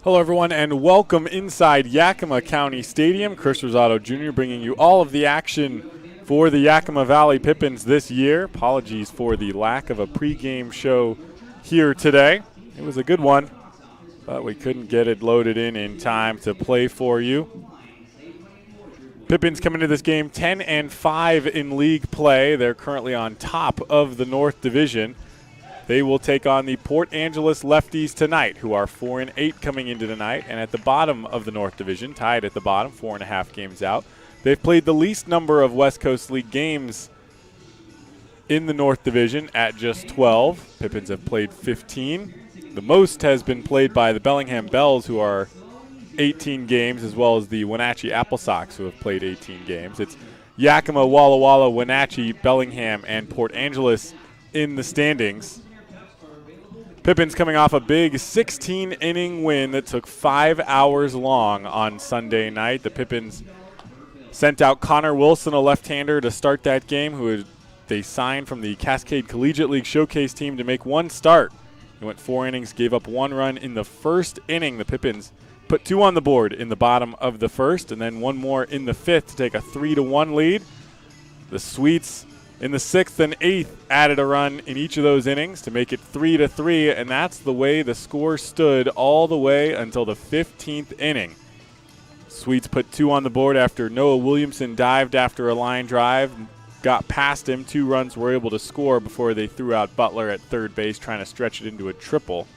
Hello, everyone, and welcome inside Yakima County Stadium. Chris Rosado Jr. bringing you all of the action for the Yakima Valley Pippins this year. Apologies for the lack of a pregame show here today. It was a good one, but we couldn't get it loaded in time to play for you. Pippins come into this game 10-5 in league play. They're currently on top of the North Division. They will take on the Port Angeles Lefties tonight, who are 4-8 coming into tonight, and at the bottom of the North Division, tied at the bottom, 4.5 games out. They've played the least number of West Coast League games in the North Division at just 12. Pippins have played 15. The most has been played by the Bellingham Bells, who are 18 games, as well as the Wenatchee Apple Sox, who have played 18 games. It's Yakima, Walla Walla, Wenatchee, Bellingham, and Port Angeles in the standings. Pippins coming off a big 16-inning win that took 5 hours long on Sunday night. The Pippins sent out Connor Wilson, a left-hander, to start that game, who they signed from the Cascade Collegiate League Showcase team to make one start. He went 4 innings, gave up 1 run in the first inning. The Pippins put 2 on the board in the bottom of the first, and then 1 more in the 5th to take a 3-1 lead. The Sweets in the 6th and 8th added a run in each of those innings to make it 3-3, and that's the way the score stood all the way until the 15th inning. Sweets put 2 on the board after Noah Williamson dived after a line drive, got past him. 2 runs were able to score before they threw out Butler at third base, trying to stretch it into a triple.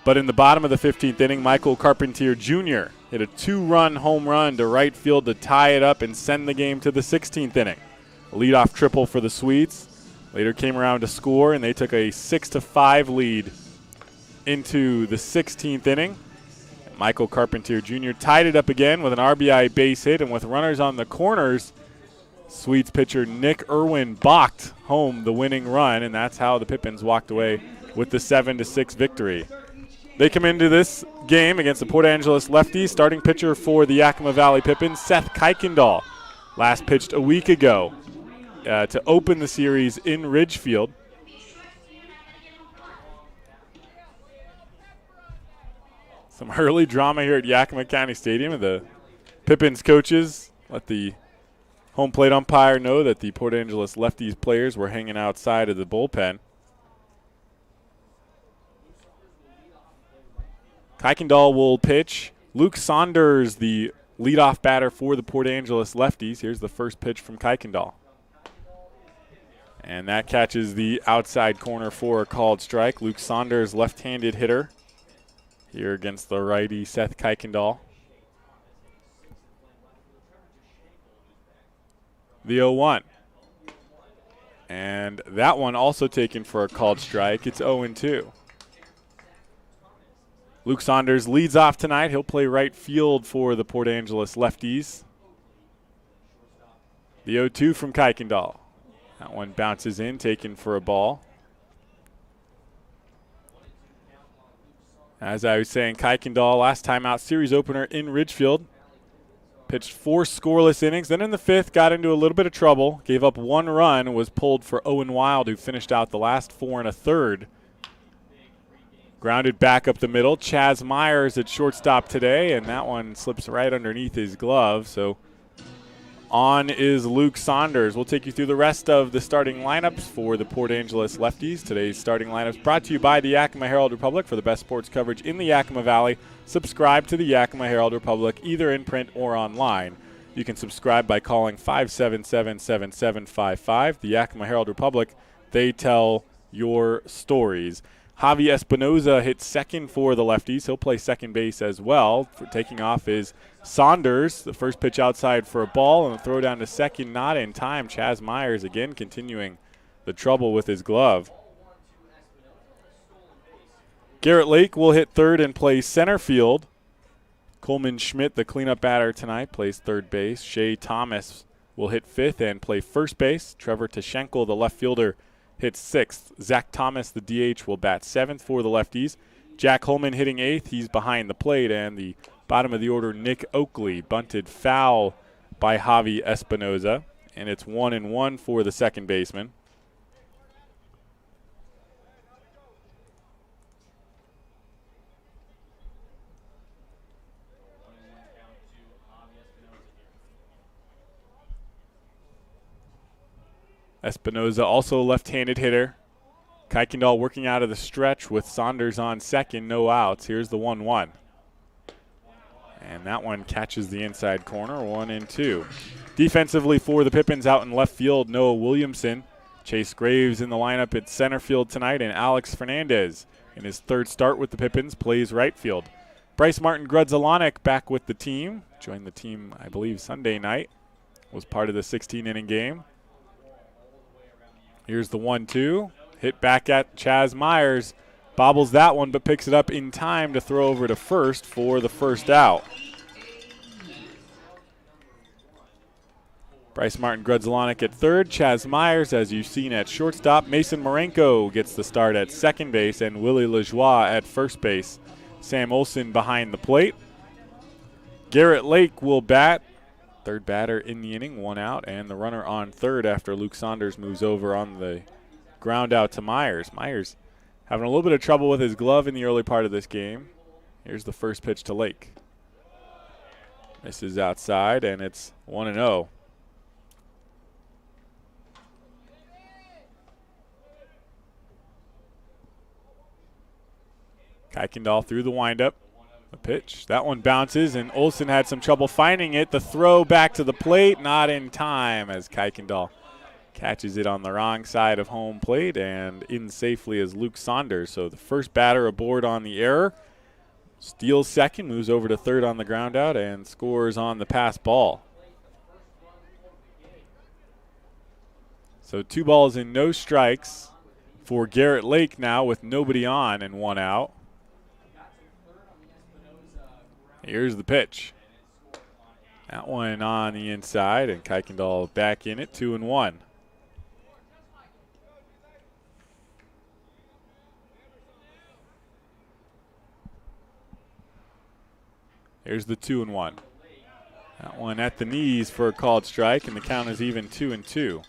But in the bottom of the 15th inning, Michael Carpentier Jr. hit a 2-run home run to right field to tie it up and send the game to the 16th inning. A leadoff triple for the Swedes. Later came around to score, and they took a 6-5 lead into the 16th inning. Michael Carpentier Jr. tied it up again with an RBI base hit, and with runners on the corners, Swedes pitcher Nick Irwin balked home the winning run, and that's how the Pippins walked away with the 7-6 victory. They come into this game against the Port Angeles Lefties. Starting pitcher for the Yakima Valley Pippins, Seth Kuykendall. Last pitched a week ago to open the series in Ridgefield. Some early drama here at Yakima County Stadium. The Pippins coaches let the home plate umpire know that the Port Angeles Lefties players were hanging outside of the bullpen. Kuykendall will pitch. Luke Saunders, the leadoff batter for the Port Angeles Lefties. Here's the first pitch from Kuykendall. And that catches the outside corner for a called strike. Luke Saunders, left-handed hitter here against the righty Seth Kuykendall. The 0-1. And that one also taken for a called strike. It's 0-2. Luke Saunders leads off tonight. He'll play right field for the Port Angeles Lefties. The 0-2 from Kuykendall. That one bounces in, taken for a ball. As I was saying, Kuykendall, last time out, series opener in Ridgefield. Pitched 4 scoreless innings. Then in the 5th, got into a little bit of trouble. Gave up 1 run and was pulled for Owen Wild, who finished out the last 4 1/3. Grounded back up the middle. Chaz Myers at shortstop today, and that one slips right underneath his glove. So on is Luke Saunders. We'll take you through the rest of the starting lineups for the Port Angeles Lefties. Today's starting lineups brought to you by the Yakima Herald Republic. For the best sports coverage in the Yakima Valley, subscribe to the Yakima Herald Republic either in print or online. You can subscribe by calling 577-7755. The Yakima Herald Republic, they tell your stories. Javi Espinoza hit second for the Lefties. He'll play second base as well. For taking off is Saunders. The first pitch outside for a ball and a throw down to second, not in time. Chaz Myers again continuing the trouble with his glove. Garrett Lake will hit third and play center field. Coleman Schmidt, the cleanup batter tonight, plays third base. Shea Thomas will hit fifth and play first base. Trevor Tashenko, the left fielder, hits sixth. Zach Thomas, the DH, will bat seventh for the Lefties. Jack Holman hitting eighth. He's behind the plate. And the bottom of the order, Nick Oakley, bunted foul by Javi Espinoza. And it's 1-1 for the second baseman. Espinoza also a left-handed hitter. Kuykendall working out of the stretch with Saunders on second, no outs. Here's the 1-1. And that one catches the inside corner, 1-2. Defensively for the Pippins out in left field, Noah Williamson. Chase Graves in the lineup at center field tonight, and Alex Fernandez in his third start with the Pippins plays right field. Bryce Martin Grudzelanek back with the team. Joined the team, I believe, Sunday night. Was part of the 16-inning game. Here's the 1-2. Hit back at Chaz Myers. Bobbles that one, but picks it up in time to throw over to first for the first out. Bryce Martin Grudzelanek at third. Chaz Myers, as you've seen, at shortstop. Mason Marenko gets the start at second base, and Willie Lajoie at first base. Sam Olson behind the plate. Garrett Lake will bat. Third batter in the inning, 1 out, and the runner on third after Luke Saunders moves over on the ground out to Myers. Myers having a little bit of trouble with his glove in the early part of this game. Here's the first pitch to Lake. Misses outside, and it's 1-0. Kuykendall through the windup. The pitch. That one bounces, and Olson had some trouble finding it. The throw back to the plate, not in time as Kuykendall catches it on the wrong side of home plate and in safely as Luke Saunders. So the first batter aboard on the error. Steals second, moves over to third on the ground out, and scores on the pass ball. So 2 balls and no strikes for Garrett Lake now with nobody on and 1 out. Here's the pitch. That one on the inside, and Kuykendall back in it, 2-1. Here's the 2-1. That one at the knees for a called strike, and the count is even 2-2.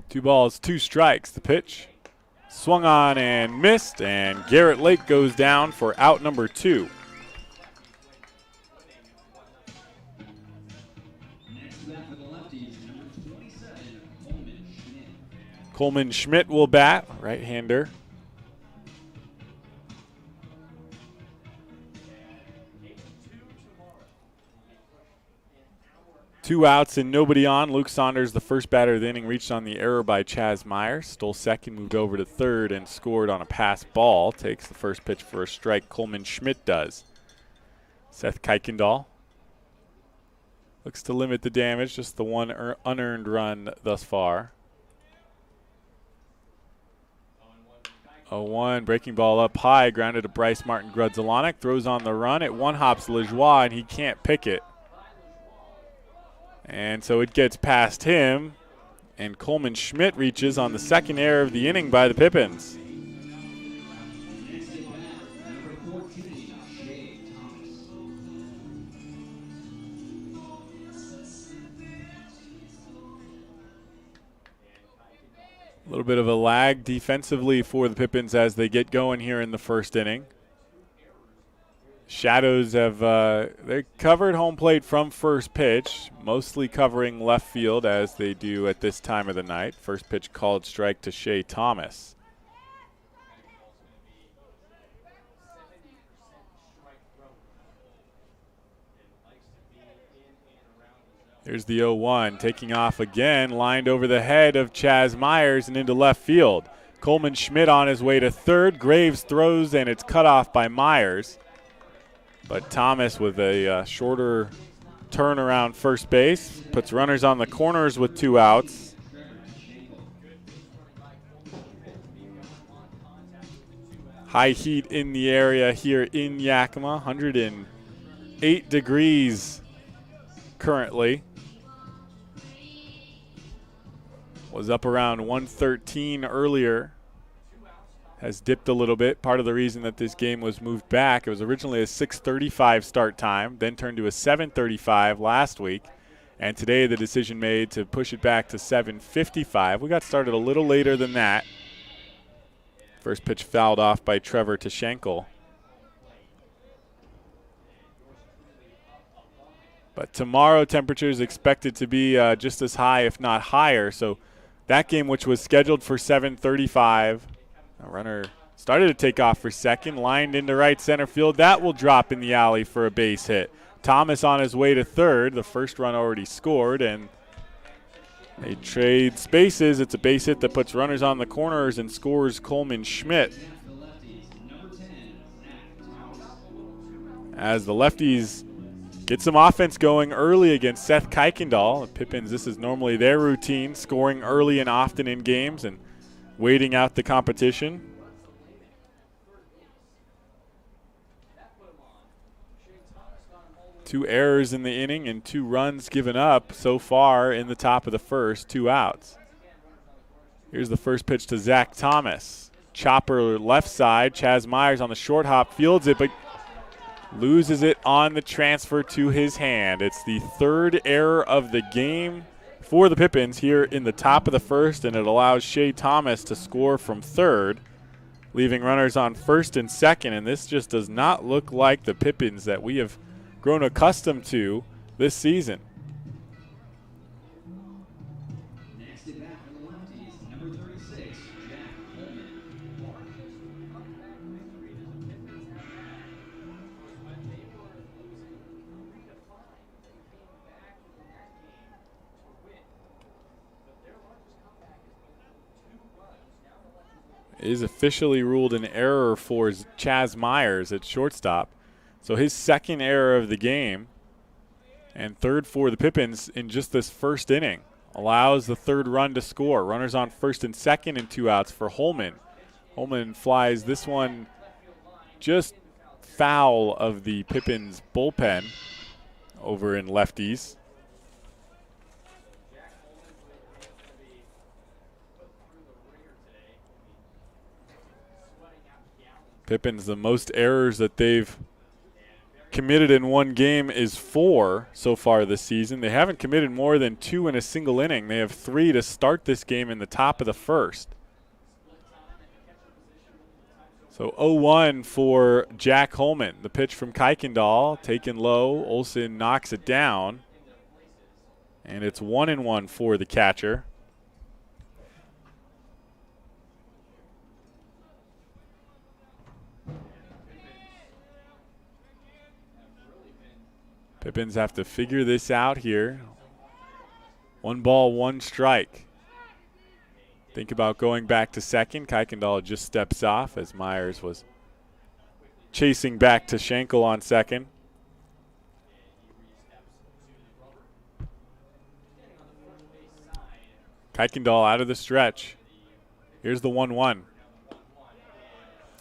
Two balls, 2 strikes. The pitch swung on and missed, and Garrett Lake goes down for out number 2. Coleman Schmidt will bat, right-hander. Two outs and nobody on. Luke Saunders, the first batter of the inning, reached on the error by Chaz Myers. Stole second, moved over to third, and scored on a pass ball. Takes the first pitch for a strike. Coleman Schmidt does. Seth Kuykendall looks to limit the damage, just the one unearned run thus far. 0-1, breaking ball up high, grounded to Bryce Martin Grudzelanek. Throws on the run. It one-hops Lajoie, and he can't pick it. And so it gets past him, and Coleman Schmidt reaches on the second error of the inning by the Pippins. A little bit of a lag defensively for the Pippins as they get going here in the first inning. Shadows have they covered home plate from first pitch, mostly covering left field as they do at this time of the night. First pitch called strike to Shea Thomas. Here's the 0-1, taking off again, lined over the head of Chaz Myers and into left field. Coleman Schmidt on his way to third. Graves throws, and it's cut off by Myers. But Thomas with a shorter turn around first base, puts runners on the corners with 2 outs. High heat in the area here in Yakima, 108 degrees currently. Was up around 113 earlier. Has dipped a little bit. Part of the reason that this game was moved back, it was originally a 6:35 start time, then turned to a 7:35 last week, and today the decision made to push it back to 7:55. We got started a little later than that First pitch fouled off by Trevor to Schenkel. But tomorrow, temperatures expected to be just as high, if not higher. So that game, which was scheduled for 7:35, a runner started to take off for second, lined into right center field. That will drop in the alley for a base hit. Thomas on his way to third. The first run already scored, and they trade spaces. It's a base hit that puts runners on the corners and scores Coleman Schmidt. As the Lefties get some offense going early against Seth Kuykendall. Pippins, this is normally their routine, scoring early and often in games and waiting out the competition. Two errors in the inning and 2 runs given up so far in the top of the first, 2 outs. Here's the first pitch to Zach Thomas. Chopper left side. Chaz Myers on the short hop fields it, but loses it on the transfer to his hand. It's the 3rd error of the game for the Pippins here in the top of the first, and it allows Shea Thomas to score from third, leaving runners on first and second. And this just does not look like the Pippins that we have grown accustomed to this season. Next at bat for the Lefties, number 36, Jack Coleman. It is officially ruled an error for Chaz Myers at shortstop. So his 2nd error of the game and 3rd for the Pippins in just this first inning. Allows the 3rd run to score. Runners on first and second and 2 outs for Holman. Holman flies this one just foul of the Pippins bullpen over in Lefties. Pippins, the most errors that they've committed in one game is 4 so far this season. They haven't committed more than 2 in a single inning. They have 3 to start this game in the top of the first. So 0-1 for Jack Holman. The pitch from Kuykendall taken low. Olsen knocks it down. And it's 1-1 for the catcher. Pippins have to figure this out here. 1 ball, 1 strike. Think about going back to second. Kuykendall just steps off as Myers was chasing back to Schenkel on second. Kuykendall out of the stretch. Here's the 1-1.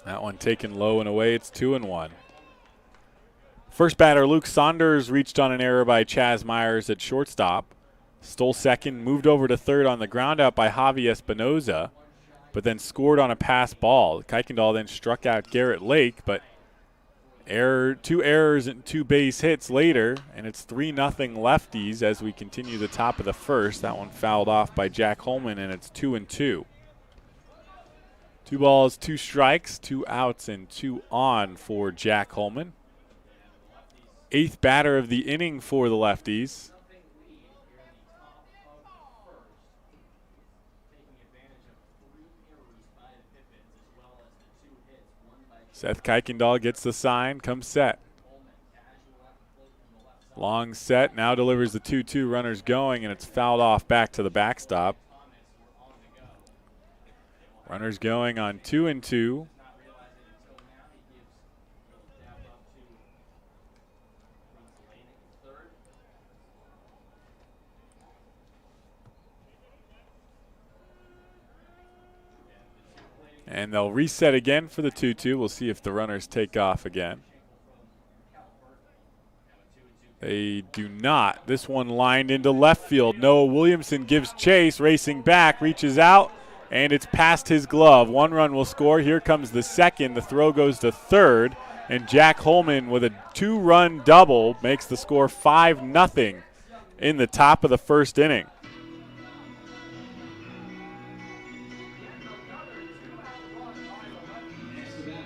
That one taken low and away. It's 2-1. First batter, Luke Saunders, reached on an error by Chaz Myers at shortstop. Stole second, moved over to third on the ground out by Javi Espinoza, but then scored on a pass ball. Kuykendall then struck out Garrett Lake, but 2 errors and 2 base hits later, and it's 3-0 Lefties as we continue the top of the first. That one fouled off by Jack Holman, and it's 2-2. 2 balls, 2 strikes, 2 outs, and 2 on for Jack Holman. 8th batter of the inning for the Lefties. Seth Kuykendall gets the sign, comes set. Long set, now delivers the 2-2, runners going, and it's fouled off back to the backstop. Runners going on 2-2. And they'll reset again for the 2-2. We'll see if the runners take off again. They do not. This one lined into left field. Noah Williamson gives chase, racing back, reaches out, and it's past his glove. 1 run will score. Here comes the second. The throw goes to third, and Jack Holman with a 2-run double makes the score 5-0 in the top of the first inning.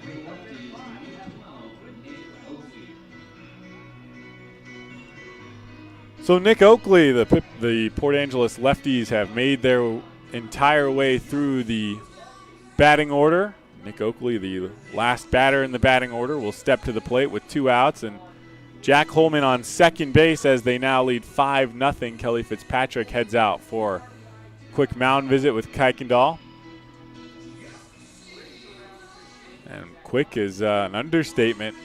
For the Lefties, number 12, Nick Oakley. So Nick Oakley, the Port Angeles Lefties have made their entire way through the batting order. Nick Oakley, the last batter in the batting order, will step to the plate with 2 outs, and Jack Holman on second base as they now lead 5-0. Kelly Fitzpatrick heads out for a quick mound visit with Kuykendall. And quick is an understatement.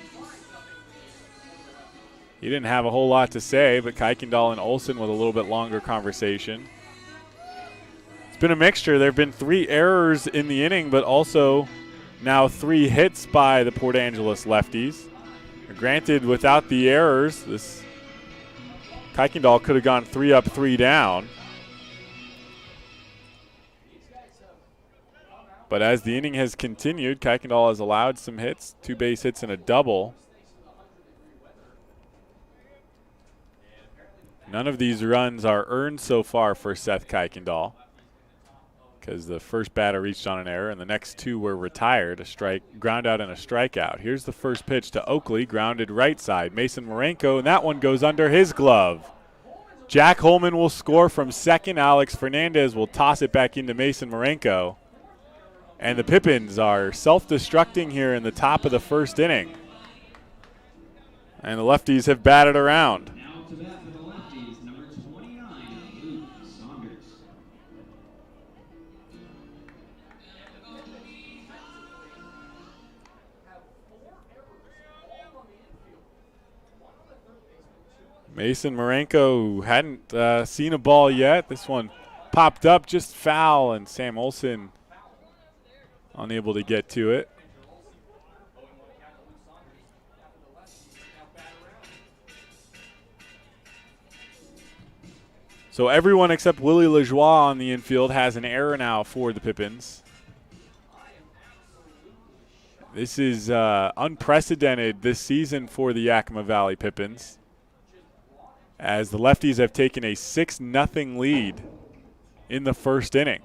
He didn't have a whole lot to say, but Kuykendall and Olsen with a little bit longer conversation. It's been a mixture. There have been 3 errors in the inning, but also now 3 hits by the Port Angeles Lefties. Granted, without the errors, this Kuykendall could have gone 3 up, 3 down. But as the inning has continued, Kuykendall has allowed some hits, 2 base hits and a double. None of these runs are earned so far for Seth Kuykendall, because the first batter reached on an error and the next 2 were retired, a strike, ground out and a strikeout. Here's the first pitch to Oakley, grounded right side. Mason Marenko, and that one goes under his glove. Jack Holman will score from second. Alex Fernandez will toss it back into Mason Marenko. And the Pippins are self-destructing here in the top of the first inning. And the Lefties have batted around. Now to bat for the Lefties, number 29, Luke Saunders. Mason Marenko, who hadn't seen a ball yet. This one popped up just foul, and Sam Olsen unable to get to it. So everyone except Willie Lajoie on the infield has an error now for the Pippins. This is unprecedented this season for the Yakima Valley Pippins, as the Lefties have taken a 6-0 lead in the first inning.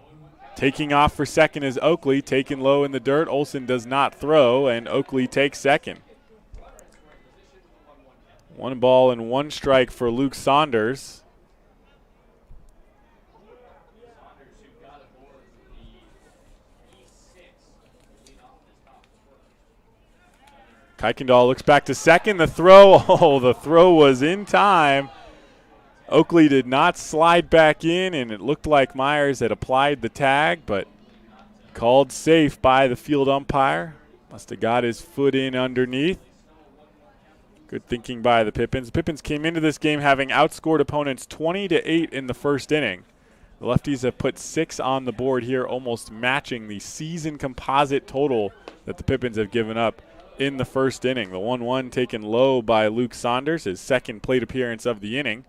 Taking off for second is Oakley, taken low in the dirt. Olsen does not throw, and Oakley takes second. 1 ball and 1 strike for Luke Saunders. Kuykendall looks back to second. The throw was in time. Oakley did not slide back in, and it looked like Myers had applied the tag, but called safe by the field umpire. Must have got his foot in underneath. Good thinking by the Pippins. The Pippins came into this game having outscored opponents 20-8 in the first inning. The Lefties have put 6 on the board here, almost matching the season composite total that the Pippins have given up in the first inning. The 1-1 taken low by Luke Saunders, his second plate appearance of the inning.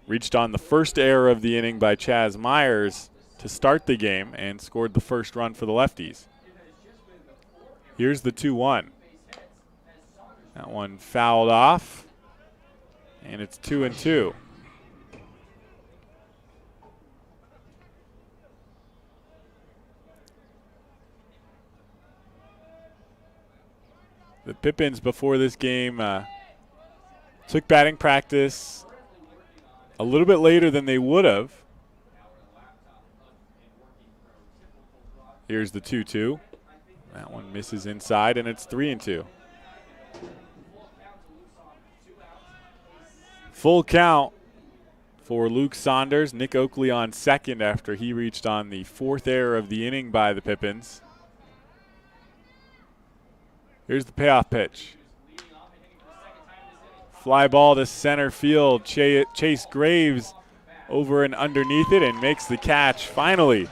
Reached on the first error of the inning by Chaz Myers to start the game and scored the first run for the Lefties. Here's the 2-1. That one fouled off, and it's 2-2. The Pippins before this game took batting practice a little bit later than they would have. Here's the 2-2. That one misses inside, and it's 3-2. Full count for Luke Saunders. Nick Oakley on second after he reached on the 4th error of the inning by the Pippins. Here's the payoff pitch. Fly ball to center field. Chase Graves over and underneath it and makes the catch finally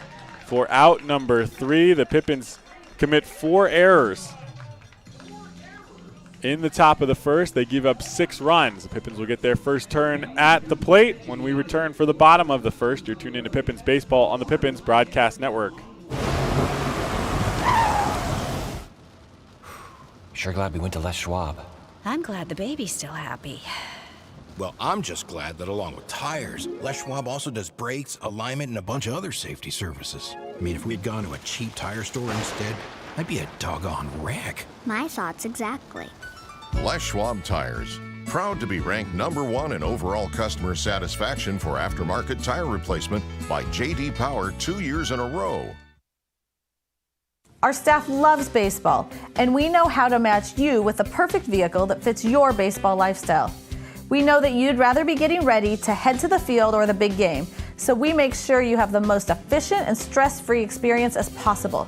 for out number 3. The Pippins commit 4 errors in the top of the first. They give up 6 runs. The Pippins will get their first turn at the plate when we return for the bottom of the first. You're tuned into Pippins Baseball on the Pippins Broadcast Network. Sure glad we went to Les Schwab. I'm glad the baby's still happy. Well, I'm just glad that along with tires, Les Schwab also does brakes, alignment, and a bunch of other safety services. I mean, if we'd gone to a cheap tire store instead, I'd be a doggone wreck. My thoughts exactly. Les Schwab Tires. Proud to be ranked #1 in overall customer satisfaction for aftermarket tire replacement by J.D. Power 2 years in a row. Our staff loves baseball, and we know how to match you with the perfect vehicle that fits your baseball lifestyle. We know that you'd rather be getting ready to head to the field or the big game, so we make sure you have the most efficient and stress-free experience as possible.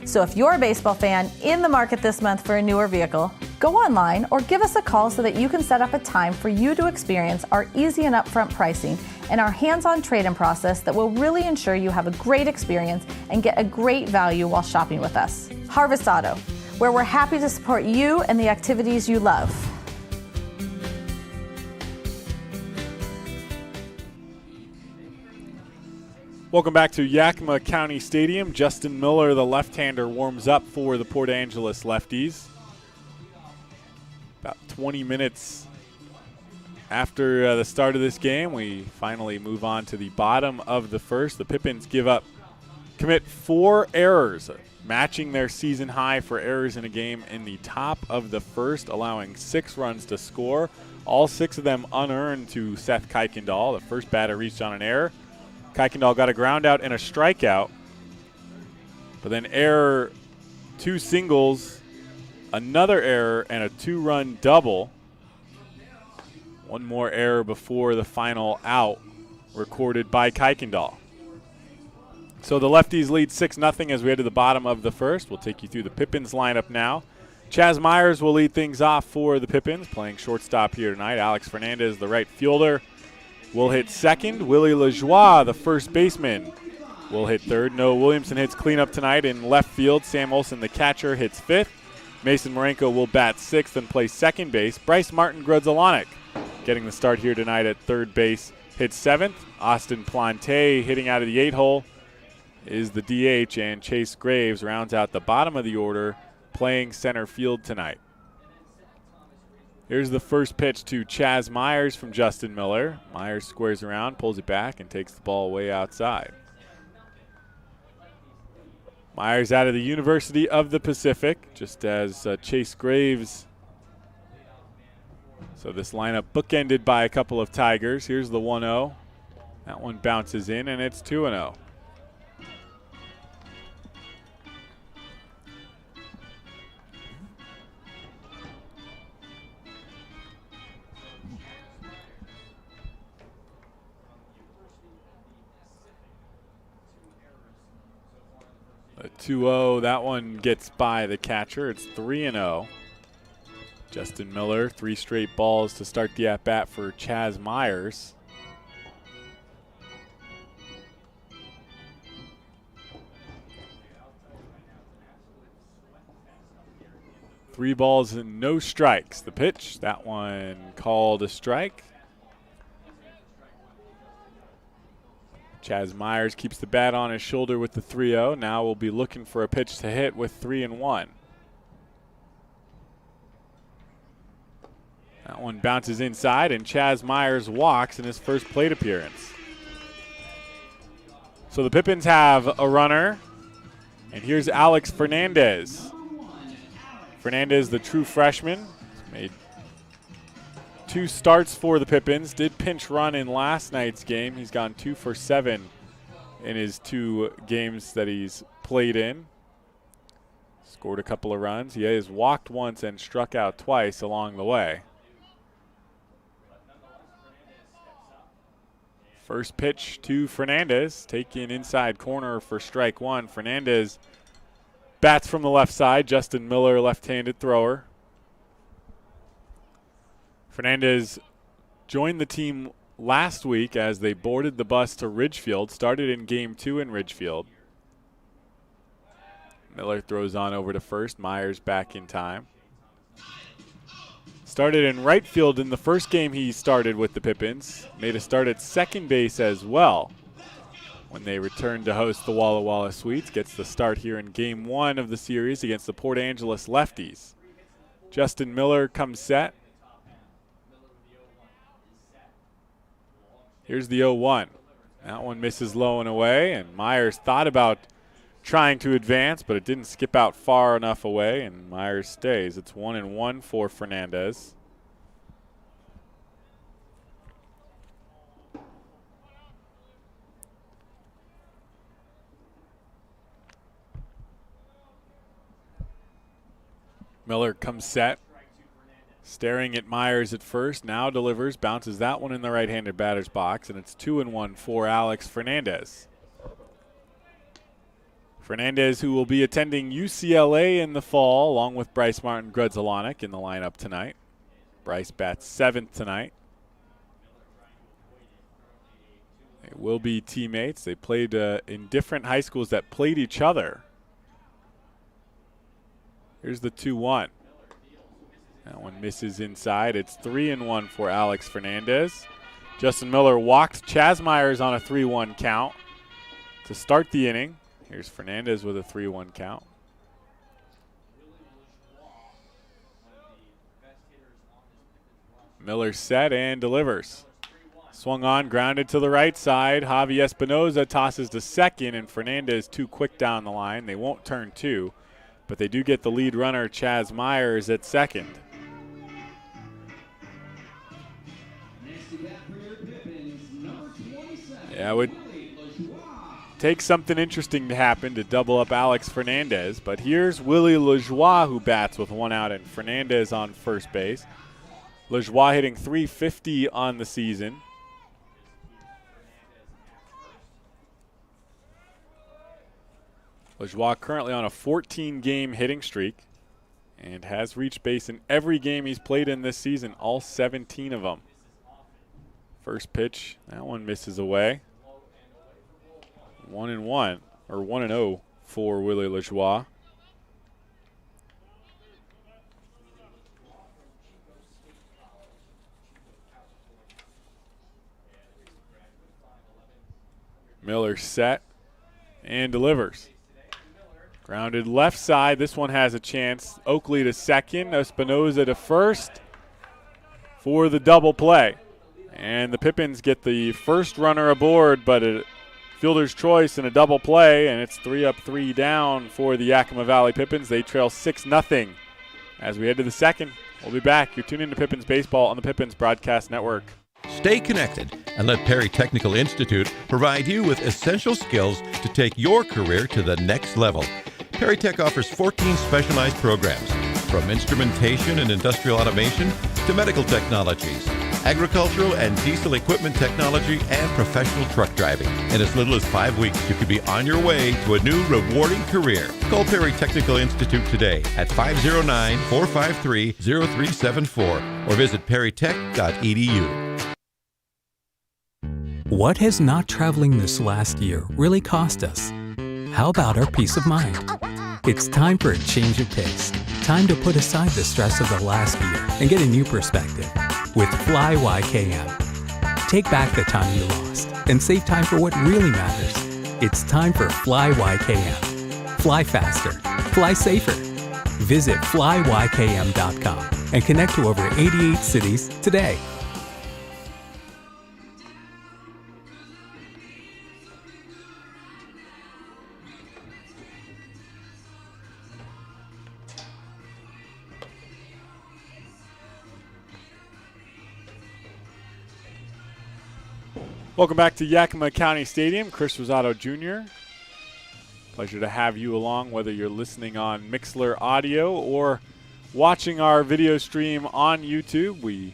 So if you're a baseball fan in the market this month for a newer vehicle, go online or give us a call so that you can set up a time for you to experience our easy and upfront pricing and our hands-on trade-in process that will really ensure you have a great experience and get a great value while shopping with us. Harvest Auto, where we're happy to support you and the activities you love. Welcome back to Yakima County Stadium. Justin Miller, the left-hander, warms up for the Port Angeles Lefties. About 20 minutes after the start of this game, we finally move on to the bottom of the first. The Pippins commit 4 errors, matching their season high for errors in a game in the top of the first, allowing 6 runs to score. All 6 of them unearned to Seth Kuykendall. The first batter reached on an error. Kuykendall got a ground out and a strikeout, but then error, 2 singles, another error, and a 2-run double. One more error before the final out recorded by Kuykendall. So the Lefties lead 6-0 as we head to the bottom of the first. We'll take you through the Pippins lineup now. Chaz Myers will lead things off for the Pippins, playing shortstop here tonight. Alex Fernandez, the right fielder, will hit second. Willie Lajoie, the first baseman, will hit third. Noah Williamson hits cleanup tonight in left field. Sam Olson, the catcher, hits fifth. Mason Marenko will bat sixth and play second base. Bryce Martin Grudzalanek getting the start here tonight at third base, hits seventh. Austin Plante hitting out of the 8-hole is the DH, and Chase Graves rounds out the bottom of the order, playing center field tonight. Here's the first pitch to Chaz Myers from Justin Miller. Myers squares around, pulls it back, and takes the ball way outside. Myers out of the University of the Pacific, just as Chase Graves. So this lineup bookended by a couple of Tigers. Here's the 1-0. That one bounces in, and it's 2-0. A 2-0, that one gets by the catcher. It's 3-0. Justin Miller, 3 straight balls to start the at-bat for Chaz Myers. Three balls and no strikes. The pitch, that one called a strike. Chaz Myers keeps the bat on his shoulder with the 3-0. Now we'll be looking for a pitch to hit with 3-1. That one bounces inside, and Chaz Myers walks in his first plate appearance. So the Pippins have a runner, and here's Alex Fernandez. Fernandez, the true freshman, made 2 starts for the Pippins. Did pinch run in last night's game. He's gone 2 for 7 in his 2 games that he's played in. Scored a couple of runs. He has walked once and struck out twice along the way. First pitch to Fernandez, taken inside corner for strike 1. Fernandez bats from the left side. Justin Miller, left-handed thrower. Fernandez joined the team last week as they boarded the bus to Ridgefield, started in Game 2 in Ridgefield. Miller throws on over to first. Myers back in time. Started in right field in the first game he started with the Pippins. Made a start at second base as well when they returned to host the Walla Walla Sweets. Gets the start here in Game 1 of the series against the Port Angeles Lefties. Justin Miller comes set. Here's the 0-1. That one misses low and away, and Myers thought about trying to advance, but it didn't skip out far enough away, and Myers stays. It's 1-1 for Fernandez. Miller comes set, staring at Myers at first, now delivers, bounces that one in the right-handed batter's box, and it's 2-1 for Alex Fernandez. Fernandez, who will be attending UCLA in the fall, along with Bryce Martin Grudzelanek in the lineup tonight. Bryce bats 7th tonight. They will be teammates. They played in different high schools that played each other. Here's the 2-1. That one misses inside. It's 3-1 for Alex Fernandez. Justin Miller walked Chaz Myers on a 3-1 count to start the inning. Here's Fernandez with a 3-1 count. Miller set and delivers. Swung on, grounded to the right side. Javi Espinoza tosses to second, and Fernandez too quick down the line. They won't turn two, but they do get the lead runner, Chaz Myers, at second. Yeah, it would take something interesting to happen to double up Alex Fernandez, but here's Willie Lajoie, who bats with one out and Fernandez on first base. Lajoie hitting .350 on the season. Lajoie currently on a 14-game hitting streak and has reached base in every game he's played in this season, all 17 of them. First pitch, that one misses away. 1-1, or 1-0 for Willie Lajoie. Miller set and delivers. Grounded left side. This one has a chance. Oakley to second. Espinoza to first for the double play. And the Pippins get the first runner aboard, but a fielder's choice and a double play, and it's 3 up, 3 down for the Yakima Valley Pippins. They trail 6-0 as we head to the second. We'll be back. You're tuned into Pippins Baseball on the Pippins Broadcast Network. Stay connected and let Perry Technical Institute provide you with essential skills to take your career to the next level. Perry Tech offers 14 specialized programs, from instrumentation and industrial automation to medical technologies, agricultural and diesel equipment technology, and professional truck driving. In as little as 5 weeks, you could be on your way to a new rewarding career. Call Perry Technical Institute today at 509-453-0374 or visit perrytech.edu. What has not traveling this last year really cost us? How about our peace of mind? It's time for a change of pace. Time to put aside the stress of the last year and get a new perspective with Fly YKM. Take back the time you lost and save time for what really matters. It's time for Fly YKM. Fly faster. Fly safer. Visit flyykm.com and connect to over 88 cities today. Welcome back to Yakima County Stadium. Chris Rosato Jr. Pleasure to have you along, whether you're listening on Mixlr Audio or watching our video stream on YouTube. We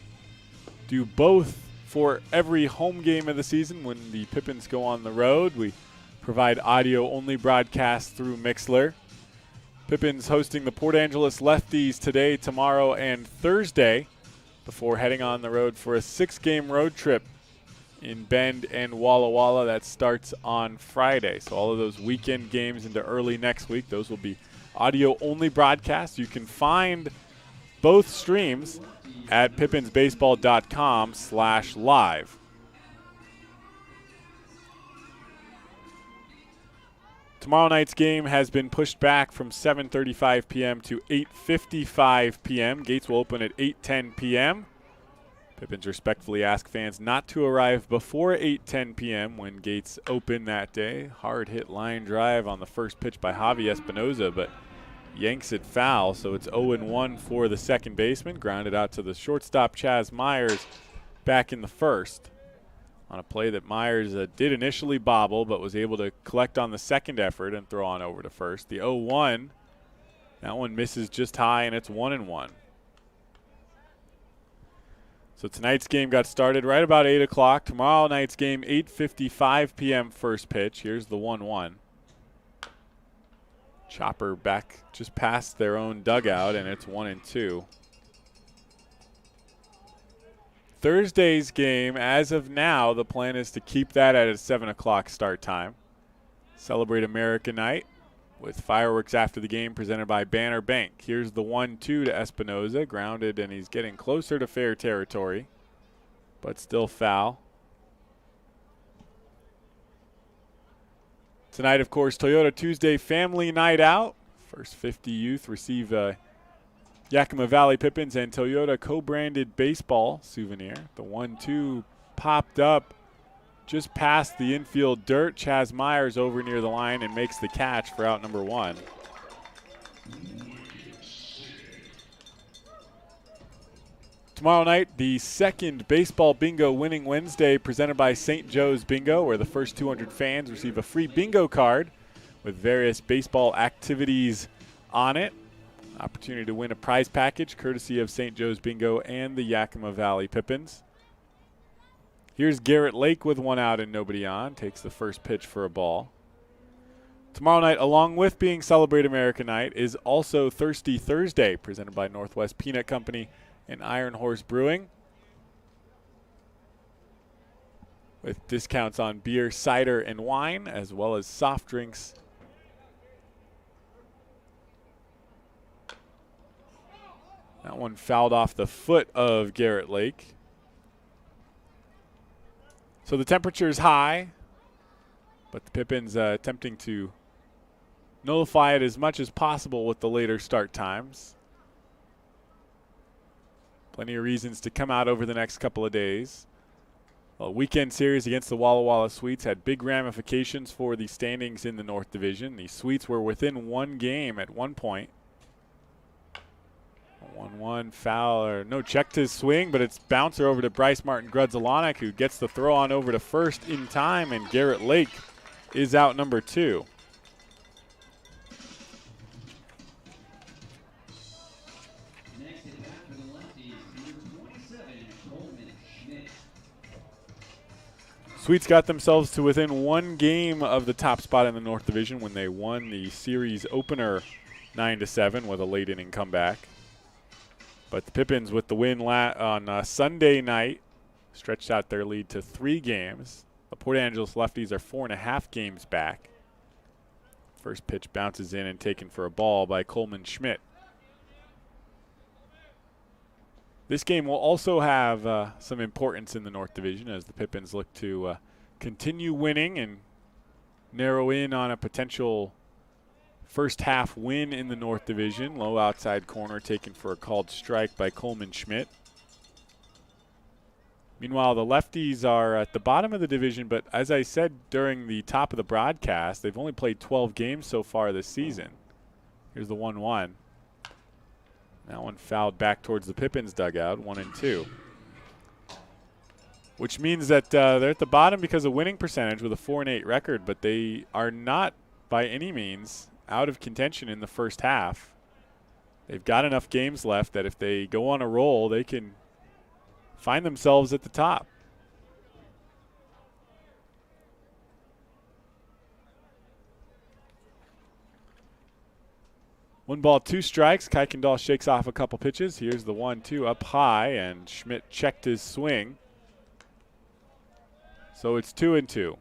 do both for every home game of the season. When the Pippins go on the road, we provide audio-only broadcasts through Mixlr. Pippins hosting the Port Angeles Lefties today, tomorrow, and Thursday before heading on the road for a 6-game road trip in Bend and Walla Walla. That starts on Friday. So all of those weekend games into early next week, those will be audio-only broadcasts. You can find both streams at pippinsbaseball.com/live. Tomorrow night's game has been pushed back from 7:35 p.m. to 8:55 p.m. Gates will open at 8:10 p.m. Pippins respectfully ask fans not to arrive before 8:10 p.m. when gates open that day. Hard hit line drive on the first pitch by Javi Espinoza, but yanks it foul, so it's 0-1 for the second baseman. Grounded out to the shortstop, Chaz Myers, back in the first on a play that Myers did initially bobble, but was able to collect on the second effort and throw on over to first. The 0-1, that one misses just high, and it's 1-1. So tonight's game got started right about 8 o'clock. Tomorrow night's game, 8:55 p.m. first pitch. Here's the 1-1. Chopper back just past their own dugout, and it's 1-2. Thursday's game, as of now, the plan is to keep that at a 7 o'clock start time. Celebrate America Night with fireworks after the game presented by Banner Bank. Here's the 1-2 to Espinoza, grounded, and he's getting closer to fair territory, but still foul. Tonight, of course, Toyota Tuesday Family Night Out. First 50 youth receive Yakima Valley Pippins and Toyota co-branded baseball souvenir. The 1-2 popped up just past the infield dirt. Chaz Myers over near the line and makes the catch for out number 1. Tomorrow night, the second Baseball Bingo Winning Wednesday presented by St. Joe's Bingo, where the first 200 fans receive a free bingo card with various baseball activities on it. Opportunity to win a prize package courtesy of St. Joe's Bingo and the Yakima Valley Pippins. Here's Garrett Lake with 1 out and nobody on. Takes the first pitch for a ball. Tomorrow night, along with being Celebrate America Night, is also Thirsty Thursday, presented by Northwest Peanut Company and Iron Horse Brewing, with discounts on beer, cider, and wine, as well as soft drinks. That one fouled off the foot of Garrett Lake. So the temperature is high, but the Pippins attempting to nullify it as much as possible with the later start times. Plenty of reasons to come out over the next couple of days. A weekend series against the Walla Walla Sweets had big ramifications for the standings in the North Division. The Sweets were within one game at one point. 1-1 foul, or no check to his swing, but it's bouncer over to Bryce Martin Grudzalanek, who gets the throw on over to first in time, and Garrett Lake is out number 2. Next at bat for the Lefties, number 27, Coleman Schmidt. Sweets got themselves to within one game of the top spot in the North Division when they won the series opener 9-7 with a late inning comeback. But the Pippins, with the win on Sunday night, stretched out their lead to 3 games. The Port Angeles Lefties are 4.5 games back. First pitch bounces in and taken for a ball by Coleman Schmidt. This game will also have some importance in the North Division as the Pippins look to continue winning and narrow in on a potential first half win in the North Division. Low outside corner taken for a called strike by Coleman Schmidt. Meanwhile, the Lefties are at the bottom of the division, but as I said during the top of the broadcast, they've only played 12 games so far this season. Here's the 1-1. That one fouled back towards the Pippins dugout, 1-2. Which means that they're at the bottom because of winning percentage with a 4-8 record, but they are not by any means out of contention in the first half. They've got enough games left that if they go on a roll, they can find themselves at the top. One ball, 2 strikes. Kuykendall shakes off a couple pitches. Here's the 1-2 up high, and Schmidt checked his swing. So it's 2-2.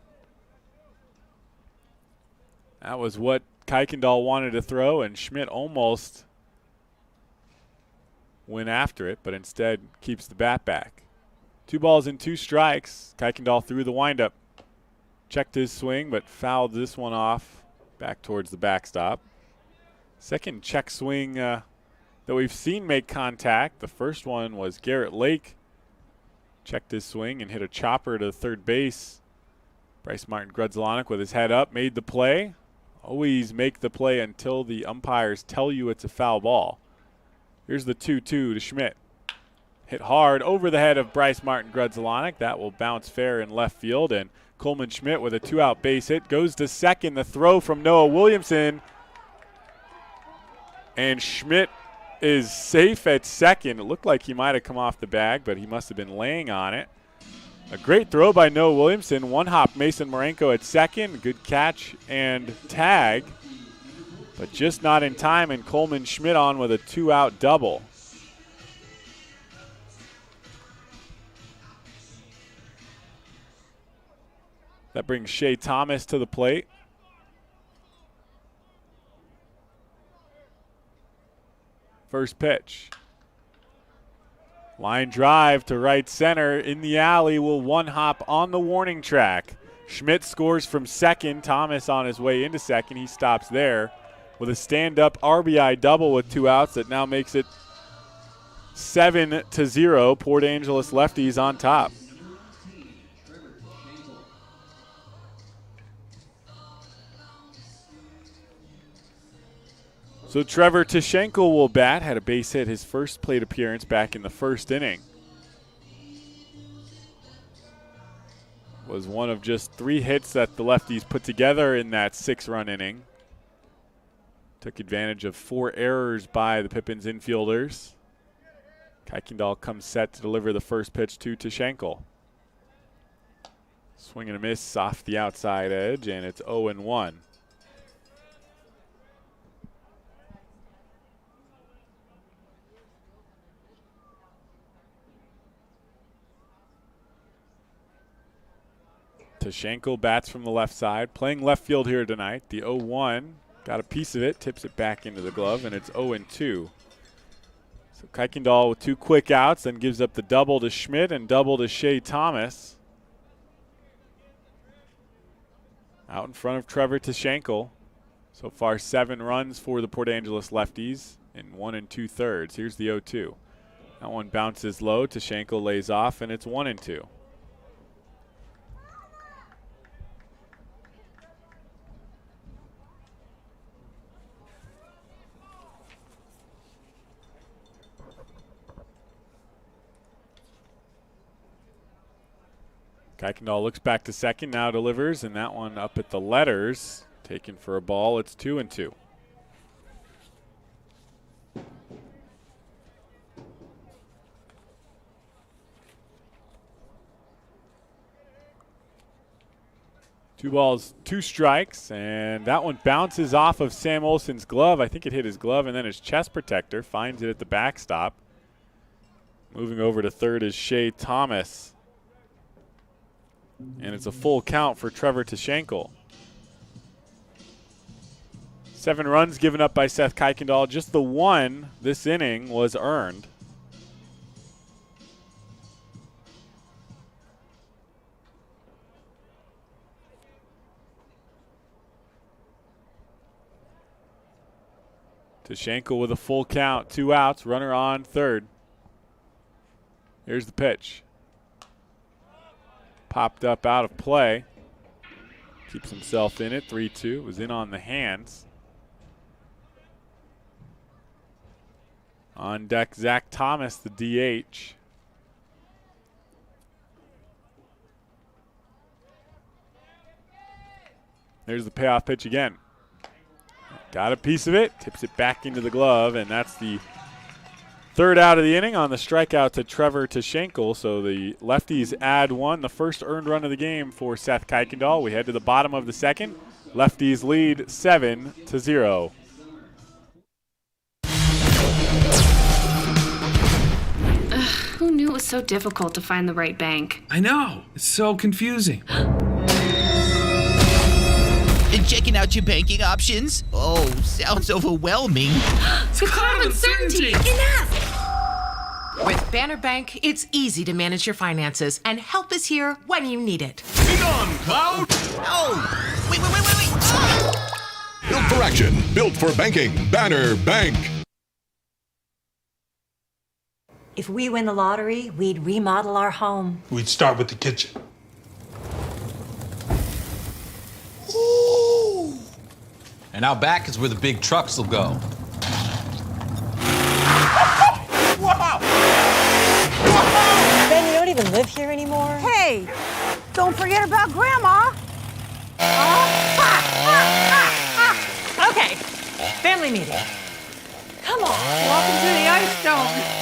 That was what Kuykendall wanted to throw, and Schmidt almost went after it, but instead keeps the bat back. 2 balls and 2 strikes. Kuykendall threw the windup. Checked his swing, but fouled this one off back towards the backstop. Second check swing that we've seen make contact. The first one was Garrett Lake checked his swing and hit a chopper to third base. Bryce Martin Grudzelanek with his head up made the play. Always make the play until the umpires tell you it's a foul ball. Here's the 2-2 to Schmidt. Hit hard over the head of Bryce Martin Grudzelanek. That will bounce fair in left field, and Coleman Schmidt with a 2-out base hit goes to second. The throw from Noah Williamson, and Schmidt is safe at second. It looked like he might have come off the bag, but he must have been laying on it. A great throw by Noah Williamson. One hop Mason Marenko at second. Good catch and tag, but just not in time, and Coleman Schmidt on with a 2-out double. That brings Shea Thomas to the plate. First pitch. Line drive to right center in the alley will one hop on the warning track. Schmidt scores from second. Thomas on his way into second. He stops there with a stand-up RBI double with 2 outs that now makes it 7-0. Port Angeles Lefties on top. So Trevor Tashenko will bat. Had a base hit his first plate appearance back in the first inning. Was one of just 3 hits that the Lefties put together in that 6-run inning. Took advantage of 4 errors by the Pippins infielders. Kuykendall comes set to deliver the first pitch to Tashenko. Swing and a miss off the outside edge, and it's 0-1. Tashenko bats from the left side, playing left field here tonight. The 0-1, got a piece of it, tips it back into the glove, and it's 0-2. So Kuykendall with 2 quick outs, then gives up the double to Schmidt and double to Shea Thomas. Out in front of Trevor Tashenko. So far 7 runs for the Port Angeles Lefties in 1 2/3. Here's the 0-2. That one bounces low. Tashenko lays off, and it's 1-2. Kuykendall looks back to second, now delivers, and that one up at the letters. Taken for a ball, it's 2-2. Two balls, 2 strikes, and that one bounces off of Sam Olson's glove. I think it hit his glove and then his chest protector. Finds it at the backstop. Moving over to third is Shea Thomas. And it's a full count for Trevor Tashenko. 7 runs given up by Seth Kuykendall. Just the 1 this inning was earned. Tashenko with a full count, 2 outs, runner on third. Here's the pitch. Popped up out of play. Keeps himself in it, 3-2. Was in on the hands. On deck, Zach Thomas, the DH. There's the payoff pitch again. Got a piece of it, tips it back into the glove, and that's the 3rd out of the inning on the strikeout to Trevor Tashenko. So the Lefties add 1, the first earned run of the game for Seth Kuykendall. We head to the bottom of the 2nd. Lefties lead 7-0. Who knew it was so difficult to find the right bank? I know. It's so confusing. Checking out your banking options? Oh, sounds overwhelming. The cloud of uncertainty! Enough! With Banner Bank, it's easy to manage your finances, and help is here when you need it. Be gone, Cloud! Oh! Wait! Ah! Built for action, built for banking. Banner Bank. If we win the lottery, we'd remodel our home. We'd start with the kitchen. And out back is where the big trucks will go. Ben, you don't even live here anymore? Hey, don't forget about Grandma. Okay, family meeting. Come on. Welcome to the Ice Dome.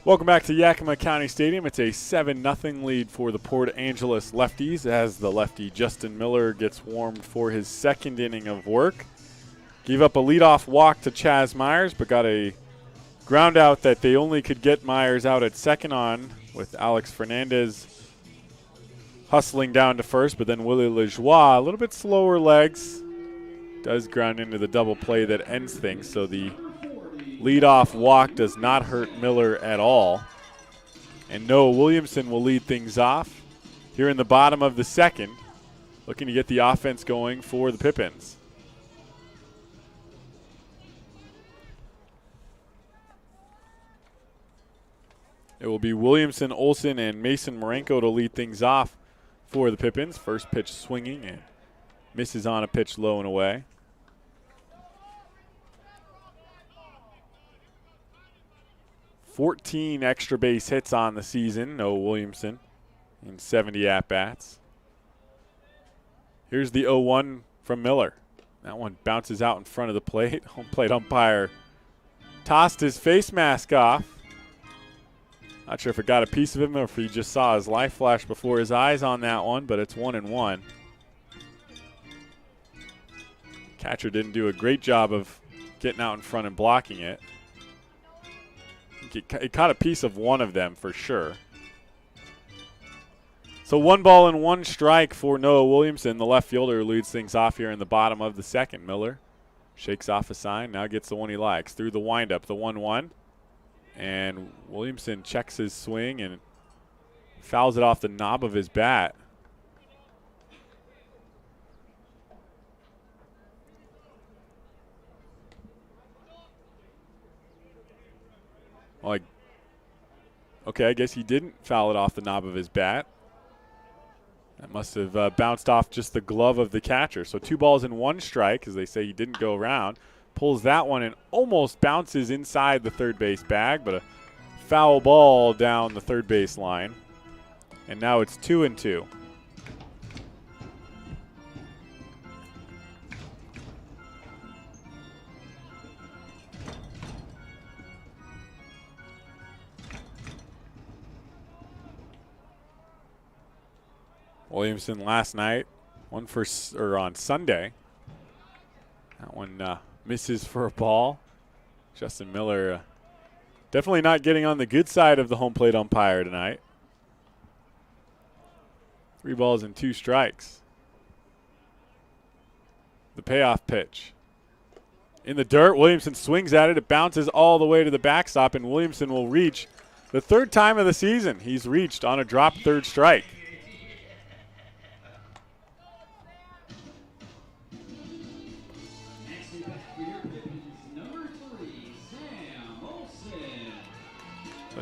Welcome back to Yakima County Stadium. It's a 7-0 lead for the Port Angeles Lefties as the lefty Justin Miller gets warmed for his second inning of work. Gave up a leadoff walk to Chaz Myers, but got a ground out that they only could get Myers out at second on, with Alex Fernandez hustling down to first, but then Willie Lajoie, a little bit slower legs, does ground into the double play that ends things, so the leadoff walk does not hurt Miller at all. And Noah Williamson will lead things off here in the bottom of the second, looking to get the offense going for the Pippins. It will be Williamson, Olsen, and Mason Marenko to lead things off for the Pippins. First pitch swinging and misses on a pitch low and away. 14 extra base hits on the season, Noah Williamson, in 70 at-bats. Here's the 0-1 from Miller. That one bounces out in front of the plate. Home plate umpire tossed his face mask off. Not sure if it got a piece of him or if he just saw his life flash before his eyes on that one, but it's 1-1. Catcher didn't do a great job of getting out in front and blocking it. It caught a piece of one of them for sure. So 1 ball and 1 strike for Noah Williamson. The left fielder leads things off here in the bottom of the second. Miller shakes off a sign, now gets the one he likes. Through the windup, the 1-1. And Williamson checks his swing and fouls it off the knob of his bat. Okay, I guess he didn't foul it off the knob of his bat. That must have bounced off just the glove of the catcher. So 2 balls and 1 strike, as they say he didn't go around. Pulls that one and almost bounces inside the third base bag, but a foul ball down the third base line. And now it's 2-2. Williamson last night, on Sunday. That one misses for a ball. Justin Miller definitely not getting on the good side of the home plate umpire tonight. 3 balls and 2 strikes. The payoff pitch. In the dirt, Williamson swings at it. It bounces all the way to the backstop, and Williamson will reach the 3rd time of the season. He's reached on a drop 3rd strike.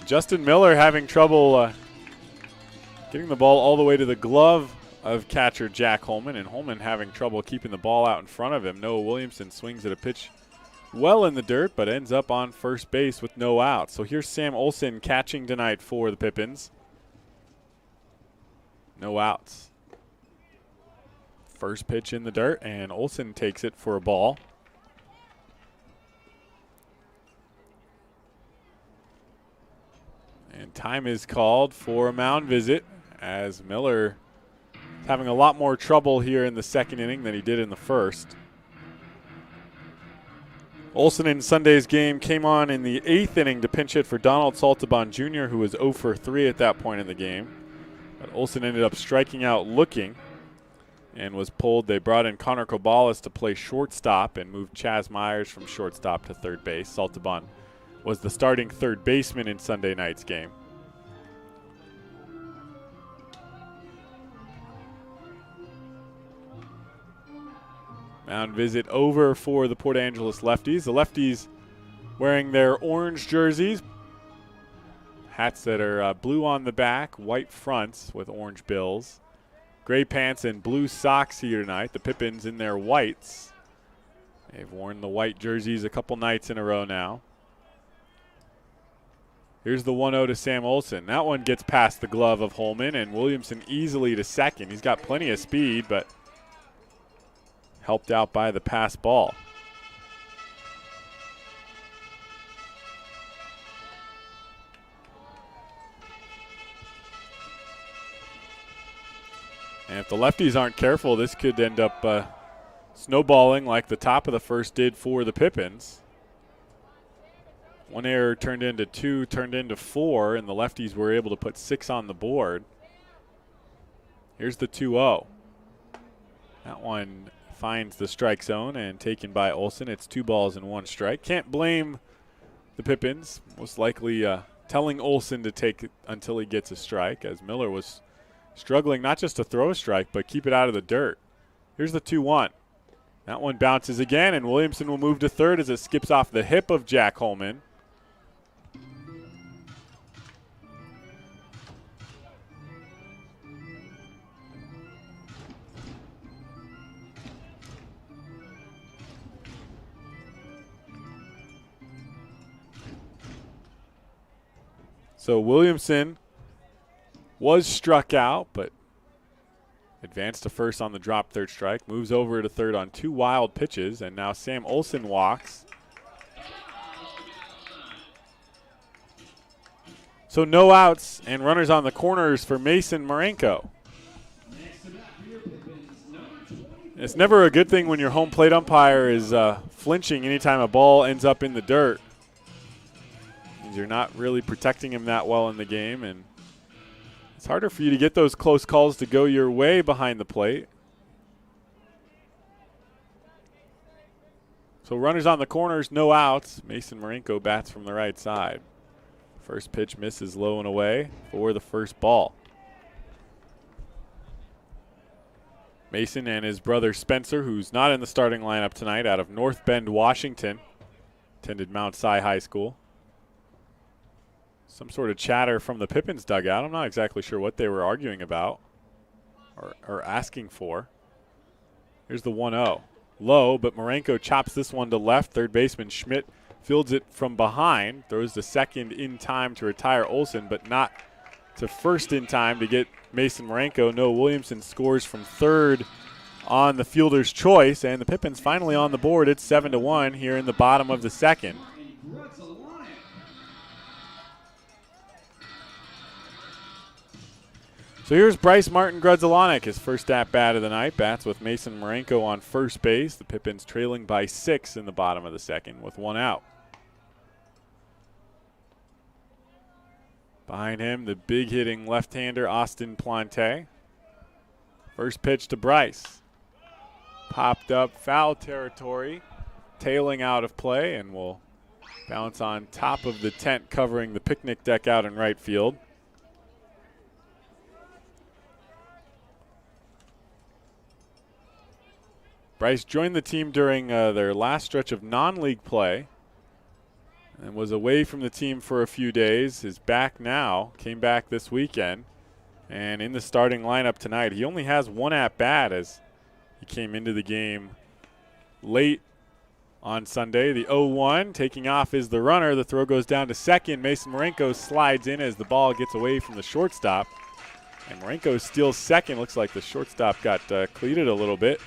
Justin Miller having trouble getting the ball all the way to the glove of catcher Jack Holman, and Holman having trouble keeping the ball out in front of him. Noah Williamson swings at a pitch well in the dirt, but ends up on first base with no outs. So here's Sam Olsen catching tonight for the Pippins. No outs. First pitch in the dirt, and Olsen takes it for a ball. And time is called for a mound visit, as Miller is having a lot more trouble here in the second inning than he did in the first. Olsen in Sunday's game came on in the 8th inning to pinch hit for Donald Saltabon Jr., who was 0 for 3 at that point in the game. But Olsen ended up striking out looking and was pulled. They brought in Connor Cobalis to play shortstop and moved Chaz Myers from shortstop to third base. Saltabon was the starting third baseman in Sunday night's game. Mound visit over for the Port Angeles Lefties. The Lefties wearing their orange jerseys. Hats that are blue on the back, white fronts with orange bills. Gray pants and blue socks here tonight. The Pippins in their whites. They've worn the white jerseys a couple nights in a row now. Here's the 1-0 to Sam Olson. That one gets past the glove of Holman, and Williamson easily to second. He's got plenty of speed, but helped out by the pass ball. And if the Lefties aren't careful, this could end up snowballing like the top of the first did for the Pippins. One error turned into 2, turned into 4, and the Lefties were able to put 6 on the board. Here's the 2-0. That one finds the strike zone and taken by Olson. It's 2 balls and 1 strike. Can't blame the Pippins. Most likely telling Olson to take it until he gets a strike, as Miller was struggling not just to throw a strike, but keep it out of the dirt. Here's the 2-1. That one bounces again, and Williamson will move to third as it skips off the hip of Jack Holman. So Williamson was struck out, but advanced to first on the drop third strike, moves over to third on 2 wild pitches, and now Sam Olson walks. So no outs and runners on the corners for Mason Marenko. It's never a good thing when your home plate umpire is flinching anytime a ball ends up in the dirt. Means you're not really protecting him that well in the game, and it's harder for you to get those close calls to go your way behind the plate. So runners on the corners, no outs. Mason Marenko bats from the right side. First pitch misses low and away for the first ball. Mason and his brother Spencer, who's not in the starting lineup tonight, out of North Bend, Washington, attended Mount Si High School. Some sort of chatter from the Pippins dugout. I'm not exactly sure what they were arguing about or asking for. Here's the 1-0. Low, but Marenko chops this one to left. Third baseman Schmidt fields it from behind, throws the second in time to retire Olson, but not to first in time to get Mason Marenko. No, Williamson scores from third on the fielder's choice, and the Pippins finally on the board. It's 7-1 here in the bottom of the second. So here's Bryce Martin Grudzelanek, his first at-bat of the night. Bats with Mason Marenko on first base. The Pippins trailing by 6 in the bottom of the second with 1 out. Behind him, the big-hitting left-hander Austin Plante. First pitch to Bryce. Popped up, foul territory, tailing out of play, and will bounce on top of the tent covering the picnic deck out in right field. Bryce joined the team during their last stretch of non-league play and was away from the team for a few days. Is back now, came back this weekend, and in the starting lineup tonight. He only has 1 at-bat as he came into the game late on Sunday. The 0-1, taking off is the runner. The throw goes down to second. Mason Marenko slides in as the ball gets away from the shortstop. And Marenko steals second. Looks like the shortstop got cleated a little bit.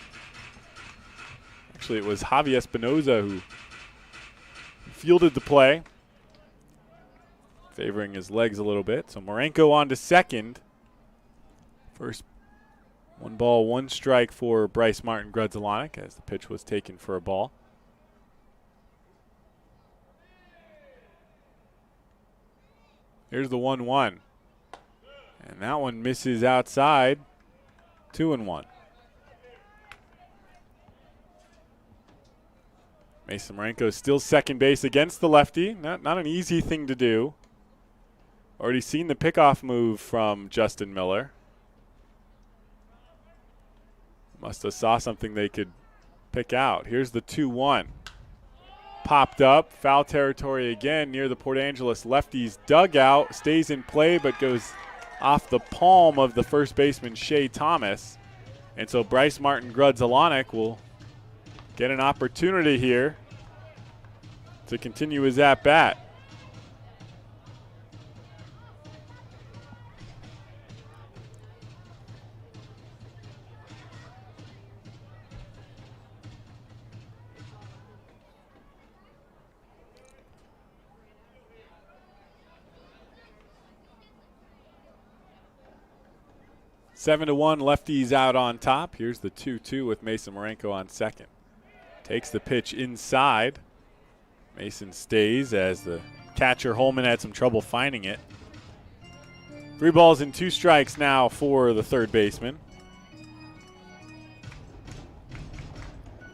Actually, it was Javi Espinoza who fielded the play, favoring his legs a little bit. So Marenko on to second. First 1 ball, 1 strike for Bryce Martin Grudzelanek as the pitch was taken for a ball. Here's the 1-1. And that one misses outside. 2-1. Mason Marenko still second base against the lefty. Not an easy thing to do. Already seen the pickoff move from Justin Miller. Must have saw something they could pick out. Here's the 2-1. Popped up, foul territory again near the Port Angeles Lefties dugout. Stays in play but goes off the palm of the first baseman, Shea Thomas. And so Bryce Martin Grudzalanek will get an opportunity here to continue his at-bat. Seven to 1, Lefties out on top. Here's the 2-2 with Mason Marenko on second. Takes the pitch inside. Mason stays as the catcher Holman had some trouble finding it. 3 balls and 2 strikes now for the third baseman.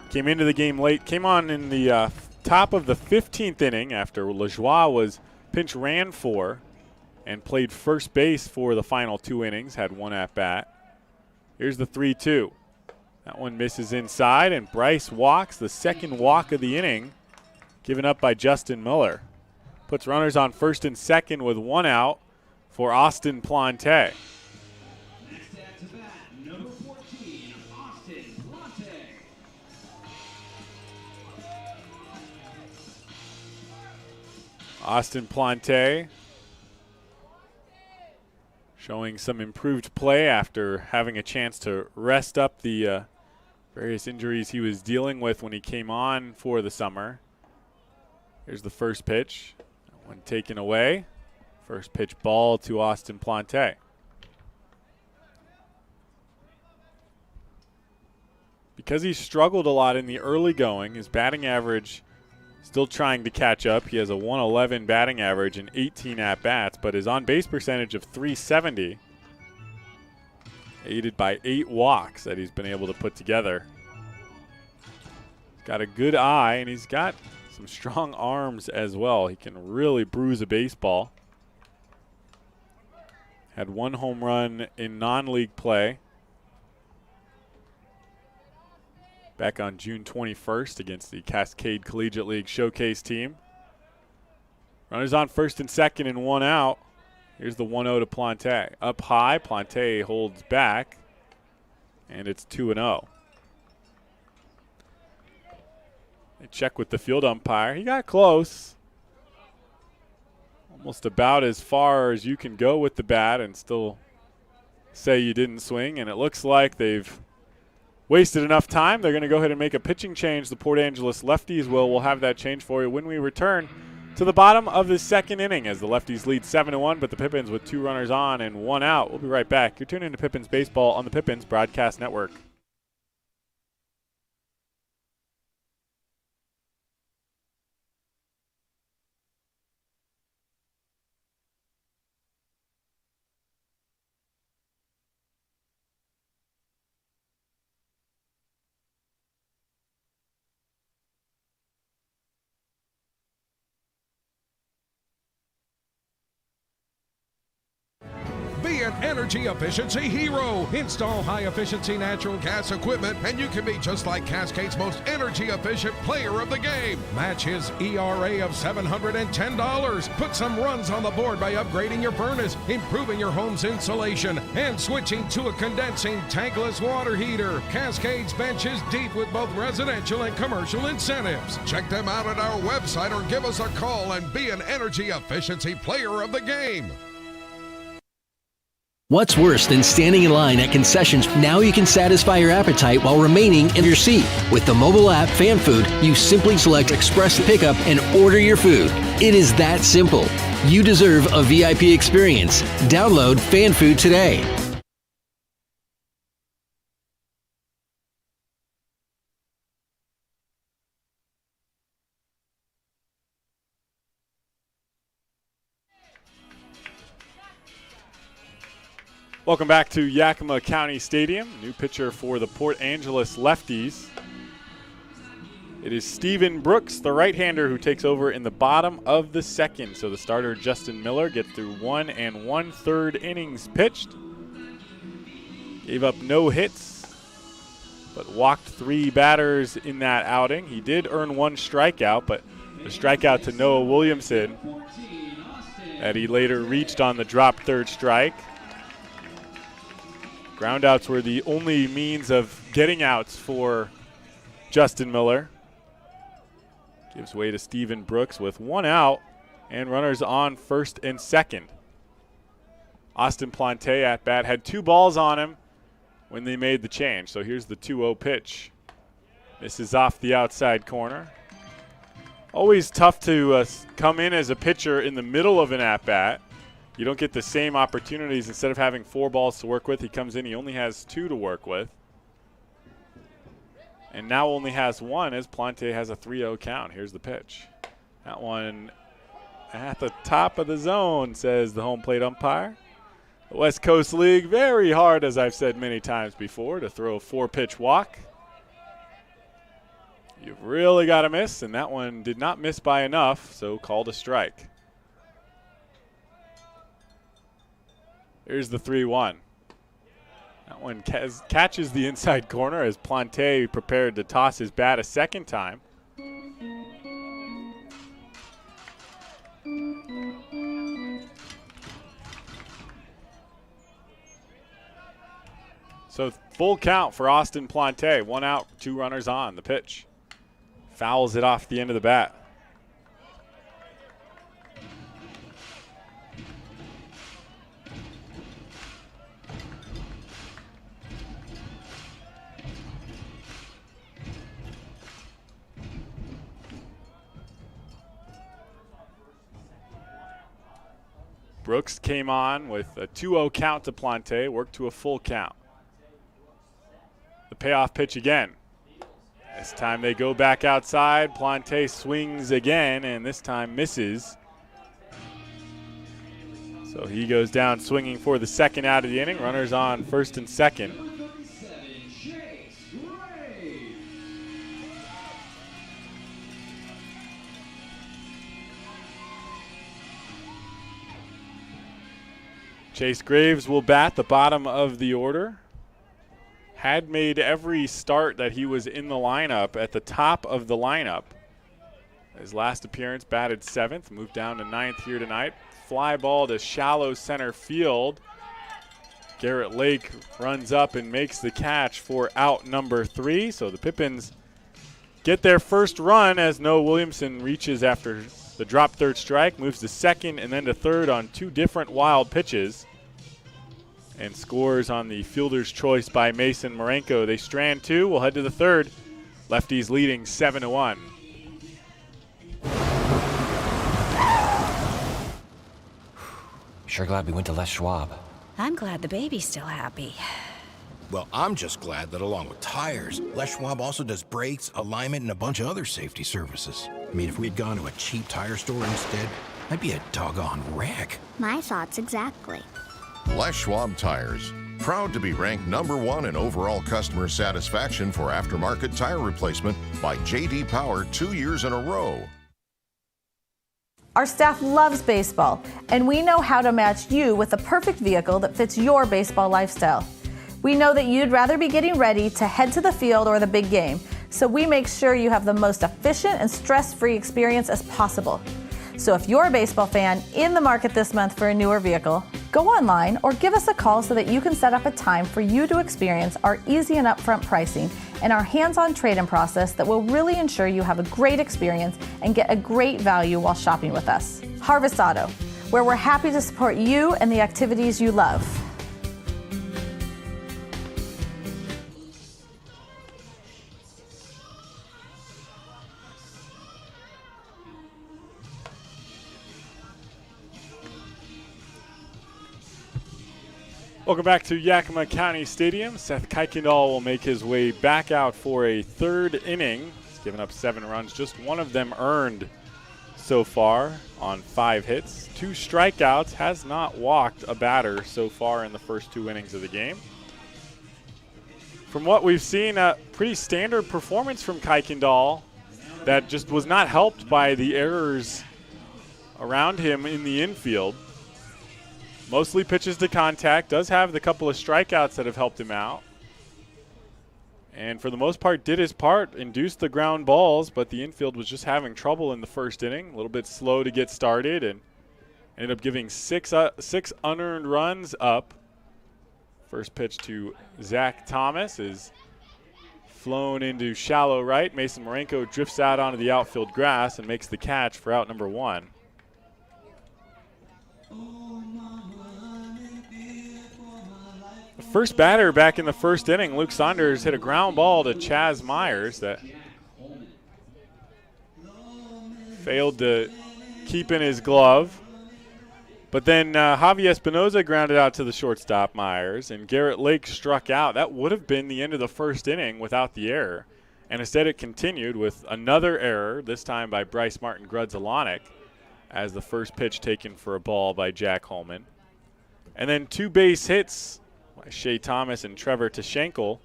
Came into the game late. Came on in the top of the 15th inning after Lajoie was pinch ran for and played first base for the final 2 innings, had 1 at-bat. Here's the 3-2. That one misses inside, and Bryce walks, the second walk of the inning, given up by Justin Miller. Puts runners on first and second with 1 out for Austin Plante. Next at to bat, number 14, Austin Plante. Austin Plante showing some improved play after having a chance to rest up the various injuries he was dealing with when he came on for the summer. Here's the first pitch. That one taken away. First pitch ball to Austin Plante. Because he struggled a lot in the early going, his batting average still trying to catch up. He has a 111 batting average and 18 at-bats, but his on-base percentage of .370, aided by 8 walks that he's been able to put together. He's got a good eye, and he's got some strong arms as well. He can really bruise a baseball. Had 1 home run in non-league play back on June 21st against the Cascade Collegiate League Showcase team. Runners on first and second and 1 out. Here's the 1-0 to Plante. Up high, Plante holds back, and it's 2-0. They check with the field umpire. He got close. Almost about as far as you can go with the bat and still say you didn't swing, and it looks like they've wasted enough time. They're going to go ahead and make a pitching change. The Port Angeles Lefties we'll have that change for you when we return to the bottom of the second inning as the Lefties lead 7-1, but the Pippins with 2 runners on and 1 out. We'll be right back. You're tuning into Pippins Baseball on the Pippins Broadcast Network. Be an energy efficiency hero. Install high-efficiency natural gas equipment, and you can be just like Cascade's most energy-efficient player of the game. Match his ERA of $710. Put some runs on the board by upgrading your furnace, improving your home's insulation, and switching to a condensing tankless water heater. Cascade's bench is deep with both residential and commercial incentives. Check them out at our website or give us a call and be an energy efficiency player of the game. What's worse than standing in line at concessions? Now you can satisfy your appetite while remaining in your seat. With the mobile app Fan Food, you simply select Express Pickup and order your food. It is that simple. You deserve a VIP experience. Download Fan Food today. Welcome back to Yakima County Stadium. New pitcher for the Port Angeles Lefties. It is Steven Brooks, the right-hander, who takes over in the bottom of the second. So the starter, Justin Miller, gets through 1 1/3 innings pitched. Gave up no hits. but walked 3 batters in that outing. He did earn 1 strikeout, but the strikeout to Noah Williamson that he later reached on the drop third strike. Groundouts were the only means of getting outs for Justin Miller. Gives way to Steven Brooks with 1 out and runners on first and second. Austin Plante at bat had 2 balls on him when they made the change. So here's the 2-0 pitch. This is off the outside corner. Always tough to come in as a pitcher in the middle of an at-bat. You don't get the same opportunities. Instead of having 4 balls to work with, he comes in, he only has 2 to work with. And now only has 1 as Plante has a 3-0 count. Here's the pitch. That one at the top of the zone, says the home plate umpire. The West Coast League, very hard, as I've said many times before, to throw a 4-pitch walk. You've really got to miss, and that one did not miss by enough, so called a strike. Here's the 3-1. That one catches the inside corner as Plante prepared to toss his bat a second time. So full count for Austin Plante. 1 out, 2 runners on. The pitch. Fouls it off the end of the bat. Brooks came on with a 2-0 count to Plante, worked to a full count. The payoff pitch again. This time they go back outside. Plante swings again, and this time misses. So he goes down swinging for the second out of the inning. Runners on first and second. Chase Graves will bat the bottom of the order. Had made every start that he was in the lineup at the top of the lineup. His last appearance batted 7th, moved down to 9th here tonight. Fly ball to shallow center field. Garrett Lake runs up and makes the catch for out number 3. So the Pippins get their first run as Noah Williamson reaches after the drop third strike, moves to second and then to third on 2 different wild pitches, and scores on the fielder's choice by Mason Marenko. They strand 2. We'll head to the third. Lefties leading 7-1. Sure glad we went to Les Schwab. I'm glad the baby's still happy. Well, I'm just glad that along with tires, Les Schwab also does brakes, alignment, and a bunch of other safety services. I mean, if we'd gone to a cheap tire store instead, I'd be a doggone wreck. My thoughts exactly. Les Schwab Tires, proud to be ranked #1 in overall customer satisfaction for aftermarket tire replacement by J.D. Power 2 years in a row. Our staff loves baseball, and we know how to match you with the perfect vehicle that fits your baseball lifestyle. We know that you'd rather be getting ready to head to the field or the big game, so we make sure you have the most efficient and stress-free experience as possible. So if you're a baseball fan in the market this month for a newer vehicle, go online or give us a call so that you can set up a time for you to experience our easy and upfront pricing and our hands-on trade-in process that will really ensure you have a great experience and get a great value while shopping with us. Harvest Auto, where we're happy to support you and the activities you love. Welcome back to Yakima County Stadium. Seth Kuykendall will make his way back out for a third inning. He's given up 7 runs, just 1 of them earned so far on 5 hits. 2 strikeouts, has not walked a batter so far in the first 2 innings of the game. From what we've seen, a pretty standard performance from Kuykendall that just was not helped by the errors around him in the infield. Mostly pitches to contact, does have the couple of strikeouts that have helped him out. and for the most part did his part, induced the ground balls, but the infield was just having trouble in the first inning, a little bit slow to get started, and ended up giving six unearned runs up. First pitch to Zach Thomas is flown into shallow right. Mason Marenko drifts out onto the outfield grass and makes the catch for out number 1. The first batter back in the first inning, Luke Saunders hit a ground ball to Chaz Myers that failed to keep in his glove. But then Javi Espinoza grounded out to the shortstop, Myers, and Garrett Lake struck out. That would have been the end of the first inning without the error. And instead it continued with another error, this time by Bryce Martin Grudzalanek, as the first pitch taken for a ball by Jack Holman. And then 2 base hits by Shea Thomas and Trevor Tashenkel,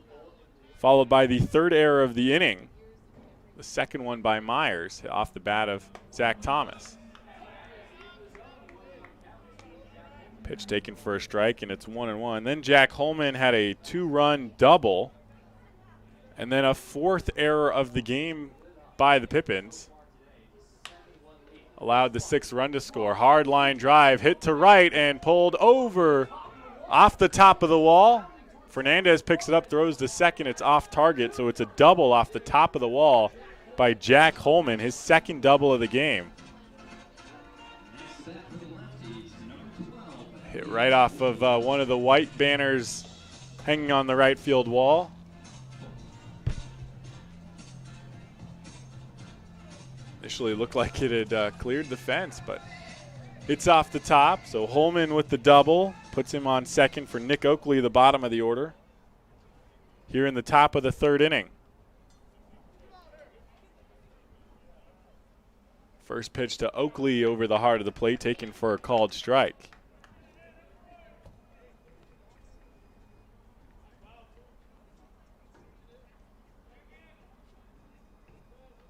followed by the third error of the inning, the second one by Myers off the bat of Zach Thomas. Pitch taken for a strike, and it's 1-1. Then Jack Holman had a 2-run double, and then a 4th error of the game by the Pippins. Allowed the 6th run to score. Hard line drive, hit to right, and pulled over off the top of the wall. Fernandez picks it up, throws to second. It's off target, so it's a double off the top of the wall by Jack Holman, his 2nd double of the game. Hit right off of one of the white banners hanging on the right field wall. Initially looked like it had cleared the fence, but it's off the top. So Holman with the double puts him on second for Nick Oakley, the bottom of the order, here in the top of the 3rd inning. First pitch to Oakley over the heart of the plate, taken for a called strike.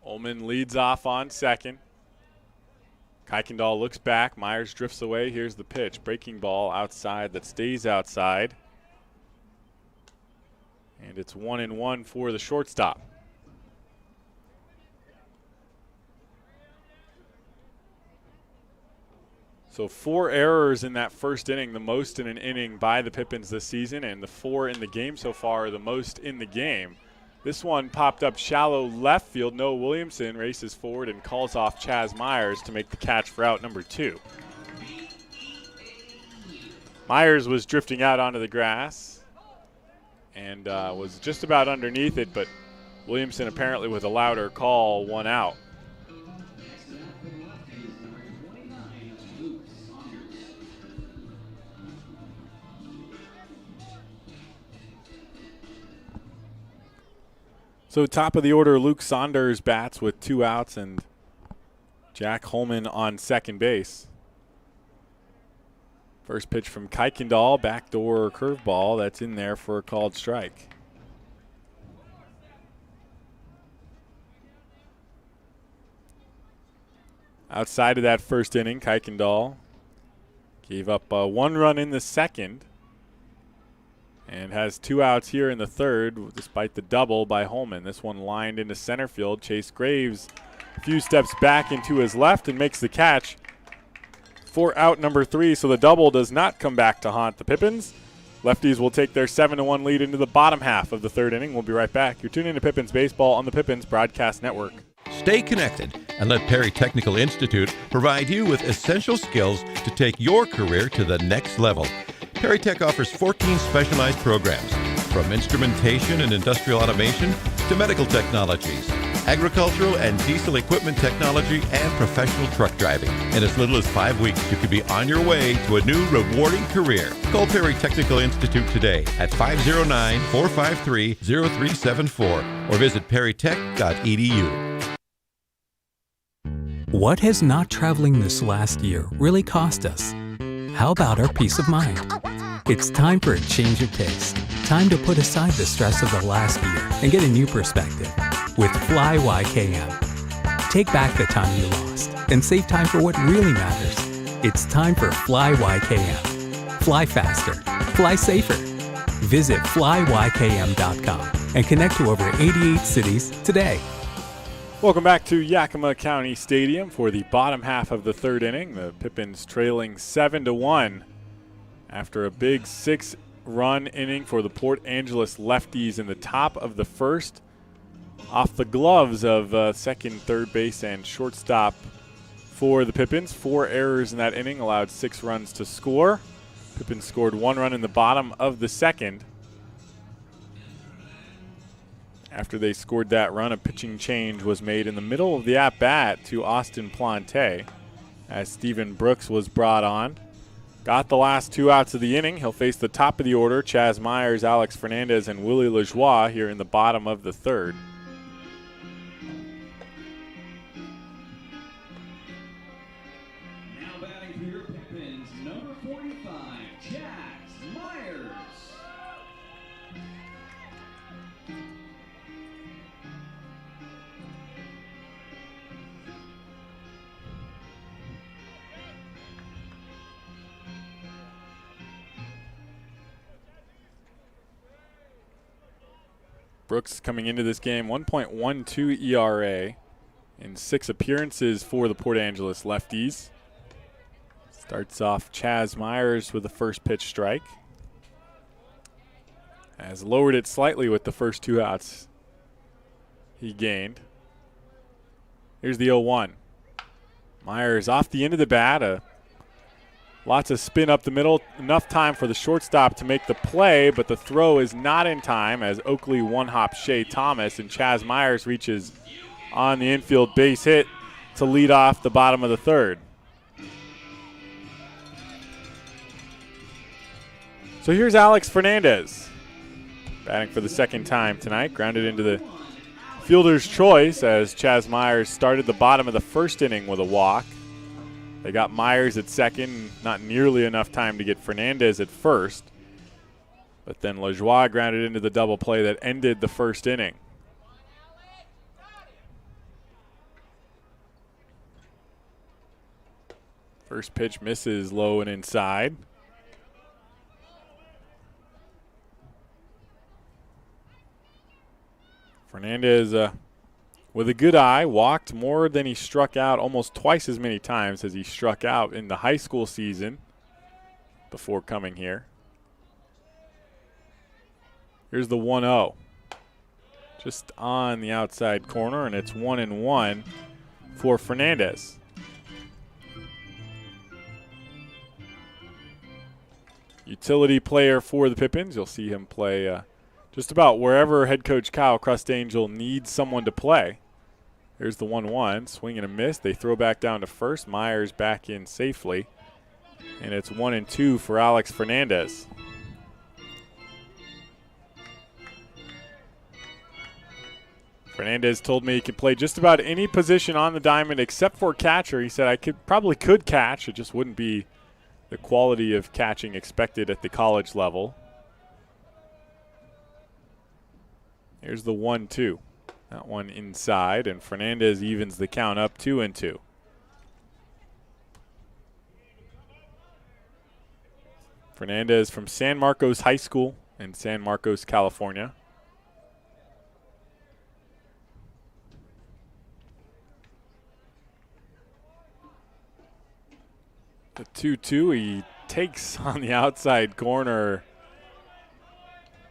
Ullman leads off on second. Kuykendall looks back. Myers drifts away. Here's the pitch. Breaking ball outside that stays outside. And it's 1-1 for the shortstop. So 4 errors in that first inning, the most in an inning by the Pippins this season, and the 4 in the game so far are the most in the game. This one popped up shallow left field. Noah Williamson races forward and calls off Chaz Myers to make the catch for out number 2. Myers was drifting out onto the grass and was just about underneath it, but Williamson apparently with a louder call, 1 out. So top of the order, Luke Saunders bats with 2 outs and Jack Holman on second base. First pitch from Kuykendall, backdoor curveball that's in there for a called strike. Outside of that first inning, Kuykendall gave up 1 run in the second and has 2 outs here in the third, despite the double by Holman. This one lined into center field. Chase Graves a few steps back into his left and makes the catch for out number 3. So the double does not come back to haunt the Pippins. Lefties will take their 7-1 lead into the bottom half of the 3rd inning. We'll be right back. You're tuning into Pippins Baseball on the Pippins Broadcast Network. Stay connected and let Perry Technical Institute provide you with essential skills to take your career to the next level. Perry Tech offers 14 specialized programs, from instrumentation and industrial automation to medical technologies, agricultural and diesel equipment technology, and professional truck driving. In as little as 5 weeks, you could be on your way to a new rewarding career. Call Perry Technical Institute today at 509-453-0374 or visit perrytech.edu. What has not traveling this last year really cost us? How about our peace of mind? It's time for a change of pace. Time to put aside the stress of the last year and get a new perspective with Fly YKM. Take back the time you lost and save time for what really matters. It's time for Fly YKM. Fly faster. Fly safer. Visit flyykm.com. and connect to over 88 cities today. Welcome back to Yakima County Stadium for the bottom half of the third inning. The Pippins trailing 7-1 after a big 6-run inning for the Port Angeles Lefties in the top of the first. Off the gloves of second, third base, and shortstop for the Pippins. 4 errors in that inning allowed 6 runs to score. Pippins scored 1 run in the bottom of the second. After they scored that run, a pitching change was made in the middle of the at-bat to Austin Plante as Stephen Brooks was brought on. Got the last 2 outs of the inning. He'll face the top of the order, Chaz Myers, Alex Fernandez, and Willie Lajoie here in the bottom of the third. Now batting for your Pippins, number 45, Chaz Myers. Brooks coming into this game, 1.12 ERA in 6 appearances for the Port Angeles Lefties. Starts off Chaz Myers with the first pitch strike. Has lowered it slightly with the first 2 outs he gained. Here's the 0-1. Myers off the end of the bat. Lots of spin up the middle. Enough time for the shortstop to make the play, but the throw is not in time as Oakley one-hop Shea Thomas, and Chaz Myers reaches on the infield base hit to lead off the bottom of the third. So here's Alex Fernandez, batting for the second time tonight. Grounded into the fielder's choice as Chaz Myers started the bottom of the first inning with a walk. They got Myers at second, not nearly enough time to get Fernandez at first. But then Lajoie grounded into the double play that ended the first inning. First pitch misses low and inside. Fernandez with a good eye, walked more than he struck out, almost twice as many times as he struck out in the high school season before coming here. Here's the 1-0. Just on the outside corner, and it's 1-1 for Fernandez. Utility player for the Pippins. You'll see him play just about wherever head coach Kyle Crustangel needs someone to play. Here's the 1-1, swing and a miss. They throw back down to first. Myers back in safely. And it's 1-2 for Alex Fernandez. Fernandez told me he could play just about any position on the diamond except for catcher. He said I probably could catch. It just wouldn't be the quality of catching expected at the college level. Here's the 1-2. That one inside, and Fernandez evens the count up 2-2. Fernandez from San Marcos High School in San Marcos, California. The 2-2, he takes on the outside corner.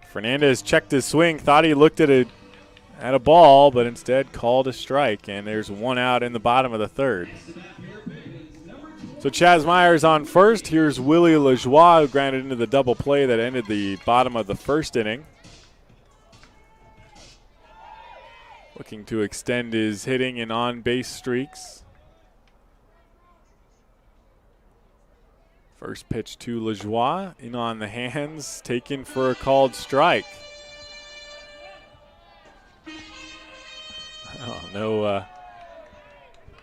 Fernandez checked his swing, thought he looked at a ball, but instead called a strike, and there's 1 out in the bottom of the third. So Chaz Myers on first. Here's Willie Lajoie, who grounded into the double play that ended the bottom of the first inning. Looking to extend his hitting and on-base streaks. First pitch to Lajoie, in on the hands, taken for a called strike. I don't know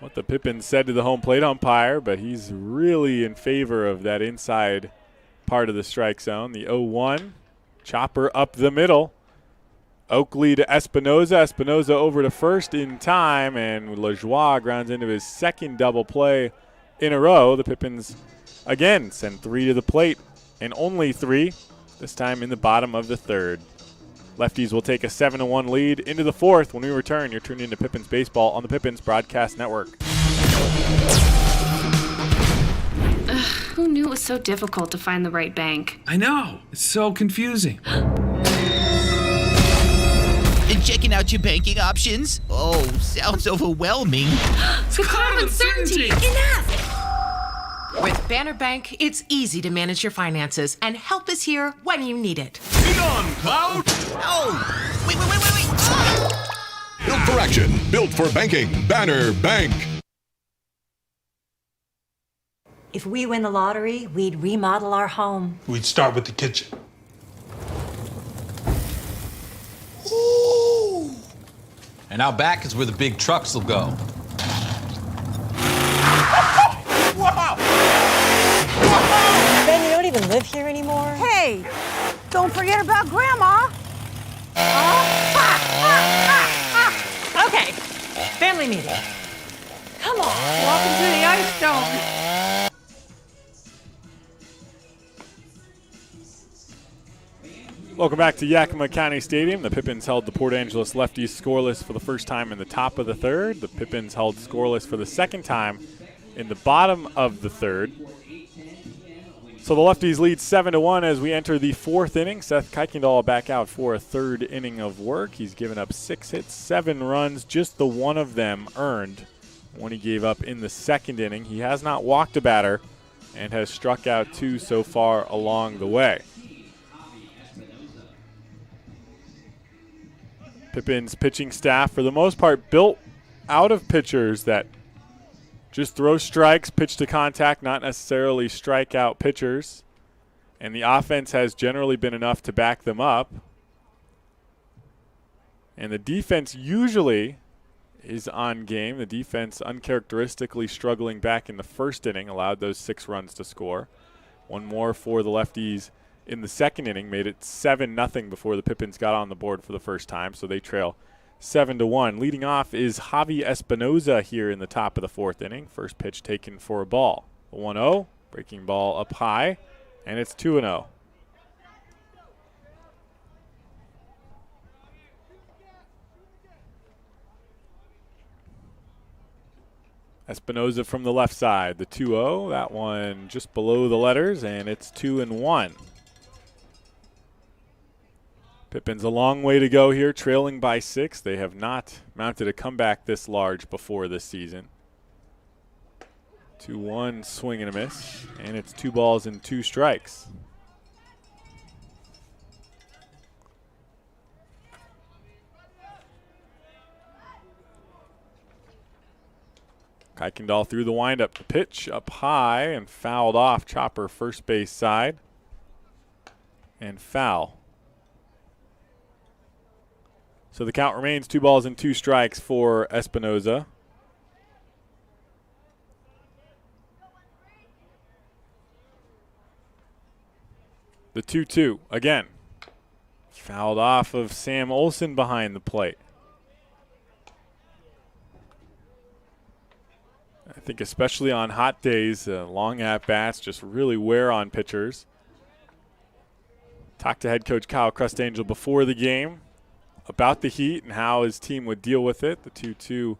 what the Pippins said to the home plate umpire, but he's really in favor of that inside part of the strike zone. The 0-1, chopper up the middle. Oakley to Espinoza. Espinoza over to first in time, and Lajoie grounds into his second double play in a row. The Pippins again send 3 to the plate, and only 3, this time in the bottom of the third. Lefties will take a 7-1 lead into the fourth. When we return, you're tuned into Pippins Baseball on the Pippins Broadcast Network. Who knew it was so difficult to find the right bank? I know. It's so confusing. Checking out your banking options? Oh, sounds overwhelming. Cloud of uncertainty! Enough! With Banner Bank, it's easy to manage your finances, and help is here when you need it. Be on, Cloud! Oh, wait. Built for action, built for banking. Banner Bank. If we win the lottery, we'd remodel our home. We'd start with the kitchen. And out back is where the big trucks will go. Ben, you don't even live here anymore? Hey, don't forget about Grandma. Okay, family meeting. Come on. Welcome to the Ice Dome. Welcome back to Yakima County Stadium. The Pippins held the Port Angeles Lefties scoreless for the first time in the top of the third. The Pippins held scoreless for the second time in the bottom of the third. So the Lefties lead 7-1 as we enter the fourth inning. Seth Kuykendall back out for a third inning of work. He's given up 6 hits, 7 runs, just the one of them earned when he gave up in the second inning. He has not walked a batter and has struck out 2 so far along the way. Pippins' pitching staff, for the most part, built out of pitchers that just throw strikes, pitch to contact, not necessarily strike out pitchers. And the offense has generally been enough to back them up. And the defense usually is on game. The defense uncharacteristically struggling back in the first inning, allowed those 6 runs to score. One more for the Lefties in the second inning, made it 7-0 before the Pippins got on the board for the first time, so they trail 7-1. Leading off is Javi Espinoza here in the top of the fourth inning. First pitch taken for a ball. 1-0, breaking ball up high, and it's 2-0. Espinoza from the left side, the 2-0. That one just below the letters, and it's 2-1. Pippins a long way to go here, trailing by 6. They have not mounted a comeback this large before this season. 2-1 swing and a miss, and it's 2 balls and 2 strikes. Kuykendall threw the windup. The pitch up high and fouled off. Chopper first base side, and foul. So the count remains 2 balls and 2 strikes for Espinoza. The 2-2 again. Fouled off of Sam Olson behind the plate. I think especially on hot days, long at-bats just really wear on pitchers. Talked to head coach Kyle Crustangel before the game about the heat and how his team would deal with it. The 2-2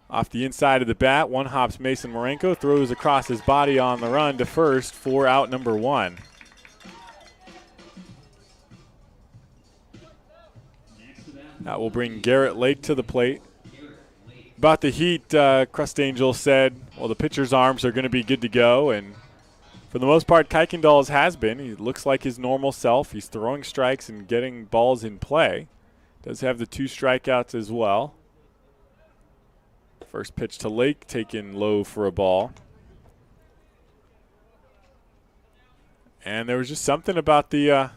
off the inside of the bat. One hops Mason Marenko, throws across his body on the run to first for out number 1. That will bring Garrett Lake to the plate. About the heat, Crustangel said, well, the pitcher's arms are going to be good to go, and for the most part, Kuykendall's has been. He looks like his normal self. He's throwing strikes and getting balls in play. Does have the 2 strikeouts as well. First pitch to Lake, taken low for a ball. And there was just something about the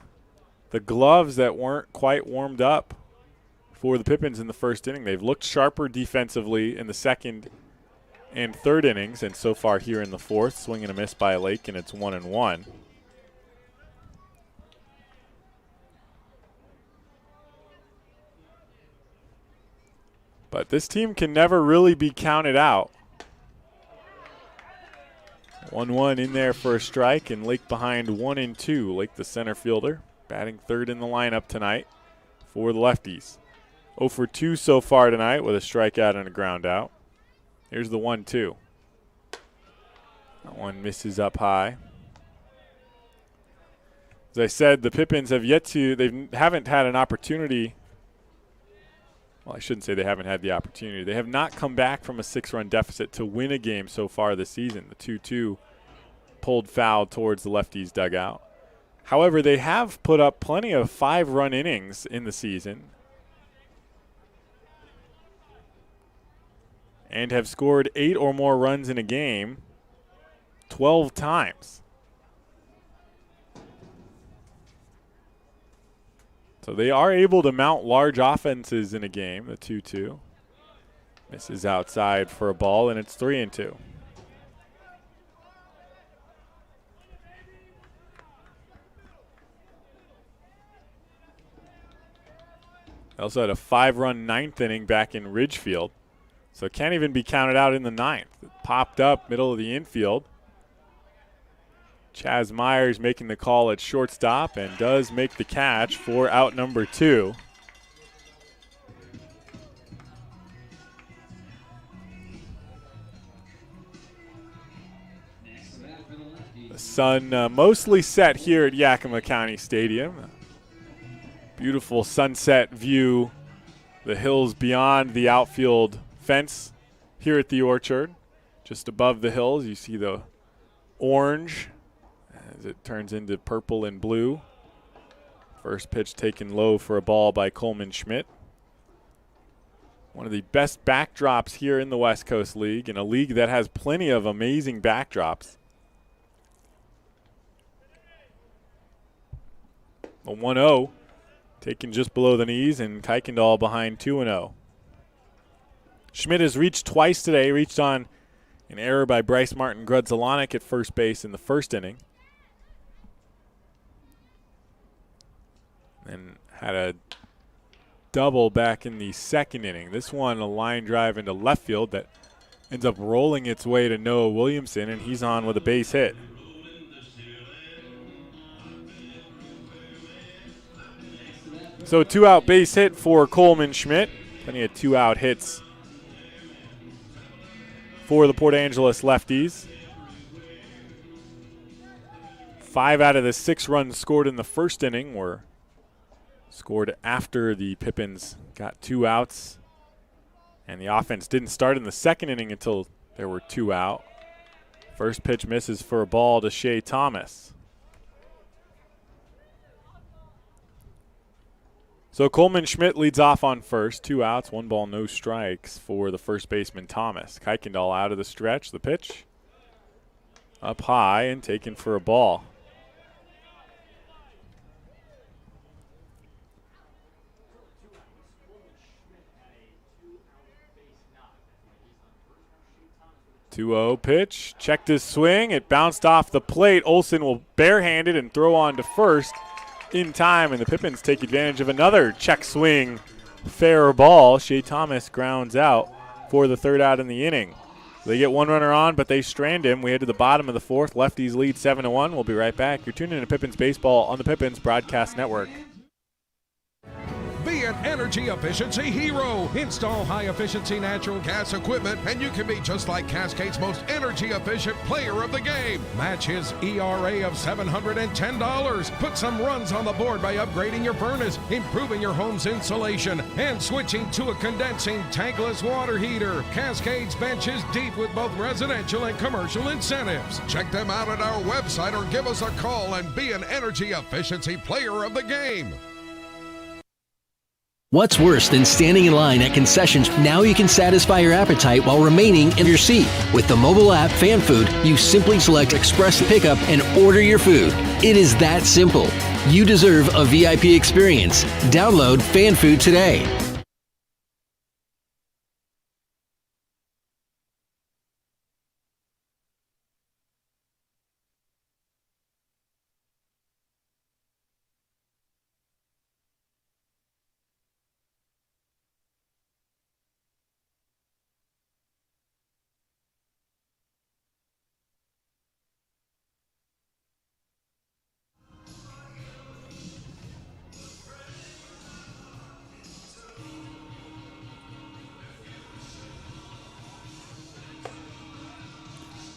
gloves that weren't quite warmed up for the Pippins in the first inning. They've looked sharper defensively in the second and third innings, and so far here in the fourth, swing and a miss by Lake, and it's 1-1. But this team can never really be counted out. 1-1 in there for a strike, and Lake behind 1-2. Lake, the center fielder. batting third in the lineup tonight for the Lefties. 0 for 2 so far tonight with a strikeout and a ground out. Here's the 1-2. That one misses up high. As I said, the Pippins have haven't had an opportunity. Well, I shouldn't say they haven't had the opportunity. They have not come back from a 6-run deficit to win a game so far this season. The 2-2 pulled foul towards the Lefties' dugout. However, they have put up plenty of 5-run innings in the season and have scored 8 or more runs in a game 12 times. So they are able to mount large offenses in a game, the 2-2. Misses outside for a ball, and it's 3-2. They also had a 5-run ninth inning back in Ridgefield, so it can't even be counted out in the ninth. It popped up middle of the infield. Chaz Myers making the call at shortstop and does make the catch for out number 2. The sun mostly set here at Yakima County Stadium. Beautiful sunset view. The hills beyond the outfield fence here at the Orchard. Just above the hills, you see the orange as it turns into purple and blue. First pitch taken low for a ball by Coleman Schmidt. One of the best backdrops here in the West Coast League, in a league that has plenty of amazing backdrops. A 1-0 taken just below the knees, and Kuykendall behind 2-0. Schmidt has reached twice today, reached on an error by Bryce Martin Grudzelanek at first base in the first inning. And had a double back in the second inning. This one, a line drive into left field that ends up rolling its way to Noah Williamson, and he's on with a base hit. So 2-out base hit for Coleman Schmidt. Plenty of 2-out hits for the Port Angeles Lefties. 5 out of the 6 runs scored in the first inning were scored after the Pippins got 2 outs. And the offense didn't start in the second inning until there were 2 out. First pitch misses for a ball to Shea Thomas. So Coleman Schmidt leads off on first. 2 outs, 1 ball, no strikes for the first baseman Thomas. Kuykendall out of the stretch. The pitch up high and taken for a ball. .2-0 pitch, checked his swing, it bounced off the plate. Olsen will barehand it and throw on to first in time, and the Pippins take advantage of another check swing, fair ball. Shea Thomas grounds out for the 3rd out in the inning. They get 1 runner on, but they strand him. We head to the bottom of the 4th. Lefties lead 7-1. We'll be right back. You're tuning in to Pippins Baseball on the Pippins Broadcast Network. Be an energy efficiency hero. Install high-efficiency natural gas equipment, and you can be just like Cascade's most energy-efficient player of the game. Match his ERA of $710. Put some runs on the board by upgrading your furnace, improving your home's insulation, and switching to a condensing tankless water heater. Cascade's bench is deep with both residential and commercial incentives. Check them out at our website or give us a call and be an energy efficiency player of the game. What's worse than standing in line at concessions? Now you can satisfy your appetite while remaining in your seat. With the mobile app Fan Food, you simply select Express Pickup and order your food. It is that simple. You deserve a VIP experience. Download Fan Food today.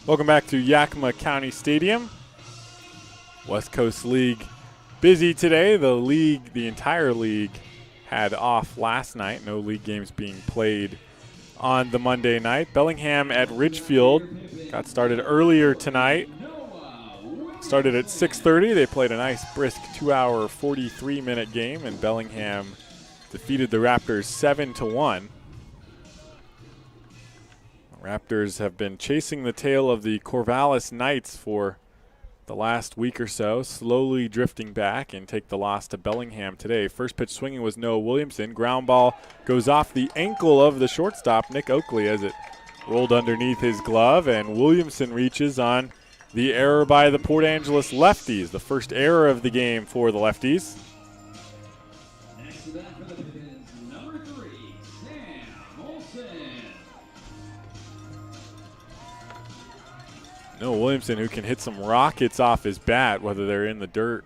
Welcome back to Yakima County Stadium. West Coast League busy today. The entire league had off last night. No league games being played on the Monday night. Bellingham at Ridgefield got started earlier tonight. Started at 6:30. They played a nice brisk 2-hour, 43-minute game, and Bellingham defeated the Raptors 7-1. Raptors have been chasing the tail of the Corvallis Knights for the last week or so, slowly drifting back and take the loss to Bellingham today. First pitch swinging was Noah Williamson. Ground ball goes off the ankle of the shortstop, Nick Oakley, as it rolled underneath his glove, and Williamson reaches on the error by the Port Angeles Lefties, the first error of the game for the Lefties. Next to that for the Pippins, number 3, Sam Olsen. Noah Williamson, who can hit some rockets off his bat, whether they're in the dirt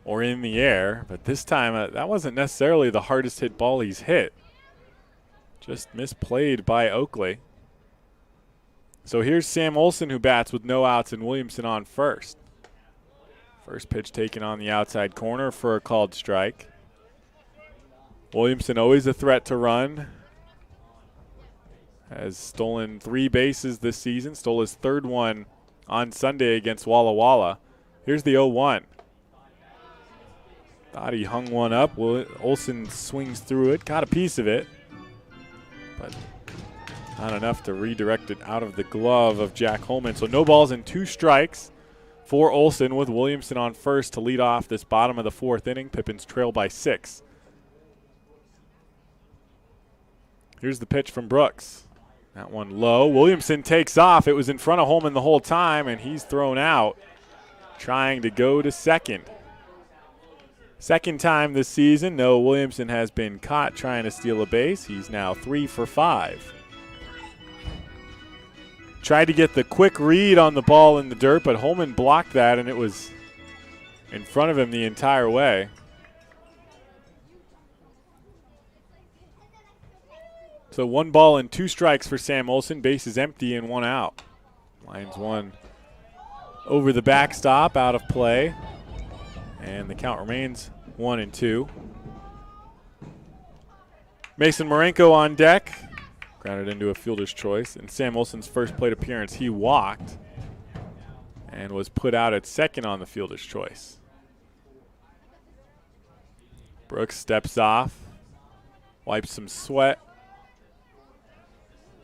or in the air. But this time, that wasn't necessarily the hardest hit ball he's hit. Just misplayed by Oakley. So here's Sam Olsen, who bats with no outs and Williamson on first. First pitch taken on the outside corner for a called strike. Williamson always a threat to run. Has stolen 3 bases this season. Stole his 3rd one on Sunday against Walla Walla. Here's the 0-1. Thought he hung one up. Olsen swings through it. Got a piece of it. But not enough to redirect it out of the glove of Jack Holman. So no balls and 2 strikes for Olsen, with Williamson on first to lead off this bottom of the 4th inning. Pippins trail by 6. Here's the pitch from Brooks. That one low. Williamson takes off. It was in front of Holman the whole time, and he's thrown out, trying to go to second. Second time this season, Noah Williamson has been caught trying to steal a base. He's now 3 for 5. Tried to get the quick read on the ball in the dirt, but Holman blocked that, and it was in front of him the entire way. So 1 ball and 2 strikes for Sam Olsen. Base is empty and 1 out. Lines one over the backstop, out of play. And the count remains 1-2. Mason Marenko on deck. Grounded into a fielder's choice. In Sam Olsen's first plate appearance, he walked and was put out at second on the fielder's choice. Brooks steps off, wipes some sweat,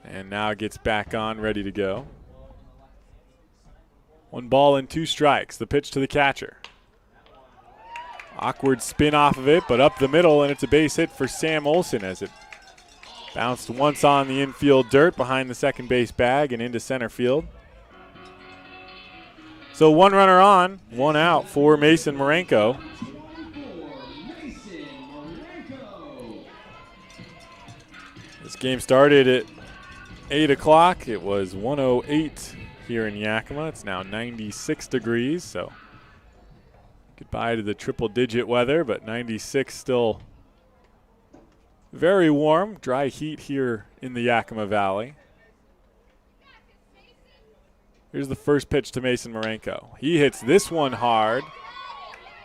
and now gets back on, ready to go. 1 ball and 2 strikes. The pitch to the catcher. Awkward spin off of it, but up the middle, and it's a base hit for Sam Olsen as it bounced once on the infield dirt behind the second base bag and into center field. So 1 runner on, 1 out for Mason Marenko. This game started at 8 o'clock. It was 1:08 here in Yakima. It's now 96 degrees, so goodbye to the triple-digit weather, but 96 still very warm. Dry heat here in the Yakima Valley. Here's the first pitch to Mason Marenko. He hits this one hard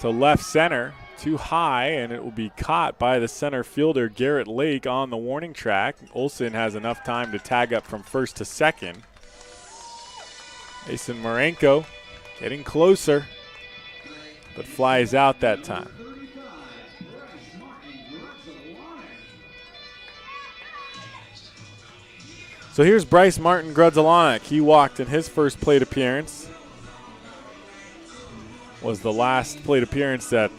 to left center, too high, and it will be caught by the center fielder Garrett Lake on the warning track. Olsen has enough time to tag up from first to second. Mason Marenko getting closer, but flies out that time. So here's Bryce Martin Grudzalanek. He walked in his first plate appearance. Was the last plate appearance that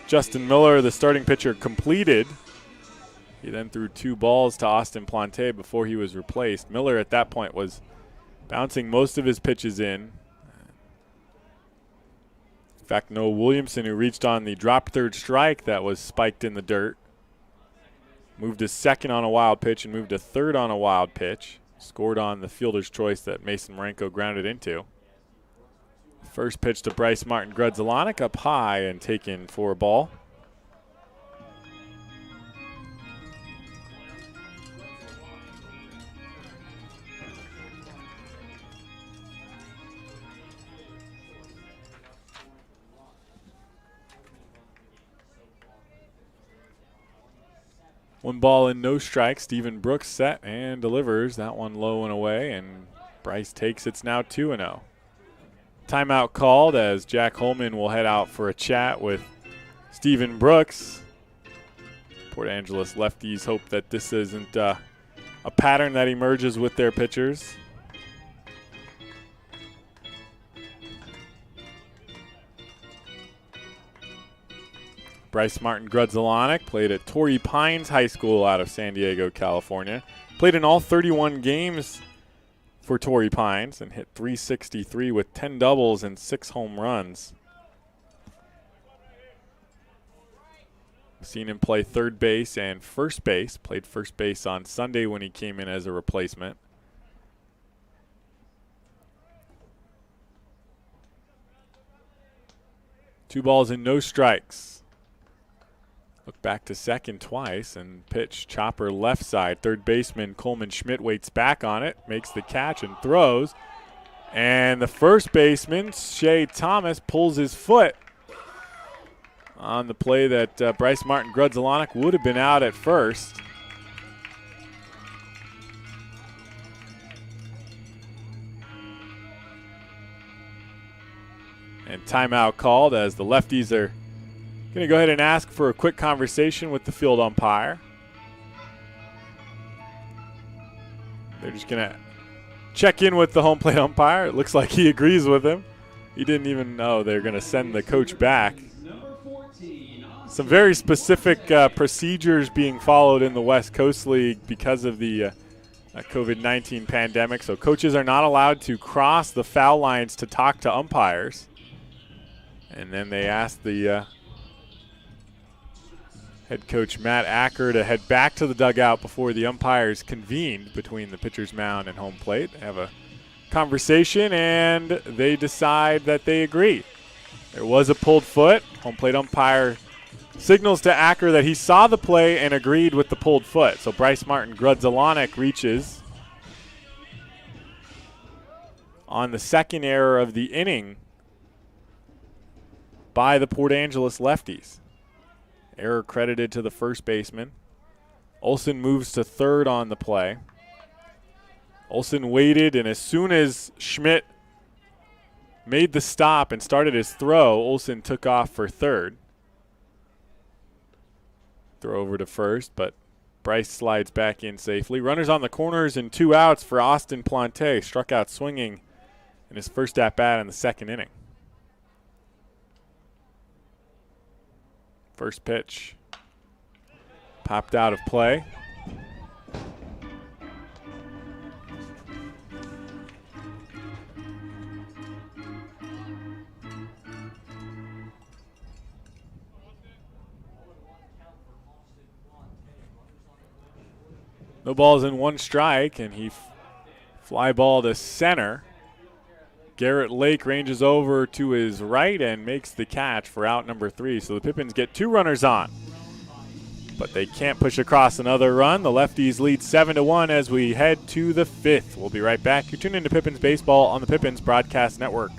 Justin Miller, the starting pitcher, completed. He then threw 2 balls to Austin Plante before he was replaced. Miller at that point was bouncing most of his pitches in. In fact, Noah Williamson, who reached on the drop third strike that was spiked in the dirt, moved to second on a wild pitch and moved to third on a wild pitch. Scored on the fielder's choice that Mason Marenko grounded into. First pitch to Bryce Martin Grudzalanek, up high and taken for a ball. 1 ball and no strikes. Stephen Brooks set and delivers that one low and away, and Bryce takes it's now 2-0. Timeout called as Jack Holman will head out for a chat with Stephen Brooks. Port Angeles lefties hope that this isn't a pattern that emerges with their pitchers. Bryce Martin Grudzelanek played at Torrey Pines High School out of San Diego, California. Played in all 31 games for Torrey Pines and hit .363 with 10 doubles and 6 home runs. Seen him play third base and first base. Played first base on Sunday when he came in as a replacement. Two balls and no strikes. Look back to second twice and pitch chopper left side. Third baseman Coleman Schmidt waits back on it, makes the catch and throws. And the first baseman, Shea Thomas, pulls his foot on the play that Bryce Martin Grudzelanek would have been out at first. And timeout called as the lefties are going to go ahead and ask for a quick conversation with the field umpire. They're just going to check in with the home plate umpire. It looks like he agrees with him. He didn't even know they're going to send the coach back. Some very specific procedures being followed in the West Coast League because of the COVID-19 pandemic. So coaches are not allowed to cross the foul lines to talk to umpires. And then they asked the head coach Matt Acker to head back to the dugout before the umpires convened between the pitcher's mound and home plate. They have a conversation and they decide that they agree. There was a pulled foot. Home plate umpire signals to Acker that he saw the play and agreed with the pulled foot. So Bryce Martin Grudzelanek reaches on the second error of the inning by the Port Angeles lefties. Error credited to the first baseman. Olsen moves to third on the play. Olsen waited, and as soon as Schmidt made the stop and started his throw, Olsen took off for third. Throw over to first, but Bryce slides back in safely. Runners on the corners and 2 outs for Austin Plante. Struck out swinging in his first at-bat in the second inning. First pitch popped out of play. No balls and 1 strike, and he fly ball to center. Garrett Lake ranges over to his right and makes the catch for out number 3. So the Pippins get 2 runners on, but they can't push across another run. The lefties lead 7-1 as we head to the 5th. We'll be right back. You're tuned into Pippins Baseball on the Pippins Broadcast Network.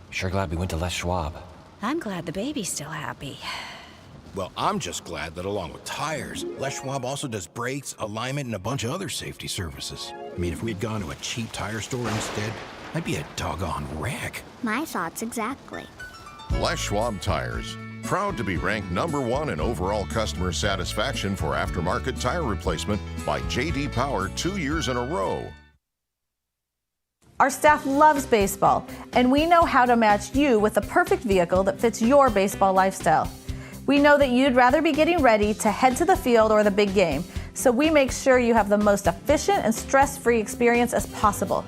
Sure glad we went to Les Schwab. I'm glad the baby's still happy. Well, I'm just glad that along with tires, Les Schwab also does brakes, alignment, and a bunch of other safety services. I mean, if we'd gone to a cheap tire store instead, I'd be a doggone wreck. My thoughts exactly. Les Schwab Tires, proud to be ranked #1 in overall customer satisfaction for aftermarket tire replacement by J.D. Power 2 years in a row. Our staff loves baseball, and we know how to match you with the perfect vehicle that fits your baseball lifestyle. We know that you'd rather be getting ready to head to the field or the big game, so we make sure you have the most efficient and stress-free experience as possible.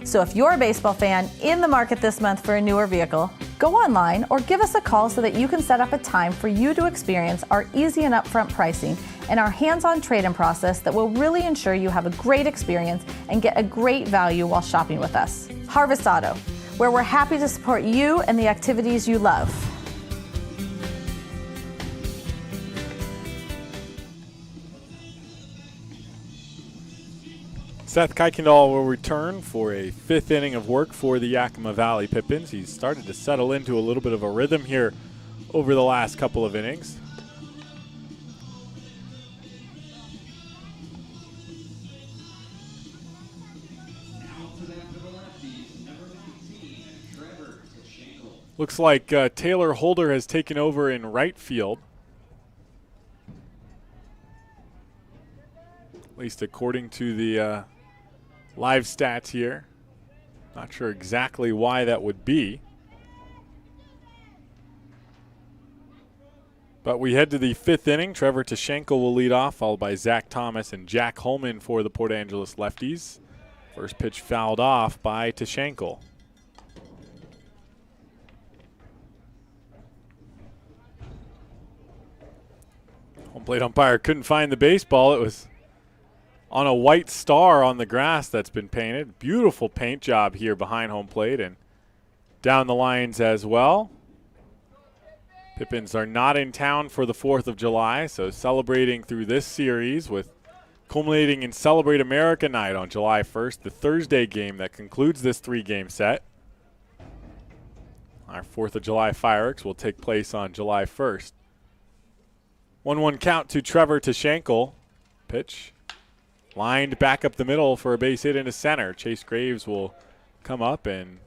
So if you're a baseball fan in the market this month for a newer vehicle, go online or give us a call so that you can set up a time for you to experience our easy and upfront pricing and our hands-on trade-in process that will really ensure you have a great experience and get a great value while shopping with us. Harvest Auto, where we're happy to support you and the activities you love. Seth Kuykendall will return for a 5th inning of work for the Yakima Valley Pippins. He's started to settle into a little bit of a rhythm here over the last couple of innings. Looks like Taylor Holder has taken over in right field. At least according to the live stats here. Not sure exactly why that would be. But we head to the 5th inning. Trevor Tashenko will lead off, followed by Zach Thomas and Jack Holman for the Port Angeles Lefties. First pitch fouled off by Tashenko. Home plate umpire couldn't find the baseball. It was on a white star on the grass that's been painted. Beautiful paint job here behind home plate and down the lines as well. Pippins are not in town for the 4th of July, so celebrating through this series with culminating in Celebrate America Night on July 1st, the Thursday game that concludes this 3-game set. Our 4th of July fireworks will take place on July 1st. 1-1 count to Trevor Tashenko. Pitch lined back up the middle for a base hit into center. Chase Graves will come up and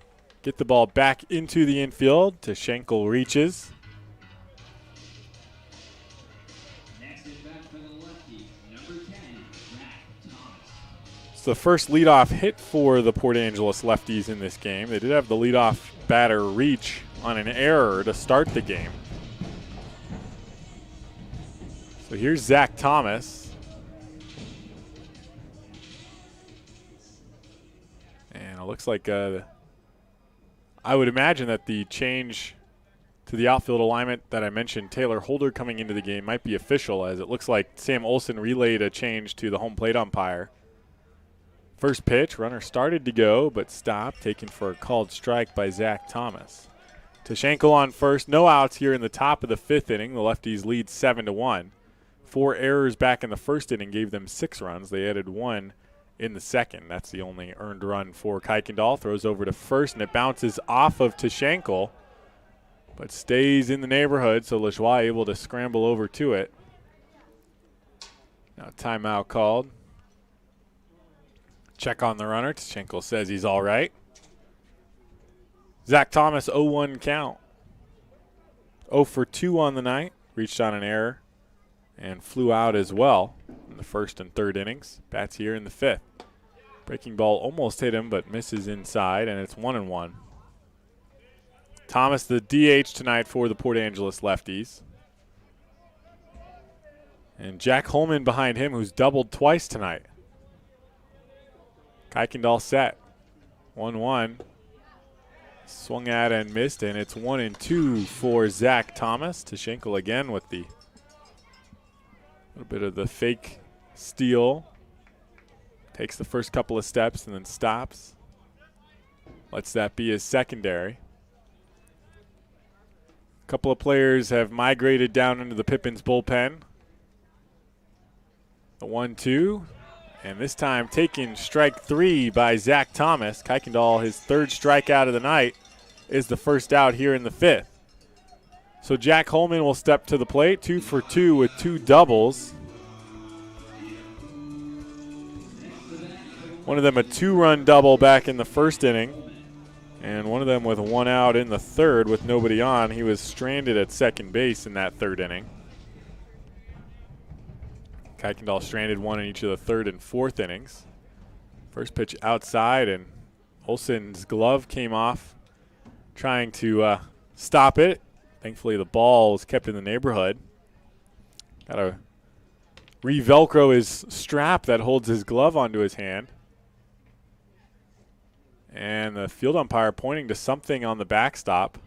get the ball back into the infield. Tashenko reaches. It's the first leadoff hit for the Port Angeles Lefties in this game. They did have the leadoff batter reach on an error to start the game. So here's Zach Thomas. And it looks like I would imagine that the change to the outfield alignment that I mentioned, Taylor Holder coming into the game, might be official, as it looks like Sam Olson relayed a change to the home plate umpire. First pitch, runner started to go, but stopped, taken for a called strike by Zach Thomas. Tashenko on first, no outs here in the top of the 5th inning. The Lefties lead 7-1. 4 errors back in the first inning gave them 6 runs. They added 1 in the second. That's the only earned run for Kuykendall. Throws over to first, and it bounces off of Tashenko, but stays in the neighborhood, so Lajoie able to scramble over to it. Now timeout called. Check on the runner. Tashenko says he's all right. Zach Thomas, 0-1 count. 0 for 2 on the night. Reached on an error and flew out as well in the 1st and 3rd innings. Bats here in the 5th. Breaking ball almost hit him, but misses inside, and it's 1-1. Thomas, the DH tonight for the Port Angeles Lefties. And Jack Holman behind him, who's doubled twice tonight. Kuykendall set. 1-1. Swung at and missed, and it's 1-2 for Zach Thomas. Tashenko again with the little bit of the fake steal. Takes the first couple of steps and then stops. Lets that be his secondary. A couple of players have migrated down into the Pippins bullpen. The 1-2. And this time taking strike 3 by Zach Thomas. Kuykendall, his 3rd strikeout of the night, is the first out here in the 5th. So Jack Holman will step to the plate, 2 for 2 with 2 doubles. One of them a 2-run double back in the 1st inning, and one of them with 1 out in the 3rd with nobody on. He was stranded at second base in that 3rd inning. Kuykendall stranded 1 in each of the 3rd and 4th innings. First pitch outside, and Olson's glove came off trying to stop it. Thankfully, the ball was kept in the neighborhood. Got to re-Velcro his strap that holds his glove onto his hand. And the field umpire pointing to something on the backstop.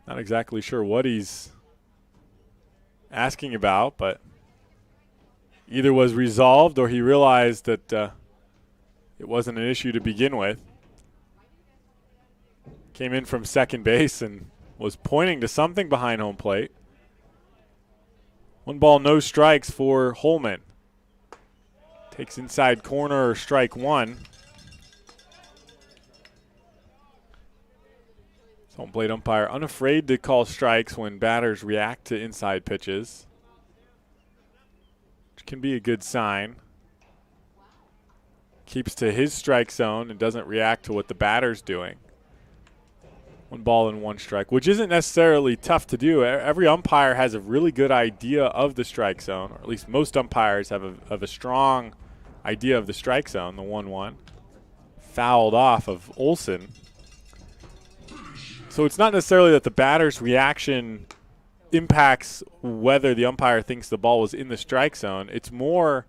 Not exactly sure what he's asking about, but either was resolved or he realized that it wasn't an issue to begin with. Came in from second base and was pointing to something behind home plate. 1 ball, no strikes for Holman. Takes inside corner, strike 1. Home plate umpire unafraid to call strikes when batters react to inside pitches, which can be a good sign. Keeps to his strike zone and doesn't react to what the batter's doing. 1 ball and 1 strike, which isn't necessarily tough to do. Every umpire has a really good idea of the strike zone, or at least most umpires have a strong idea of the strike zone. The 1-1 fouled off of Olson. So it's not necessarily that the batter's reaction impacts whether the umpire thinks the ball was in the strike zone. It's more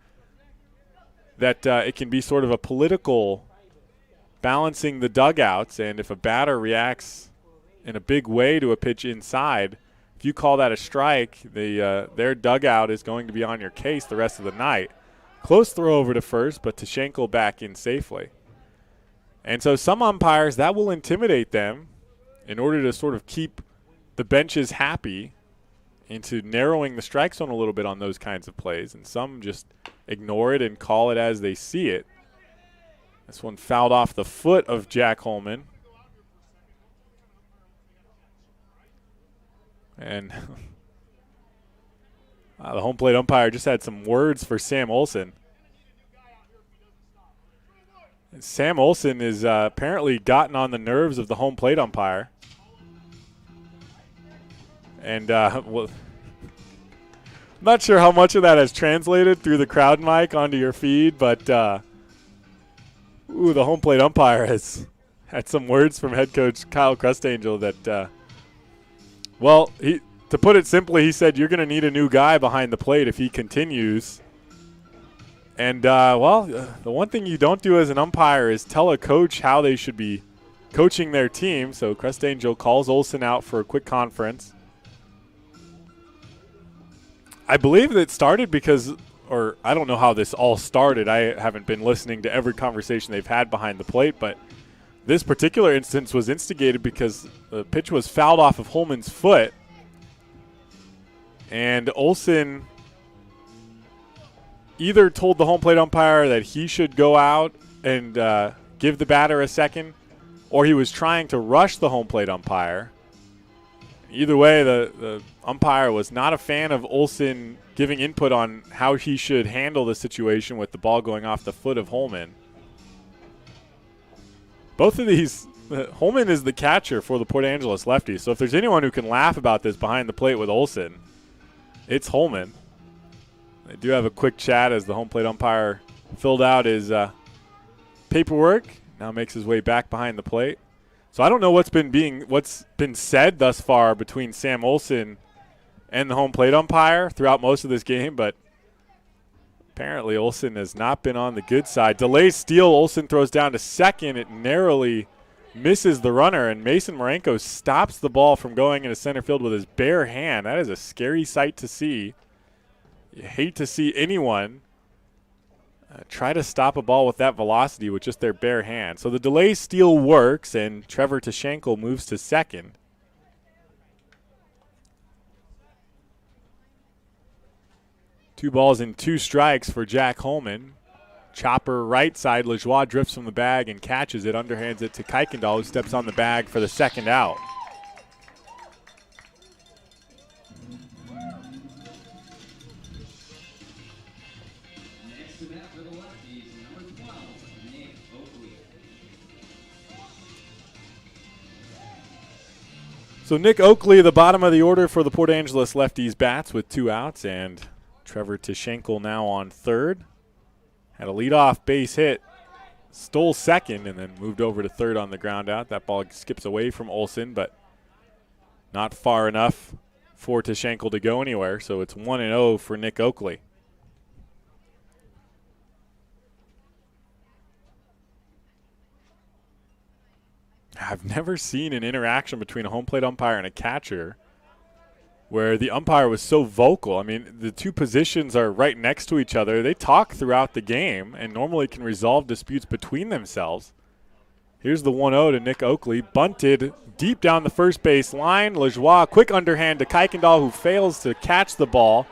that it can be sort of a political balancing the dugouts, and if a batter reacts in a big way to a pitch inside, if you call that a strike, their dugout is going to be on your case the rest of the night. Close throw over to first, but Tashenko back in safely. And so some umpires, that will intimidate them in order to sort of keep the benches happy into narrowing the strike zone a little bit on those kinds of plays. And some just ignore it and call it as they see it. This one fouled off the foot of Jack Holman. And the home plate umpire just had some words for Sam Olson. And Sam Olson is apparently gotten on the nerves of the home plate umpire. And well, I'm not sure how much of that has translated through the crowd mic onto your feed, but the home plate umpire has had some words from head coach Kyle Crustangel that, well, to put it simply, he said you're going to need a new guy behind the plate if he continues. And, well, the one thing you don't do as an umpire is tell a coach how they should be coaching their team. So Crustangel calls Olson out for a quick conference. I believe it started because, or I don't know how this all started. I haven't been listening to every conversation they've had behind the plate, but this particular instance was instigated because the pitch was fouled off of Holman's foot. And Olson either told the home plate umpire that he should go out and give the batter a second, or he was trying to rush the home plate umpire. Either way, the umpire was not a fan of Olson giving input on how he should handle the situation with the ball going off the foot of Holman. Both of these, Holman is the catcher for the Port Angeles Lefties, so if there's anyone who can laugh about this behind the plate with Olson, it's Holman. They do have a quick chat as the home plate umpire filled out his paperwork, now makes his way back behind the plate. So I don't know what's been said thus far between Sam Olson and the home plate umpire throughout most of this game, but apparently Olson has not been on the good side. Delays steal. Olson throws down to second. It narrowly misses the runner, and Mason Marenko stops the ball from going into center field with his bare hand. That is a scary sight to see. You hate to see anyone try to stop a ball with that velocity with just their bare hand. So the delay steal works, and Trevor Tashenko moves to second. Two balls and 2 strikes for Jack Holman. Chopper right side. Lajoie drifts from the bag and catches it, underhands it to Kuykendall, who steps on the bag for the second out. So Nick Oakley, the bottom of the order for the Port Angeles Lefties, bats with 2 outs, and Trevor Tashenko now on third. Had a leadoff base hit, stole second, and then moved over to third on the ground out. That ball skips away from Olson, but not far enough for Tashenko to go anywhere, so it's 1-0 for Nick Oakley. I've never seen an interaction between a home plate umpire and a catcher where the umpire was so vocal. I mean, the two positions are right next to each other. They talk throughout the game and normally can resolve disputes between themselves. Here's the 1-0 to Nick Oakley. Bunted deep down the first base line. Lajoie, quick underhand to Kuykendall, who fails to catch the ball.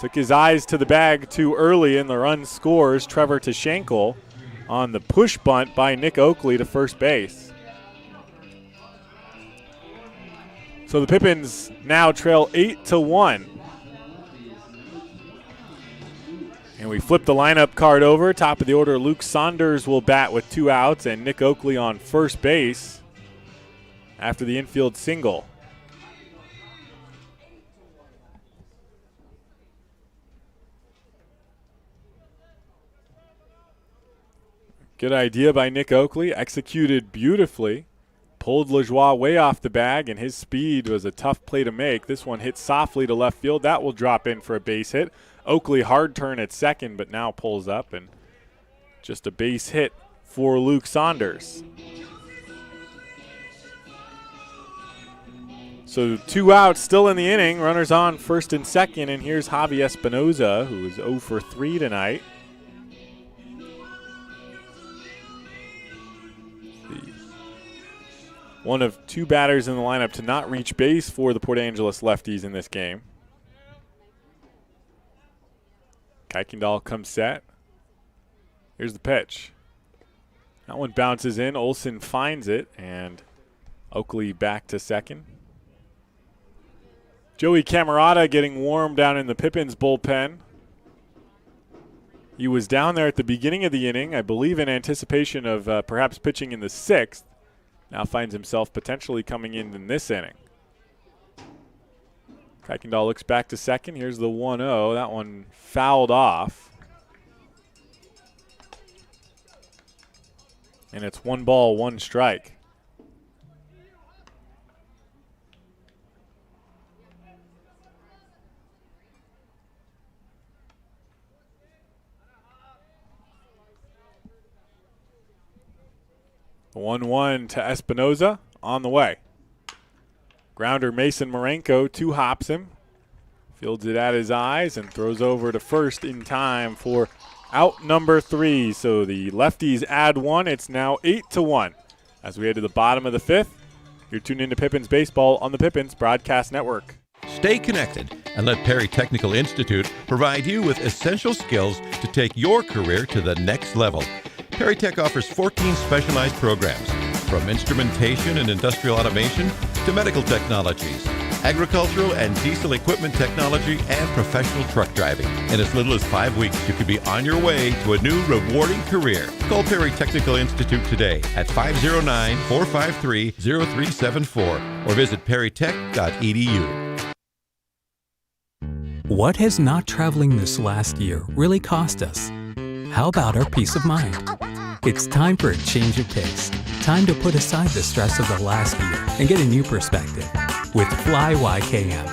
Took his eyes to the bag too early, and the run scores. Trevor Tashenko on the push bunt by Nick Oakley to first base. So the Pippins now trail 8-1. And we flip the lineup card over. Top of the order, Luke Saunders will bat with 2 outs, and Nick Oakley on first base after the infield single. Good idea by Nick Oakley, executed beautifully. Pulled Lajoie way off the bag, and his speed was a tough play to make. This one hit softly to left field. That will drop in for a base hit. Oakley hard turn at second, but now pulls up, and just a base hit for Luke Saunders. So 2 outs still in the inning. Runners on first and second, and here's Javi Espinoza, who is 0 for 3 tonight. One of 2 batters in the lineup to not reach base for the Port Angeles Lefties in this game. Kuykendall comes set. Here's the pitch. That one bounces in. Olsen finds it, and Oakley back to second. Joey Camerata getting warm down in the Pippins bullpen. He was down there at the beginning of the inning, I believe in anticipation of perhaps pitching in the 6th. Now finds himself potentially coming in this inning. Kuykendall looks back to second. Here's the 1-0. That one fouled off. And it's 1 ball, 1 strike. The 1-1 to Espinoza on the way. Grounder Mason Marenko 2 hops him. Fields it at his eyes and throws over to first in time for out number 3. So the Lefties add 1. It's now 8-1. As we head to the bottom of the 5th, you're tuned into Pippins Baseball on the Pippins Broadcast Network. Stay connected and let Perry Technical Institute provide you with essential skills to take your career to the next level. Perry Tech offers 14 specialized programs, from instrumentation and industrial automation to medical technologies, agricultural and diesel equipment technology, and professional truck driving. In as little as 5 weeks, you could be on your way to a new rewarding career. Call Perry Technical Institute today at 509-453-0374 or visit perrytech.edu. What has not traveling this last year really cost us? How about our peace of mind? It's time for a change of pace. Time to put aside the stress of the last year and get a new perspective with Fly YKM.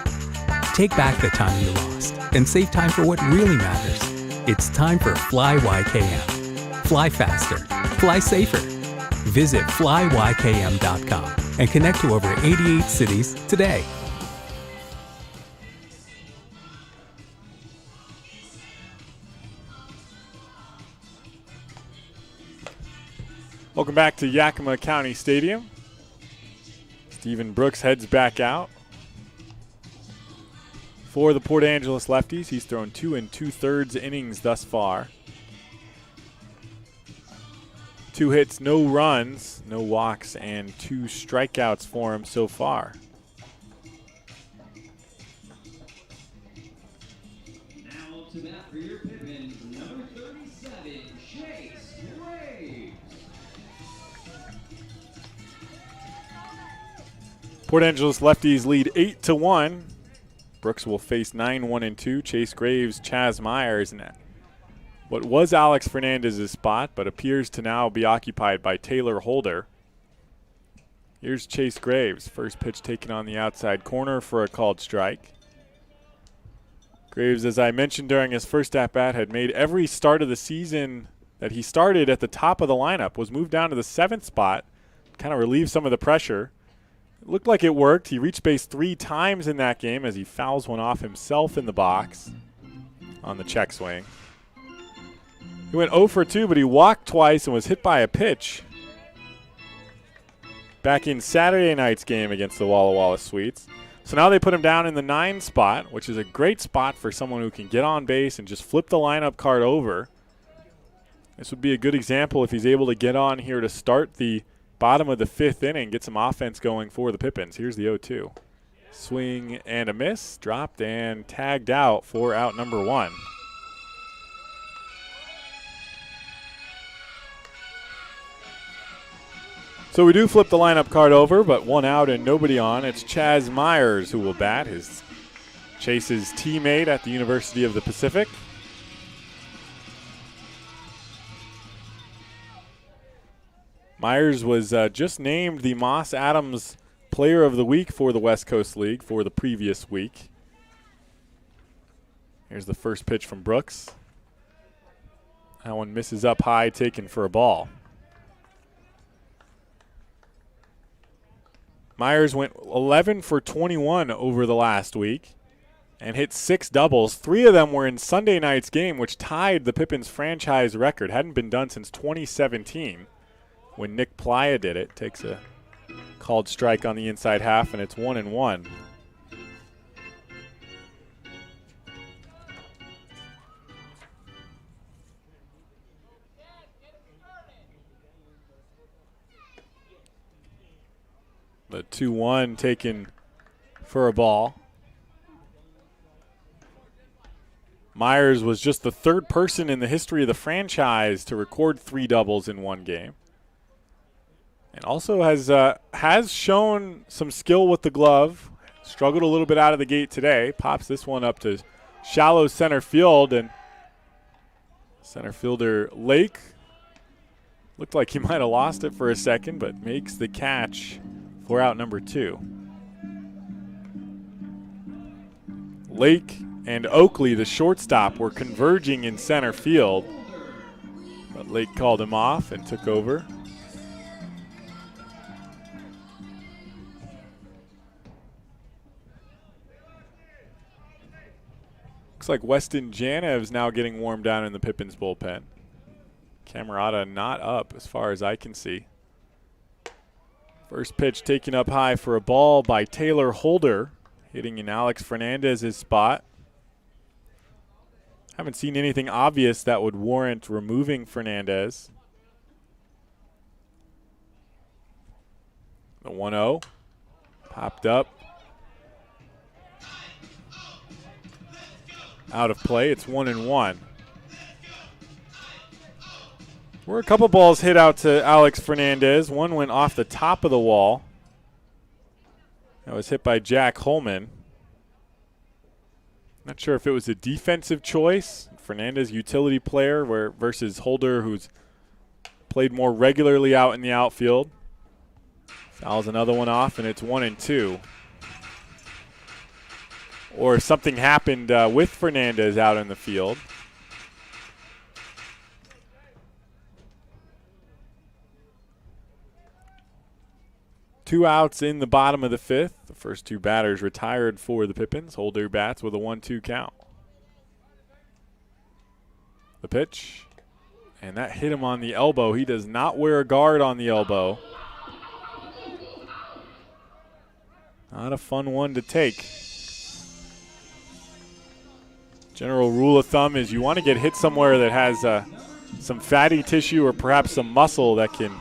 Take back the time you lost and save time for what really matters. It's time for Fly YKM. Fly faster. Fly safer. Visit flyykm.com and connect to over 88 cities today. Welcome back to Yakima County Stadium. Stephen Brooks heads back out for the Port Angeles Lefties. He's thrown 2 2/3 innings thus far. 2 hits, no runs, no walks, and 2 strikeouts for him so far. Now to bat for your Pippins, number 37, Chase Graves. Port Angeles Lefties lead 8-1. Brooks will face 9-1-2. Chase Graves, Chaz Myers, and what was Alex Fernandez's spot, but appears to now be occupied by Taylor Holder. Here's Chase Graves. First pitch taken on the outside corner for a called strike. Graves, as I mentioned during his first at-bat, had made every start of the season that he started at the top of the lineup, was moved down to the 7th spot, kind of relieved some of the pressure. It looked like it worked. He reached base 3 times in that game as he fouls one off himself in the box on the check swing. He went 0 for 2, but he walked twice and was hit by a pitch back in Saturday night's game against the Walla Walla Sweets. So now they put him down in the 9 spot, which is a great spot for someone who can get on base and just flip the lineup card over. This would be a good example if he's able to get on here to start the bottom of the 5th inning, get some offense going for the Pippins. Here's the 0-2. Swing and a miss. Dropped and tagged out for out number 1. So we do flip the lineup card over, but 1 out and nobody on. It's Chaz Myers who will bat, Chase's teammate at the University of the Pacific. Myers was just named the Moss Adams Player of the Week for the West Coast League for the previous week. Here's the first pitch from Brooks. That one misses up high, taken for a ball. Myers went 11 for 21 over the last week and hit 6 doubles. 3 of them were in Sunday night's game, which tied the Pippins franchise record. Hadn't been done since 2017 when Nick Playa did it. Takes a called strike on the inside half, and it's 1-1. The 2-1 taken for a ball. Myers was just the 3rd person in the history of the franchise to record 3 doubles in one game. And also has shown some skill with the glove. Struggled a little bit out of the gate today. Pops this one up to shallow center field, and center fielder Lake looked like he might have lost it for a second, but makes the catch for out number 2. Lake and Oakley, the shortstop, were converging in center field, but Lake called him off and took over. Looks like Weston Janev's now getting warmed down in the Pippins bullpen. Camerata not up as far as I can see. First pitch taken up high for a ball by Taylor Holder, hitting in Alex Fernandez's spot. Haven't seen anything obvious that would warrant removing Fernandez. The 1-0 popped up. Out of play, it's 1-1. Were a couple balls hit out to Alex Fernandez. One went off the top of the wall. That was hit by Jack Holman. Not sure if it was a defensive choice. Fernandez, utility player, versus Holder, who's played more regularly out in the outfield. Fouls another one off, and it's 1-2. Or something happened with Fernandez out in the field. Two outs in the bottom of the 5th. The first 2 batters retired for the Pippins. Holder bats with a 1-2 count. The pitch, and that hit him on the elbow. He does not wear a guard on the elbow. Not a fun one to take. General rule of thumb is you want to get hit somewhere that has some fatty tissue or perhaps some muscle that can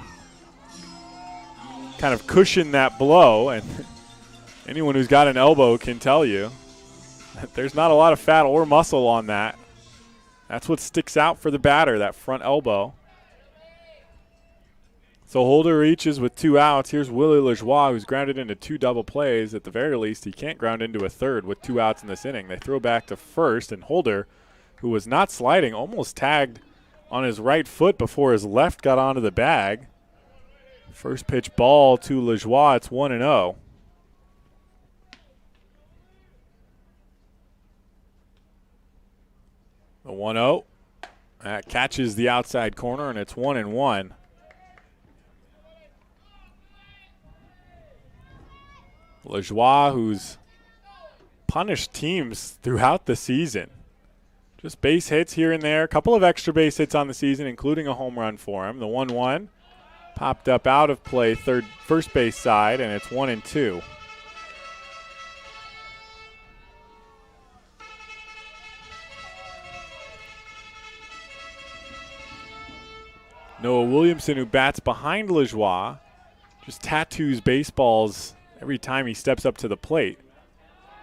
kind of cushion that blow, and anyone who's got an elbow can tell you that there's not a lot of fat or muscle on that. That's what sticks out for the batter, that front elbow. So Holder reaches with 2 outs. Here's Willie Lajoie, who's grounded into 2 double plays. At the very least, he can't ground into a third with 2 outs in this inning. They throw back to first, and Holder, who was not sliding, almost tagged on his right foot before his left got onto the bag. First pitch ball to Lajoie. It's 1-0. The 1-0. That catches the outside corner, and it's 1-1. Lajoie, who's punished teams throughout the season. Just base hits here and there. A couple of extra base hits on the season, including a home run for him. The 1-1. Popped up out of play, first base side, and it's 1-2. Noah Williamson, who bats behind Lajoie, just tattoos baseballs every time he steps up to the plate.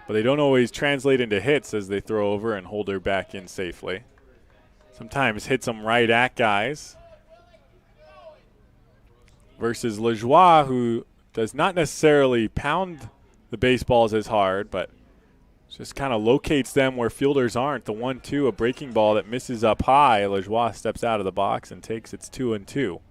but they don't always translate into hits as they throw over and hold her back in safely. Sometimes hits them right at guys. Versus LeJoie, who does not necessarily pound the baseballs as hard, but just kind of locates them where fielders aren't. The 1-2, a breaking ball that misses up high. LeJoie steps out of the box and takes its 2-2.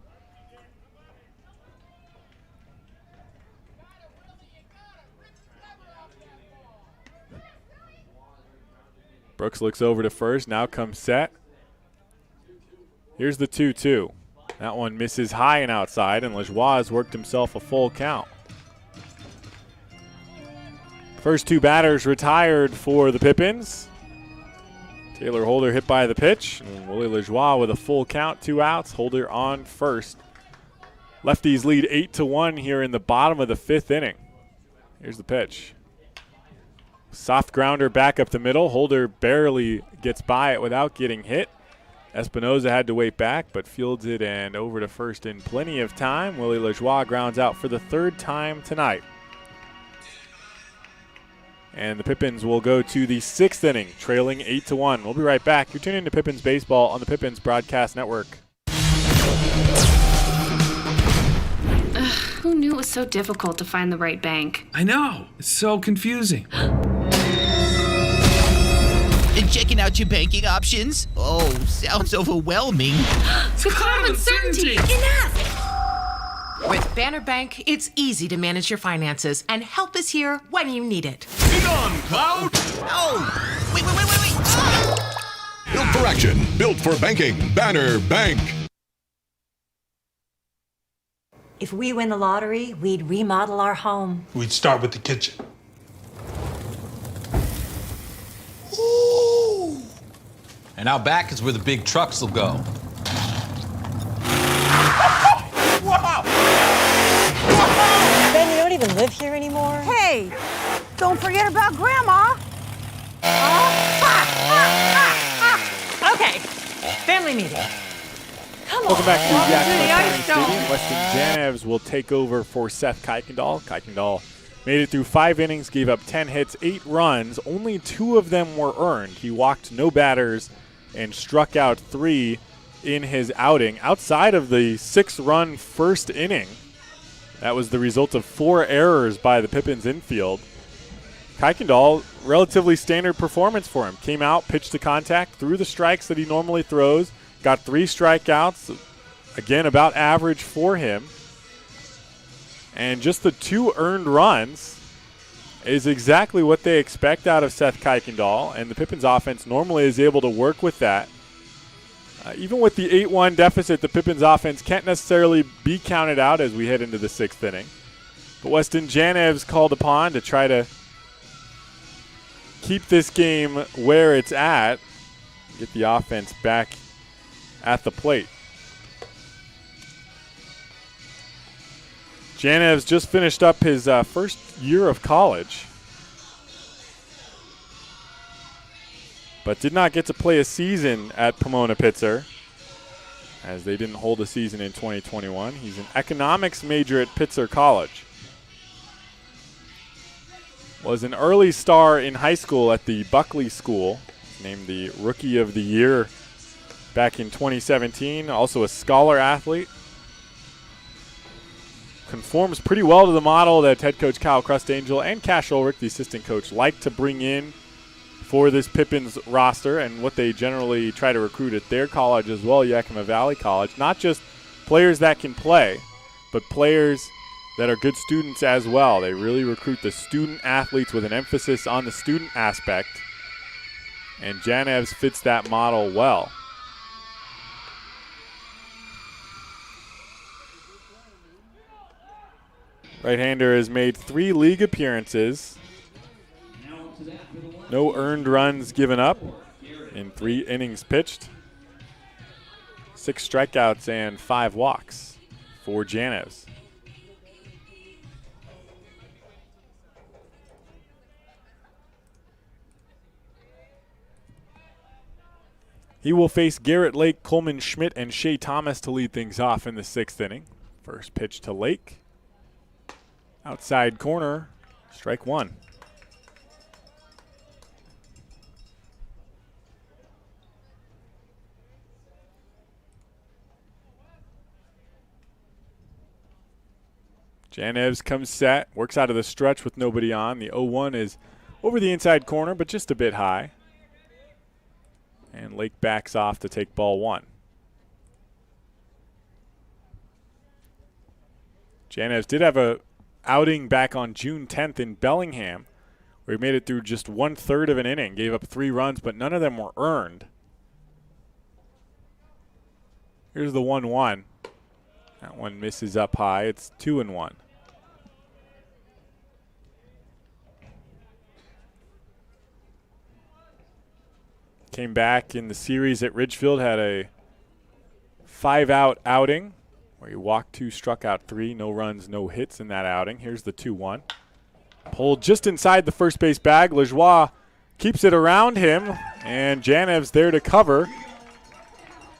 Brooks looks over to first, now comes set. Here's the 2-2. That one misses high and outside, and LeJoie has worked himself a full count. First two batters retired for the Pippins. Taylor Holder hit by the pitch, and Willie LeJoie with a full count, 2 outs. Holder on first. Lefties lead 8-1 here in the bottom of the 5th inning. Here's the pitch. Soft grounder back up the middle. Holder barely gets by it without getting hit. Espinoza had to wait back, but fields it and over to first in plenty of time. Willie LeJoie grounds out for the 3rd time tonight. And the Pippins will go to the 6th inning, trailing 8-1. We'll be right back. You're tuning in to Pippins Baseball on the Pippins Broadcast Network. Who knew it was so difficult to find the right bank? I know. It's so confusing. Checking out your banking options? Oh, sounds overwhelming. The cloud of uncertainty! Enough! With Banner Bank, it's easy to manage your finances, and help is here when you need it. Be on, Cloud! Oh! Wait! Ah! Built for action, built for banking. Banner Bank. If we win the lottery, we'd remodel our home. We'd start with the kitchen. And out back is where the big trucks will go. Ben, you don't even live here anymore? Hey, don't forget about Grandma. Okay, family meeting. Come Welcome back to Yakima County ice dome. Stadium. Weston Janevs will take over for Seth Kuykendall. Kuykendall made it through 5 innings, gave up 10 hits, 8 runs. Only 2 of them were earned. He walked no batters and struck out 3 in his outing. Outside of the 6-run first inning, that was the result of 4 errors by the Pippins infield. Kuykendall, relatively standard performance for him. Came out, pitched to contact, threw the strikes that he normally throws, got 3 strikeouts. Again, about average for him. And just the 2 earned runs is exactly what they expect out of Seth Kuykendall, and the Pippins offense normally is able to work with that. Even with the 8-1 deficit, the Pippins offense can't necessarily be counted out as we head into the 6th inning. But Weston Janevs called upon to try to keep this game where it's at, get the offense back at the plate. Janevs just finished up his first year of college, but did not get to play a season at Pomona-Pitzer, as they didn't hold a season in 2021. He's an economics major at Pitzer College. Was an early star in high school at the Buckley School, named the Rookie of the Year back in 2017. Also a scholar athlete. Conforms pretty well to the model that head coach Kyle Crustangel and Cash Ulrich, the assistant coach, like to bring in for this Pippins roster and what they generally try to recruit at their college as well, Yakima Valley College. Not just players that can play, but players that are good students as well. They really recruit the student athletes with an emphasis on the student aspect, and Janevs fits that model well. Right-hander has made 3 league appearances. No earned runs given up in 3 innings pitched. 6 strikeouts and 5 walks for Janevs. He will face Garrett Lake, Coleman Schmidt, and Shea Thomas to lead things off in the 6th inning. First pitch to Lake. Outside corner, strike 1. Janevs comes set, works out of the stretch with nobody on. The 0-1 is over the inside corner, but just a bit high. And Lake backs off to take ball 1. Janevs did have a outing back on June 10th in Bellingham, where he made it through just 1/3 of an inning, gave up 3 runs, but none of them were earned. Here's the 1-1. That one misses up high. It's 2-1. Came back in the series at Ridgefield, had a 5-out outing where he walked 2, struck out 3, no runs, no hits in that outing. Here's the 2-1. Pulled just inside the first base bag. Lajoie keeps it around him, and Janev's there to cover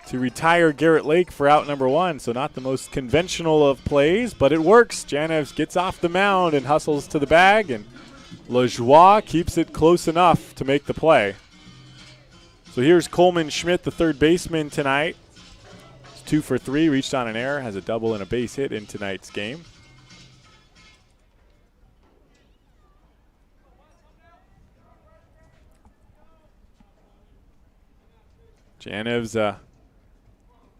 to retire Garrett Lake for out number 1. So not the most conventional of plays, but it works. Janev's gets off the mound and hustles to the bag, and Lajoie keeps it close enough to make the play. So here's Coleman Schmidt, the third baseman tonight. He's 2 for 3, reached on an error, has a double and a base hit in tonight's game. Janev's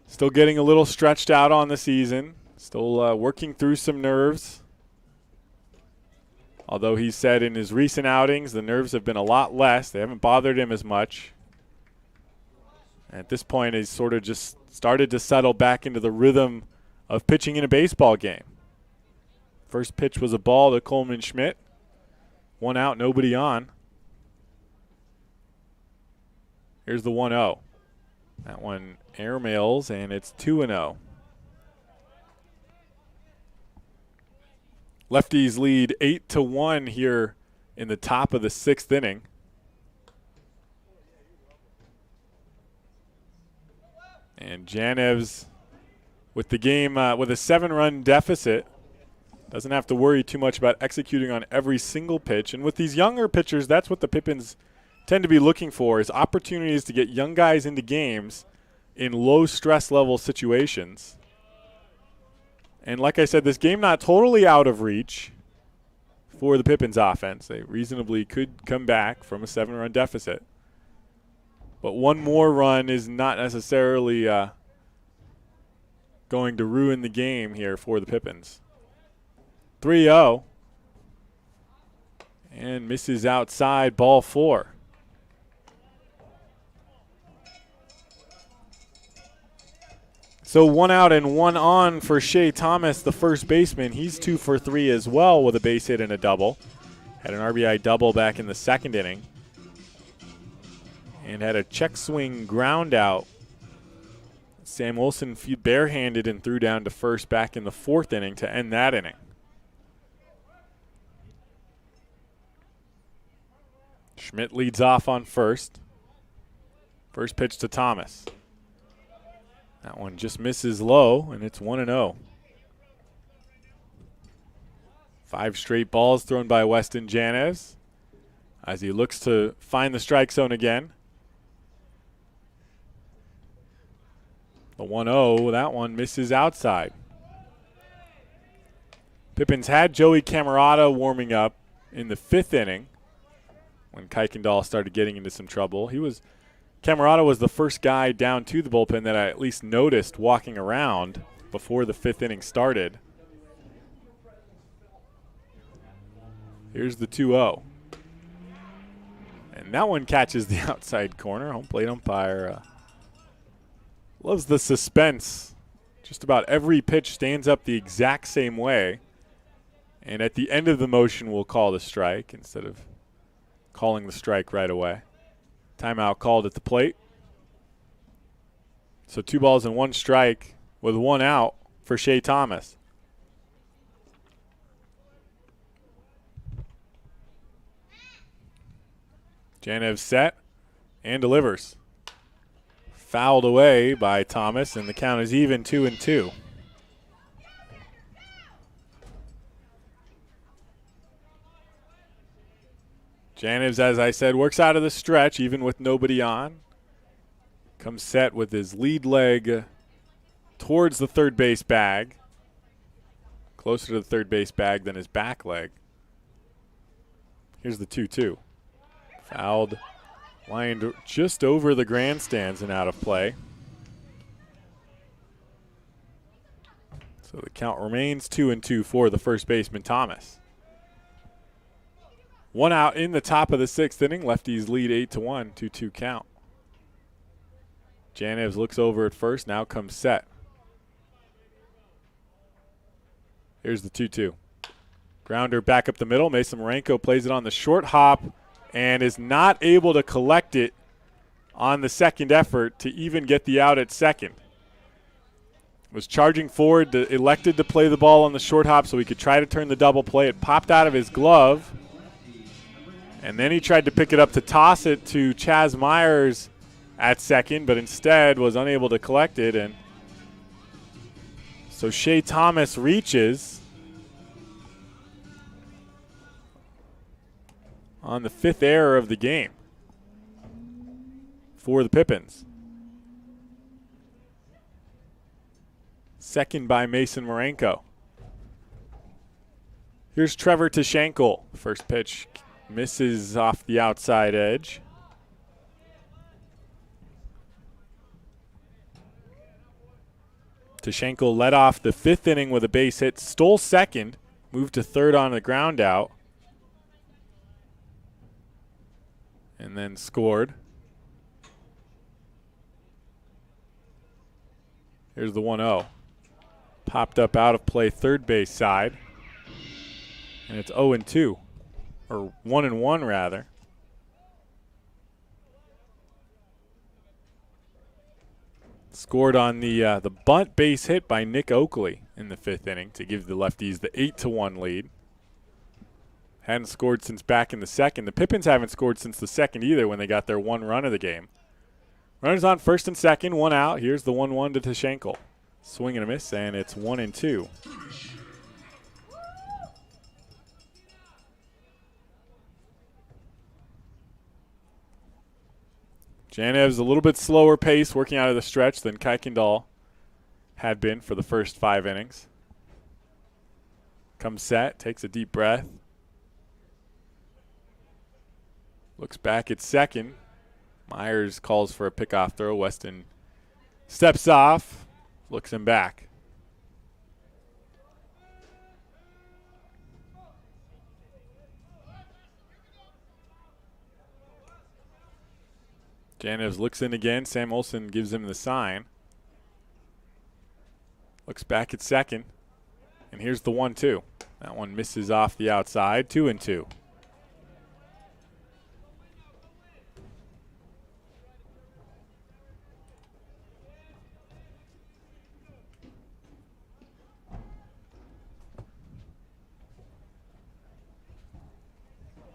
still getting a little stretched out on the season, still working through some nerves. Although he said in his recent outings the nerves have been a lot less. They haven't bothered him as much. At this point, he's sort of just started to settle back into the rhythm of pitching in a baseball game. First pitch was a ball to Coleman Schmidt. 1 out, nobody on. Here's the 1-0. That one airmails, and it's 2-0. Lefties lead 8-1 here in the top of the 6th inning. And Janevs, with the game with a 7-run deficit, doesn't have to worry too much about executing on every single pitch. And with these younger pitchers, that's what the Pippins tend to be looking for, is opportunities to get young guys into games in low stress level situations. And like I said, this game not totally out of reach for the Pippins offense. They reasonably could come back from a 7-run deficit. But one more run is not necessarily going to ruin the game here for the Pippins. 3-0. And misses outside, ball 4. So 1 out and 1 on for Shea Thomas, the first baseman. He's 2 for 3 as well with a base hit and a double. Had an RBI double back in the 2nd inning. And had a check swing ground out. Sam Wilson barehanded and threw down to first back in the 4th inning to end that inning. Schmidt leads off on first. First pitch to Thomas. That one just misses low, and it's 1-0. 5 straight balls thrown by Weston Janevs as he looks to find the strike zone again. The 1-0, that one misses outside. Pippins had Joey Camerata warming up in the 5th inning when Kuykendall started getting into some trouble. Camerata was the first guy down to the bullpen that I at least noticed walking around before the 5th inning started. Here's the 2-0. And that one catches the outside corner. Home plate umpire loves the suspense. Just about every pitch stands up the exact same way. And at the end of the motion, we'll call the strike instead of calling the strike right away. Timeout called at the plate. So 2 balls and 1 strike with 1 out for Shea Thomas. Janevs set and delivers. Fouled away by Thomas, and the count is even 2-2. Janevs, as I said, works out of the stretch even with nobody on. Comes set with his lead leg towards the third base bag. closer to the third base bag than his back leg. Here's the 2-2. Fouled, lined just over the grandstands and out of play. So the count remains 2-2 for the first baseman, Thomas. 1 out in the top of the 6th inning. Lefties lead 8-1, 2-2 count. Janev looks over at first, now comes set. Here's the 2-2. Grounder back up the middle. Mason Marenko plays it on the short hop and is not able to collect it on the second effort to even get the out at second. Was charging forward, elected to play the ball on the short hop so he could try to turn the double play. It popped out of his glove, and then he tried to pick it up to toss it to Chaz Myers at second, but instead was unable to collect it. And so Shea Thomas reaches on the 5th error of the game for the Pippins. Second by Mason Marenko. Here's Trevor Tashenkel. First pitch misses off the outside edge. Tashenkel led off the 5th inning with a base hit, stole second, moved to third on the ground out, and then scored. Here's the 1-0. Popped up out of play third base side. And it's 0-2, or 1-1 rather. Scored on the bunt base hit by Nick Oakley in the 5th inning to give the Lefties the 8-1 lead. Hadn't scored since back in the 2nd. The Pippins haven't scored since the 2nd either when they got their 1 run of the game. Runners on first and second, 1 out. Here's the 1-1 to Tashenkel. Swing and a miss, and it's 1-2. Janev's a little bit slower pace working out of the stretch than Kuykendall had been for the first 5 innings. Comes set, takes a deep breath. Looks back at second. Myers calls for a pickoff throw. Weston steps off, looks him back. Janev looks in again. Sam Olson gives him the sign. Looks back at second. And here's the 1-2. That one misses off the outside. 2-2.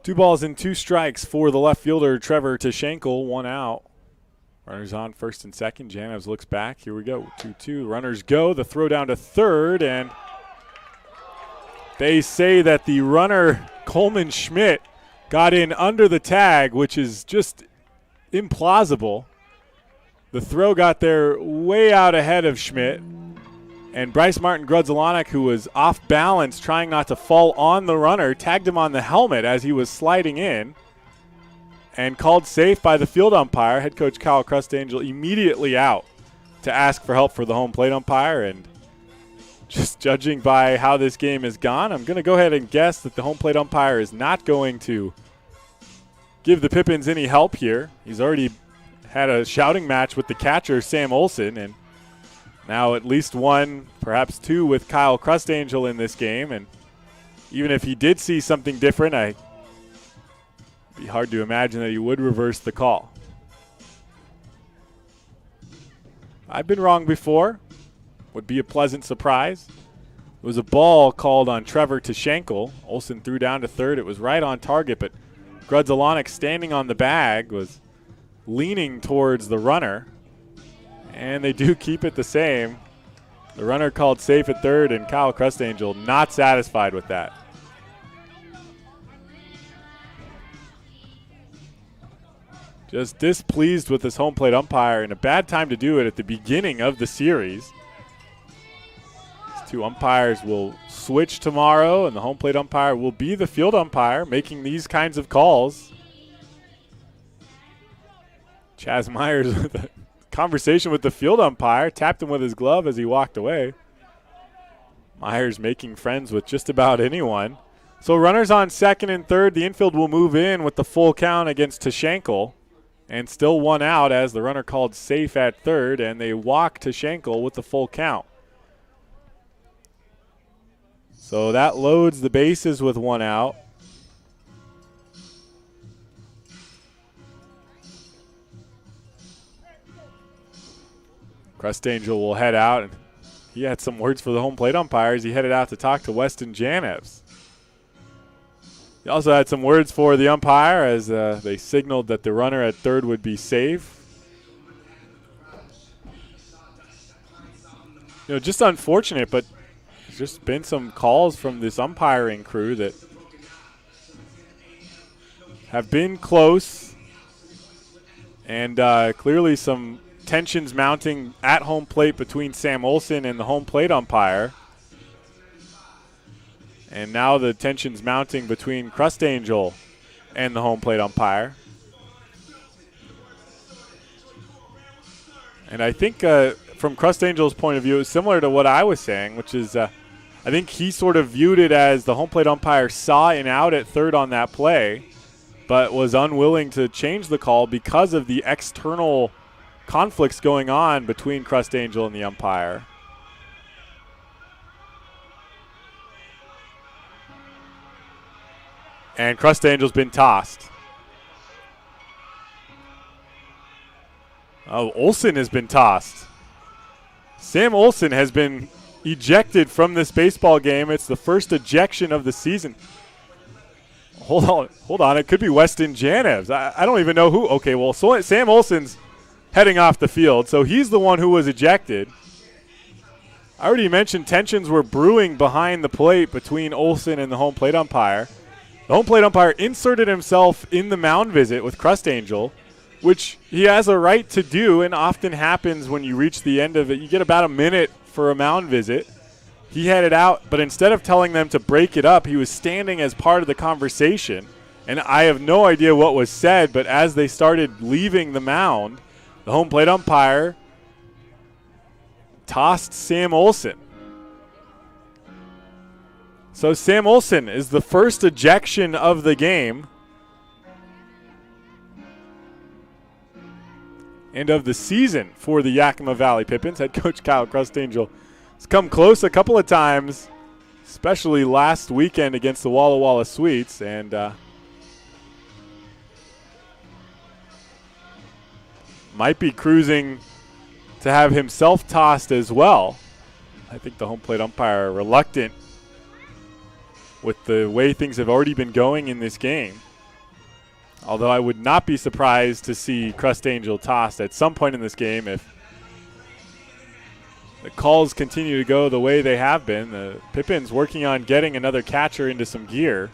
Two balls and 2 strikes for the left fielder, Trevor Tashenkel, 1 out. Runners on first and second. Janev looks back. Here we go. 2-2. Runners go. The throw down to third, and they say that the runner, Coleman Schmidt, got in under the tag, which is just implausible. The throw got there way out ahead of Schmidt. And Bryce Martin Grudzelanek, who was off balance, trying not to fall on the runner, tagged him on the helmet as he was sliding in and called safe by the field umpire. Head coach Kyle Crustangel immediately out to ask for help for the home plate umpire. And just judging by how this game has gone, I'm going to go ahead and guess that the home plate umpire is not going to give the Pippins any help here. He's already had a shouting match with the catcher, Sam Olson, and now at least 1, perhaps 2 with Kyle Crustangel in this game. And even if he did see something different, it'd be hard to imagine that he would reverse the call. I've been wrong before. Would be a pleasant surprise. It was a ball called on Trevor Tashenkel. Olson threw down to third. It was right on target, but Grudzelanek, standing on the bag, was leaning towards the runner. And they do keep it the same. The runner called safe at third, and Kyle Crustangel not satisfied with that. Just displeased with this home plate umpire, and a bad time to do it at the beginning of the series. These Two umpires will switch tomorrow, and the home plate umpire will be the field umpire making these kinds of calls. Chaz Myers with a conversation with the field umpire, tapped him with his glove as he walked away. Myers making friends with just about anyone. So runners on second and third. The infield will move in with the full count against Tashenkel. And still one out as the runner called safe at third, and they walk Tashenkel with the full count. So that loads the bases with one out. Crust Angel will head out, and he had some words for the home plate umpires. He headed out to talk to Weston Janevs. He also had some words for the umpire as they signaled that the runner at third would be safe. You know, just unfortunate, but there's just been some calls from this umpiring crew that have been close, and clearly some tensions mounting at home plate between Sam Olson and the home plate umpire. And now the tensions mounting between Crust Angel and the home plate umpire. And I think from Crust Angel's point of view, it's similar to what I was saying, which is I think he sort of viewed it as the home plate umpire saw an out at third on that play, but was unwilling to change the call because of the external conflicts going on between Crust Angel and the umpire. And Crust Angel's been tossed. Oh, Olson has been tossed. Sam Olson has been ejected from this baseball game. It's the first ejection of the season. Hold on. It could be Weston Janevs. I don't even know who. Okay, well, so Sam Olson's heading off the field, so he's the one who was ejected. I already mentioned tensions were brewing behind the plate between Olson and the home plate umpire. The home plate umpire inserted himself in the mound visit with Crust Angel, which he has a right to do and often happens when you reach the end of it. You get about a minute for a mound visit. He headed out, but instead of telling them to break it up, he was standing as part of the conversation. And I have no idea what was said, but as they started leaving the mound, the home plate umpire tossed Sam Olson. So Sam Olson is the first ejection of the game and of the season for the Yakima Valley Pippins. Head coach Kyle Crust Angel has come close a couple of times, especially last weekend against the Walla Walla Sweets, and might be cruising to have himself tossed as well. I think the home plate umpire reluctant with the way things have already been going in this game. Although I would not be surprised to see Crust Angel tossed at some point in this game if the calls continue to go the way they have been. The Pippins working on getting another catcher into some gear.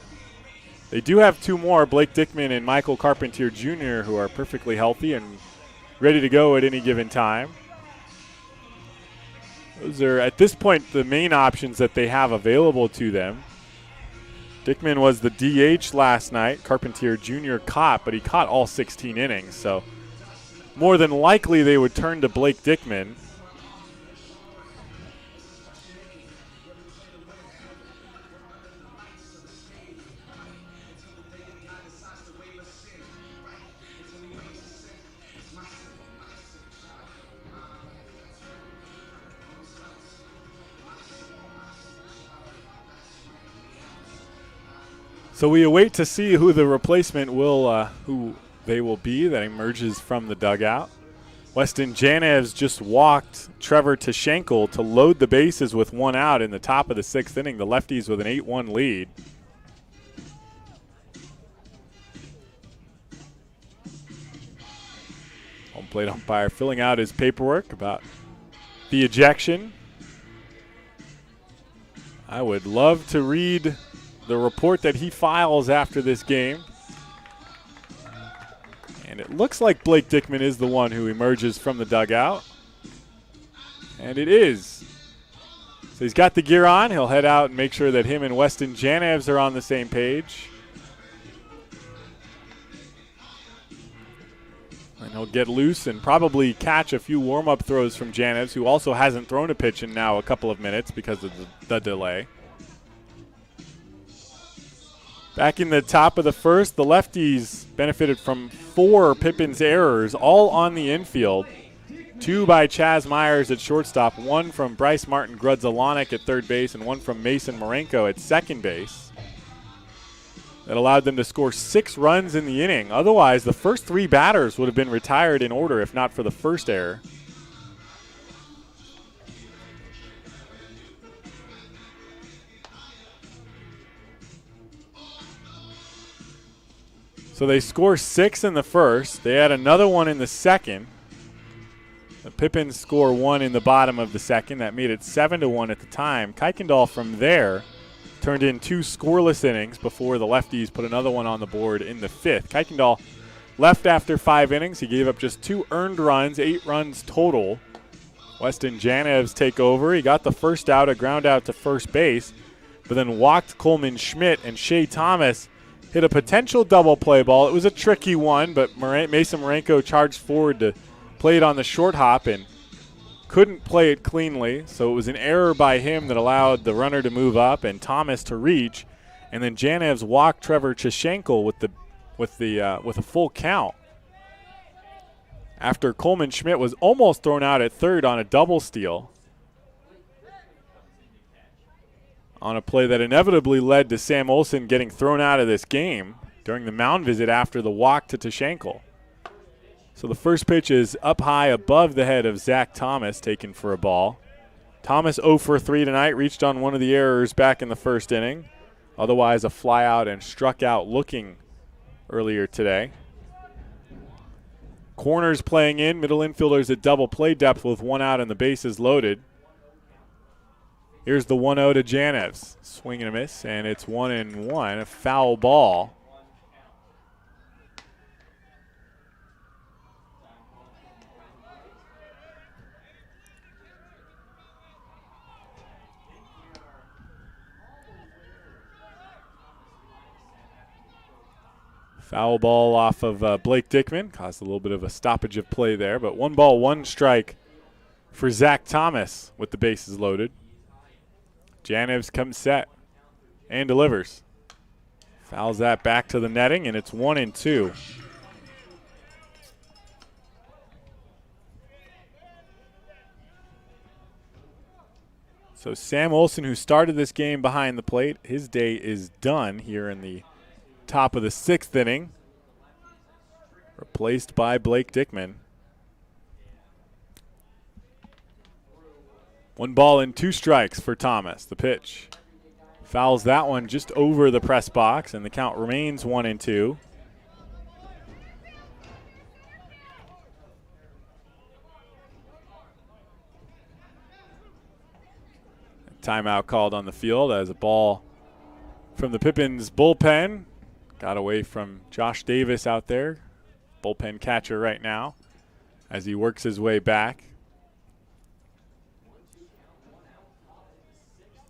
They do have two more, Blake Dickman and Michael Carpentier Jr., who are perfectly healthy and ready to go at any given time. Those are, at this point, the main options that they have available to them. Dickman was the DH last night. Carpentier Jr. caught, but he caught all 16 innings. So more than likely they would turn to Blake Dickman. So we await to see who the replacement will, who they will be that emerges from the dugout. Weston Janevs just walked Trevor Tashenkel to load the bases with one out in the top of the sixth inning. The Lefties with an 8-1 lead. Home plate umpire filling out his paperwork about the ejection. I would love to read the report that he files after this game. And it looks like Blake Dickman is the one who emerges from the dugout. And it is So he's got the gear on. He'll head out and make sure that him and Weston Janevs are on the same page. And he'll get loose and probably catch a few warm-up throws from Janevs, who also hasn't thrown a pitch in now a couple of minutes because of the delay. Back in the top of the first, the Lefties benefited from 4 Pippins errors, all on the infield. 2 by Chaz Myers at shortstop, 1 from Bryce Martin Grudzalanek at third base, and 1 from Mason Marenko at second base. That allowed them to score 6 runs in the inning. Otherwise, the first 3 batters would have been retired in order if not for the first error. So they score 6 in the first. They had another one in the second. The Pippins score 1 in the bottom of the second. That made it 7-1 at the time. Kuykendall from there turned in 2 scoreless innings before the Lefties put another one on the board in the 5th. Kuykendall left after 5 innings. He gave up just 2 earned runs, 8 runs total. Weston Janevs take over. He got the first out, a ground out to first base, but then walked Coleman Schmidt, and Shea Thomas hit a potential double play ball. It was a tricky one, but Mason Marenko charged forward to play it on the short hop and couldn't play it cleanly, so it was an error by him that allowed the runner to move up and Thomas to reach, and then Janevs walked Trevor Chashenko with a full count after Coleman Schmidt was almost thrown out at third on a double steal on a play that inevitably led to Sam Olson getting thrown out of this game during the mound visit after the walk to Chashenko. So the first pitch is up high above the head of Zach Thomas, taken for a ball. Thomas 0 for 3 tonight, reached on one of the errors back in the first inning. Otherwise a fly out and struck out looking earlier today. Corners playing in, middle infielders at double play depth with 1 out and the bases loaded. Here's the 1-0 to Janevs. Swing and a miss, and it's 1-1, a foul ball. Foul ball off of Blake Dickman. Caused a little bit of a stoppage of play there, but 1 ball, 1 strike for Zach Thomas with the bases loaded. Janevs comes set and delivers. Fouls that back to the netting, and it's 1-2. So Sam Olson, who started this game behind the plate, his day is done here in the top of the 6th inning, replaced by Blake Dickman. 1 ball and 2 strikes for Thomas. The pitch fouls that one just over the press box, and the count remains 1-2. Timeout called on the field as a ball from the Pippins bullpen got away from Josh Davis out there, bullpen catcher right now, as he works his way back.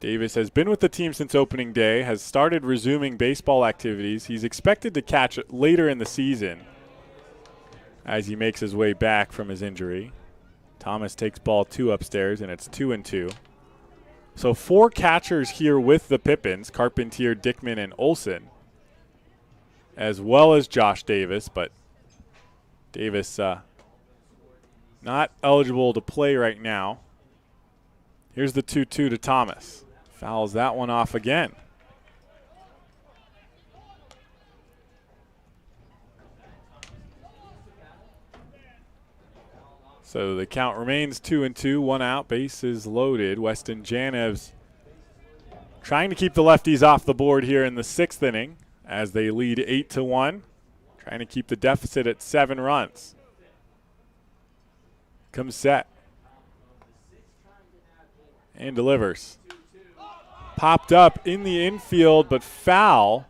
Davis has been with the team since opening day, has started resuming baseball activities. He's expected to catch it later in the season as he makes his way back from his injury. Thomas takes ball 2 upstairs, and it's 2-2. So 4 catchers here with the Pippins, Carpentier, Dickman, and Olson, as well as Josh Davis, but Davis not eligible to play right now. Here's the 2-2 to Thomas. Fouls that one off again. So the count remains 2-2, 1 out, bases loaded. Weston Janevs trying to keep the Lefties off the board here in the 6th inning as they lead 8-1, trying to keep the deficit at 7 runs. Comes set and delivers. Popped up in the infield, but foul.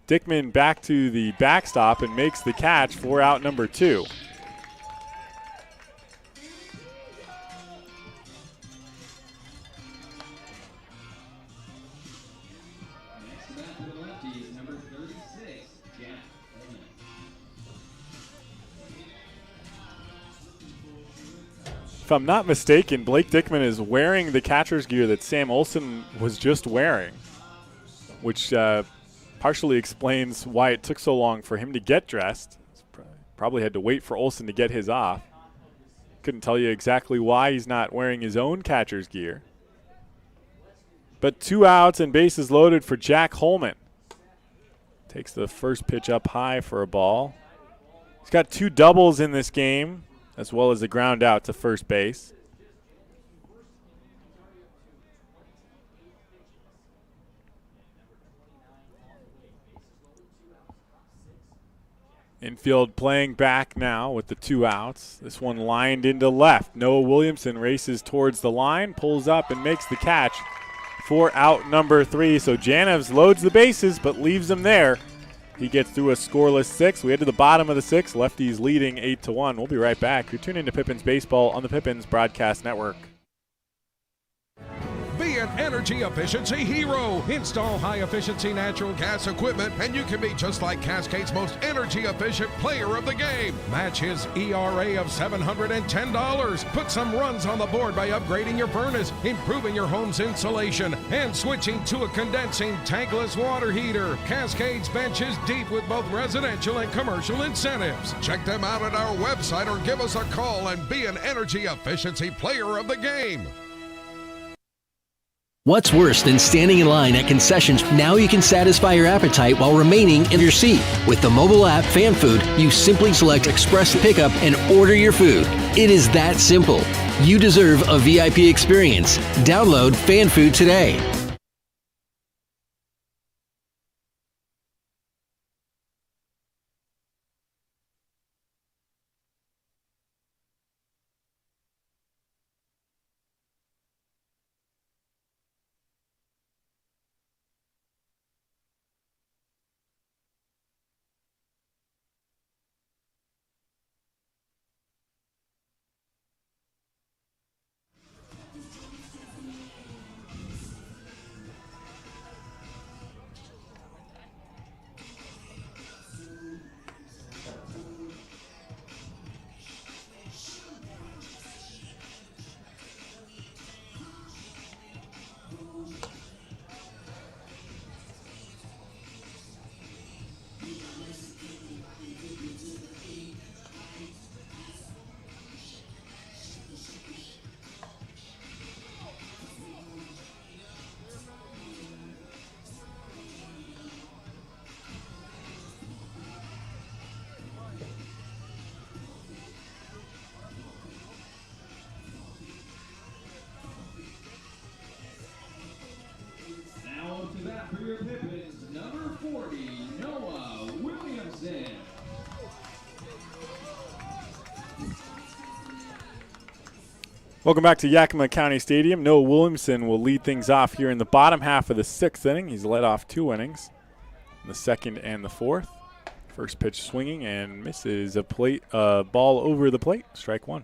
Dickman back to the backstop and makes the catch for out number 2. If I'm not mistaken, Blake Dickman is wearing the catcher's gear that Sam Olsen was just wearing, which partially explains why it took so long for him to get dressed. Probably had to wait for Olsen to get his off. Couldn't tell you exactly why he's not wearing his own catcher's gear. But 2 outs and bases loaded for Jack Holman. Takes the first pitch up high for a ball. He's got 2 doubles in this game, as well as a ground out to first base. Infield playing back now with the 2 outs. This one lined into left. Noah Williamson races towards the line, pulls up and makes the catch for out number 3. So Janevs loads the bases but leaves them there. He gets through a scoreless 6. We head to the bottom of the 6th. Lefties leading 8-1. We'll be right back. You're tuning into Pippins Baseball on the Pippins Broadcast Network. Be an energy efficiency hero. Install high-efficiency natural gas equipment, and you can be just like Cascade's most energy-efficient player of the game. Match his ERA of $710. Put some runs on the board by upgrading your furnace, improving your home's insulation, and switching to a condensing tankless water heater. Cascade's bench is deep with both residential and commercial incentives. Check them out at our website or give us a call and be an energy efficiency player of the game. What's worse than standing in line at concessions? Now you can satisfy your appetite while remaining in your seat. With the mobile app Fan Food, you simply select Express Pickup and order your food. It is that simple. You deserve a VIP experience. Download Fan Food today. For your Pippins, number 40, Noah Williamson. Welcome back to Yakima County Stadium. Noah Williamson will lead things off here in the bottom half of the 6th inning. He's led off 2 innings, the 2nd and the 4th. First pitch swinging and misses a ball over the plate. Strike 1.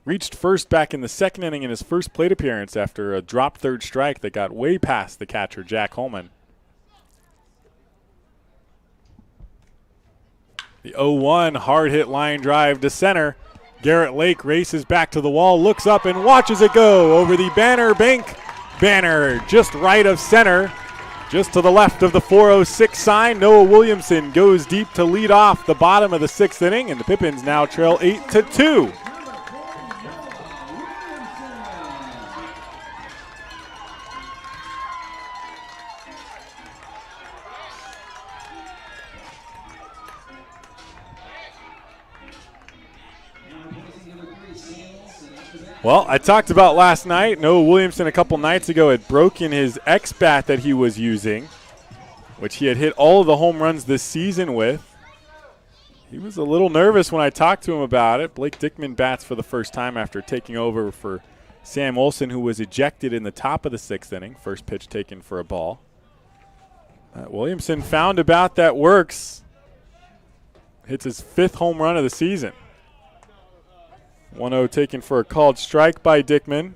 Reached first back in the 2nd inning in his first plate appearance after a dropped third strike that got way past the catcher, Jack Holman. The 0-1 hard hit line drive to center. Garrett Lake races back to the wall, looks up and watches it go over the banner bank. Banner just right of center, just to the left of the 406 sign. Noah Williamson goes deep to lead off the bottom of the 6th inning, and the Pippins now trail 8-2. Well, I talked about last night. Noah Williamson a couple nights ago had broken his X-Bat that he was using, which he had hit all of the home runs this season with. He was a little nervous when I talked to him about it. Blake Dickman bats for the first time after taking over for Sam Olsen, who was ejected in the top of the 6th inning. First pitch taken for a ball. Williamson found a bat that works. Hits his 5th home run of the season. 1-0 taken for a called strike by Dickman.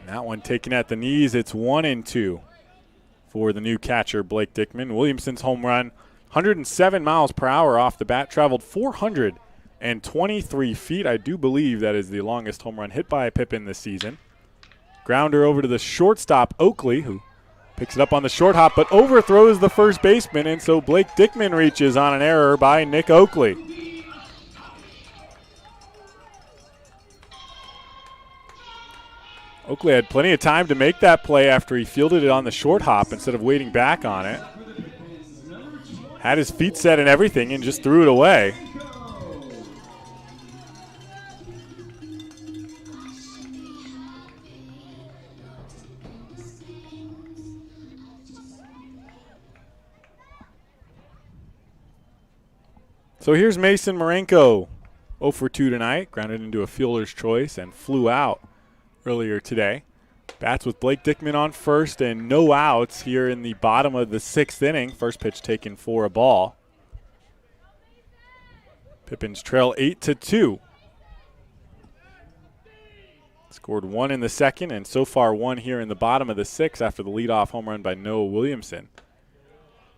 That one taken at the knees. It's 1-2 for the new catcher, Blake Dickman. Williamson's home run, 107 miles per hour off the bat, traveled 423 feet. I do believe that is the longest home run hit by a Pippin this season. Grounder over to the shortstop, Oakley, who picks it up on the short hop, but overthrows the first baseman, and so Blake Dickman reaches on an error by Nick Oakley. Oakley had plenty of time to make that play after he fielded it on the short hop instead of waiting back on it. Had his feet set and everything and just threw it away. So here's Mason Marenko, 0 for 2 tonight, grounded into a fielder's choice and flew out earlier today. Bats with Blake Dickman on first and no outs here in the bottom of the 6th inning. First pitch taken for a ball. Pippins trail 8-2. Scored 1 in the second and so far 1 here in the bottom of the 6th after the leadoff home run by Noah Williamson.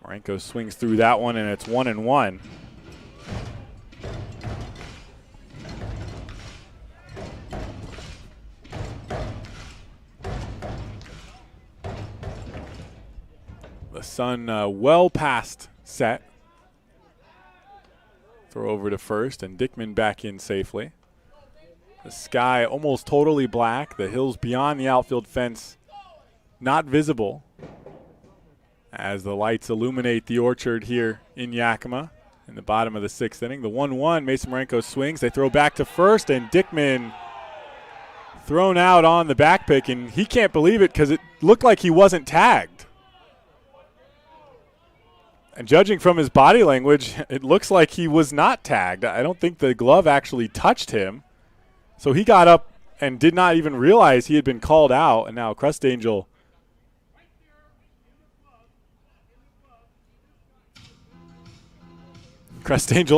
Marenko swings through that one and it's 1-1. The sun well past set. Throw over to first and Dickman back in safely. The sky almost totally black. The hills beyond the outfield fence not visible as the lights illuminate the orchard here in Yakima in the bottom of the 6th inning. The 1-1, Mason Marenko swings. They throw back to first and Dickman thrown out on the back pick, and he can't believe it because it looked like he wasn't tagged. And judging from his body language, it looks like he was not tagged. I don't think the glove actually touched him. So he got up and did not even realize he had been called out. And now Crust Angel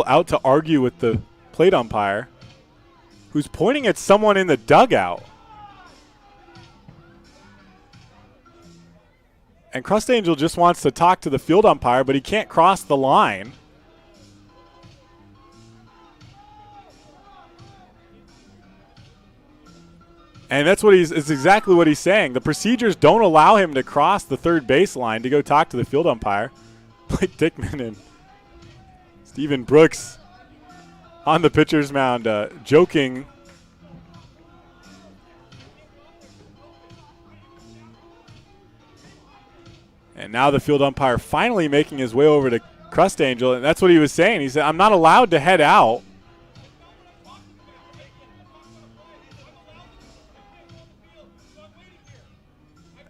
out to argue with the plate umpire, who's pointing at someone in the dugout. And Crust Angel just wants to talk to the field umpire, but he can't cross the line. And that's exactly what he's saying. The procedures don't allow him to cross the third base line to go talk to the field umpire. Blake Dickman and Stephen Brooks on the pitcher's mound joking. And now the field umpire finally making his way over to Crust Angel, and that's what he was saying. He said, I'm not allowed to head out.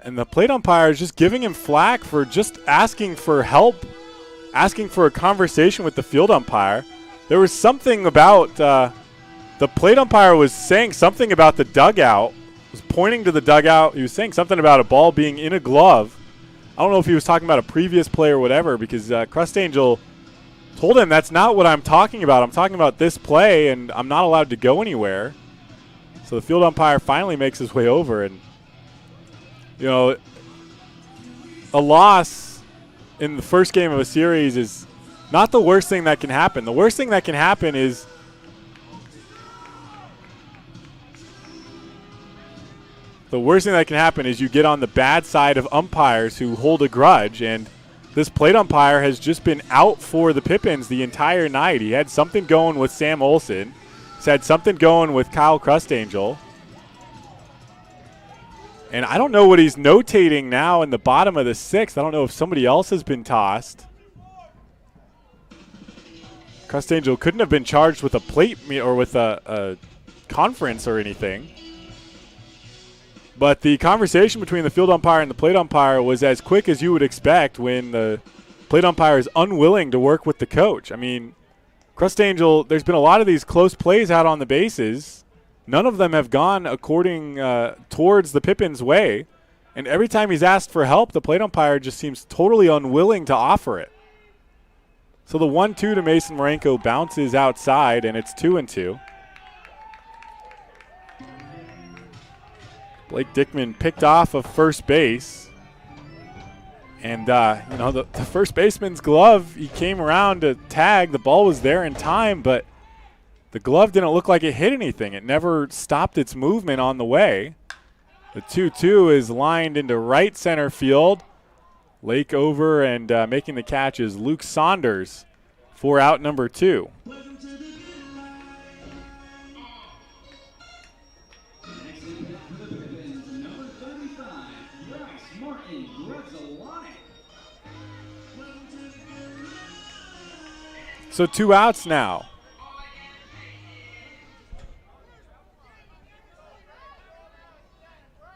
And the plate umpire is just giving him flack for just asking for help, asking for a conversation with the field umpire. There was something about the plate umpire was saying something about the dugout, was pointing to the dugout. He was saying something about a ball being in a glove. I don't know if he was talking about a previous play or whatever, because Crust Angel told him that's not what I'm talking about. I'm talking about this play, and I'm not allowed to go anywhere. So the field umpire finally makes his way over, and you know, a loss in the first game of a series is not the worst thing that can happen. The worst thing that can happen is you get on the bad side of umpires who hold a grudge, and this plate umpire has just been out for the Pippins the entire night. He had something going with Sam Olson. He's had something going with Kyle Crust Angel. And I don't know what he's notating now in the bottom of the 6th. I don't know if somebody else has been tossed. Crust Angel couldn't have been charged with a plate or with a conference or anything. But the conversation between the field umpire and the plate umpire was as quick as you would expect when the plate umpire is unwilling to work with the coach. I mean, Crust Angel, there's been a lot of these close plays out on the bases. None of them have gone according towards the Pippins' way. And every time he's asked for help, the plate umpire just seems totally unwilling to offer it. So the 1-2 to Mason Marenko bounces outside, and it's 2-2. Blake Dickman picked off of first base. And, the first baseman's glove, he came around to tag. The ball was there in time, but the glove didn't look like it hit anything. It never stopped its movement on the way. The 2-2 is lined into right center field. Lake over and making the catch is Luke Saunders for out number 2. So 2 outs now.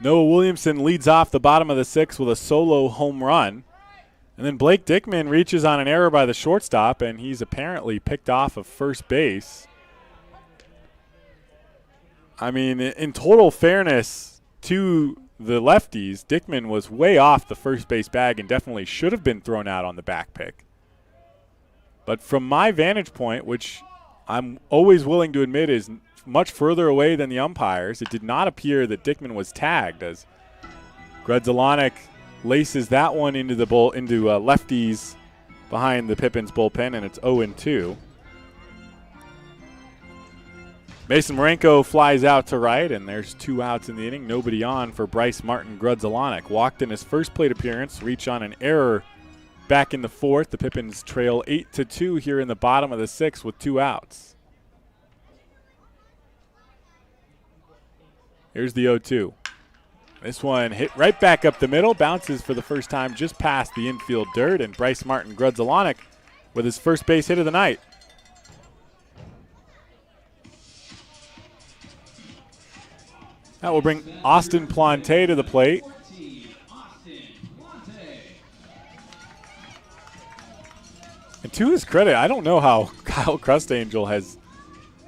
Noah Williamson leads off the bottom of the 6th with a solo home run. And then Blake Dickman reaches on an error by the shortstop, and he's apparently picked off of first base. I mean, in total fairness to the lefties, Dickman was way off the first base bag and definitely should have been thrown out on the back pick. But from my vantage point, which I'm always willing to admit is much further away than the umpires, it did not appear that Dickman was tagged as Grudzielanek laces that one into lefties behind the Pippins bullpen, and it's 0-2. Mason Marenko flies out to right, and there's 2 outs in the inning. Nobody on for Bryce Martin Grudzielanek. Walked in his first plate appearance, reached on an error back in the 4th. The Pippins trail 8-2 here in the bottom of the 6th with 2 outs. Here's the 0-2. This one hit right back up the middle, bounces for the first time just past the infield dirt, and Bryce Martin Grudzielanek with his first base hit of the night. That will bring Austin Plante to the plate. And to his credit, I don't know how Kyle Crustangel has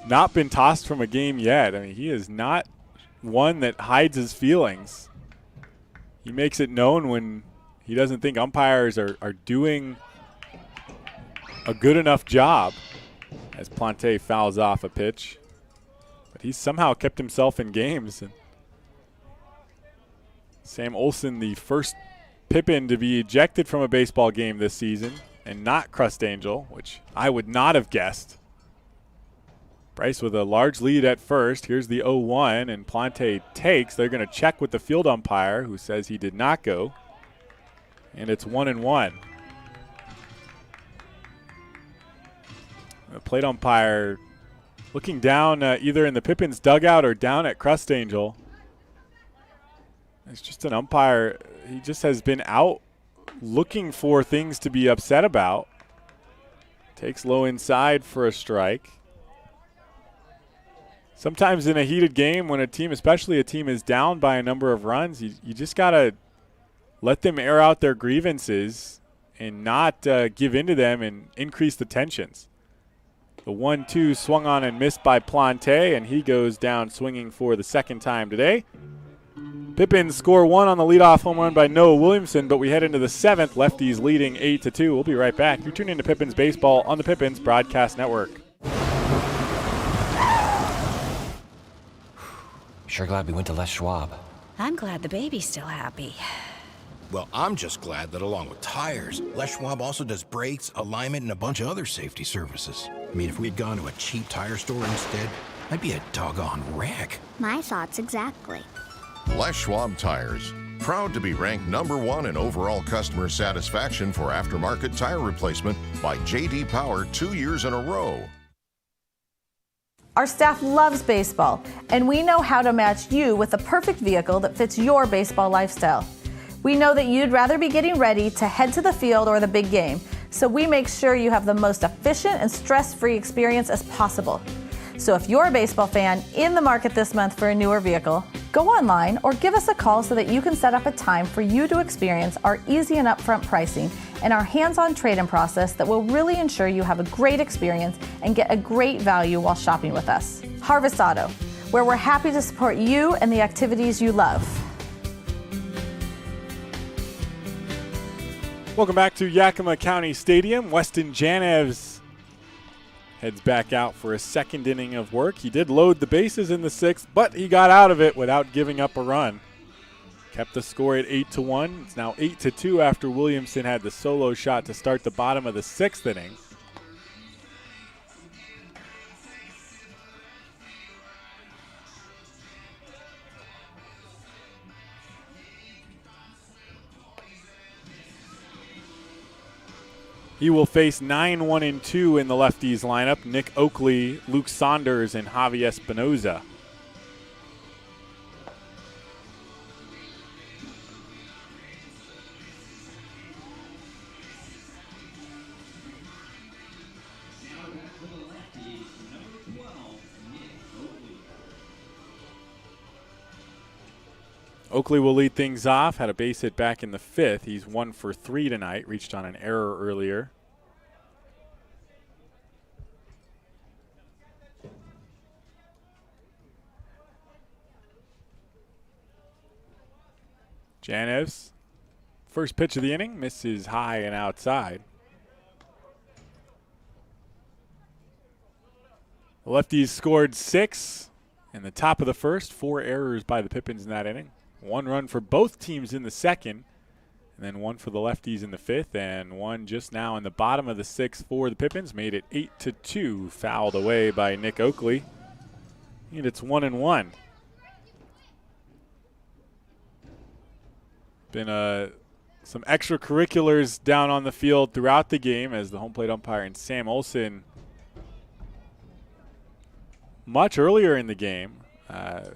not been tossed from a game yet. I mean, he is not one that hides his feelings. He makes it known when he doesn't think umpires are doing a good enough job, as Plante fouls off a pitch. But he's somehow kept himself in games. And Sam Olson, the first Pippin to be ejected from a baseball game this season, and not Crustangel, which I would not have guessed. Bryce with a large lead at first. Here's the 0-1, and Plante takes. They're going to check with the field umpire, who says he did not go. And it's 1-1. The plate umpire looking down either in the Pippins dugout or down at Crustangel. It's just an umpire. He just has been out looking for things to be upset about. Takes low inside for a strike. Sometimes in a heated game when a team, especially a team, is down by a number of runs, you just got to let them air out their grievances and not give in to them and increase the tensions. The 1-2 swung on and missed by Plante, and he goes down swinging for the second time today. Pippins score 1 on the leadoff home run by Noah Williamson, but we head into the 7th. Lefties leading 8-2. We'll be right back. You're tuning into Pippins Baseball on the Pippins Broadcast Network. Sure glad we went to Les Schwab. I'm glad the baby's still happy. Well, I'm just glad that along with tires, Les Schwab also does brakes, alignment, and a bunch of other safety services. I mean, if we'd gone to a cheap tire store instead, I'd be a doggone wreck. My thoughts exactly. Les Schwab Tires, proud to be ranked #1 in overall customer satisfaction for aftermarket tire replacement by J.D. Power 2 years in a row. Our staff loves baseball, and we know how to match you with the perfect vehicle that fits your baseball lifestyle. We know that you'd rather be getting ready to head to the field or the big game, so we make sure you have the most efficient and stress-free experience as possible. So if you're a baseball fan in the market this month for a newer vehicle, go online or give us a call so that you can set up a time for you to experience our easy and upfront pricing and our hands-on trade-in process that will really ensure you have a great experience and get a great value while shopping with us. Harvest Auto, where we're happy to support you and the activities you love. Welcome back to Yakima County Stadium. Weston Janevs heads back out for a second inning of work. He did load the bases in the 6th, but he got out of it without giving up a run. kept the score at 8-1. It's now 8-2 after Williamson had the solo shot to start the bottom of the 6th inning. He will face 9-1-2 in the lefties lineup. Nick Oakley, Luke Saunders, and Javi Espinoza. Oakley will lead things off. Had a base hit back in the 5th. He's 1 for 3 tonight. Reached on an error earlier. Janevs, first pitch of the inning, misses high and outside. The lefties scored 6 in the top of the 1st. 4 errors by the Pippins in that inning. 1 run for both teams in the 2nd, and then 1 for the lefties in the 5th, and 1 just now in the bottom of the 6th for the Pippins. Made it 8-2, fouled away by Nick Oakley. And it's 1-1. Been some extracurriculars down on the field throughout the game as the home plate umpire and Sam Olson much earlier in the game. The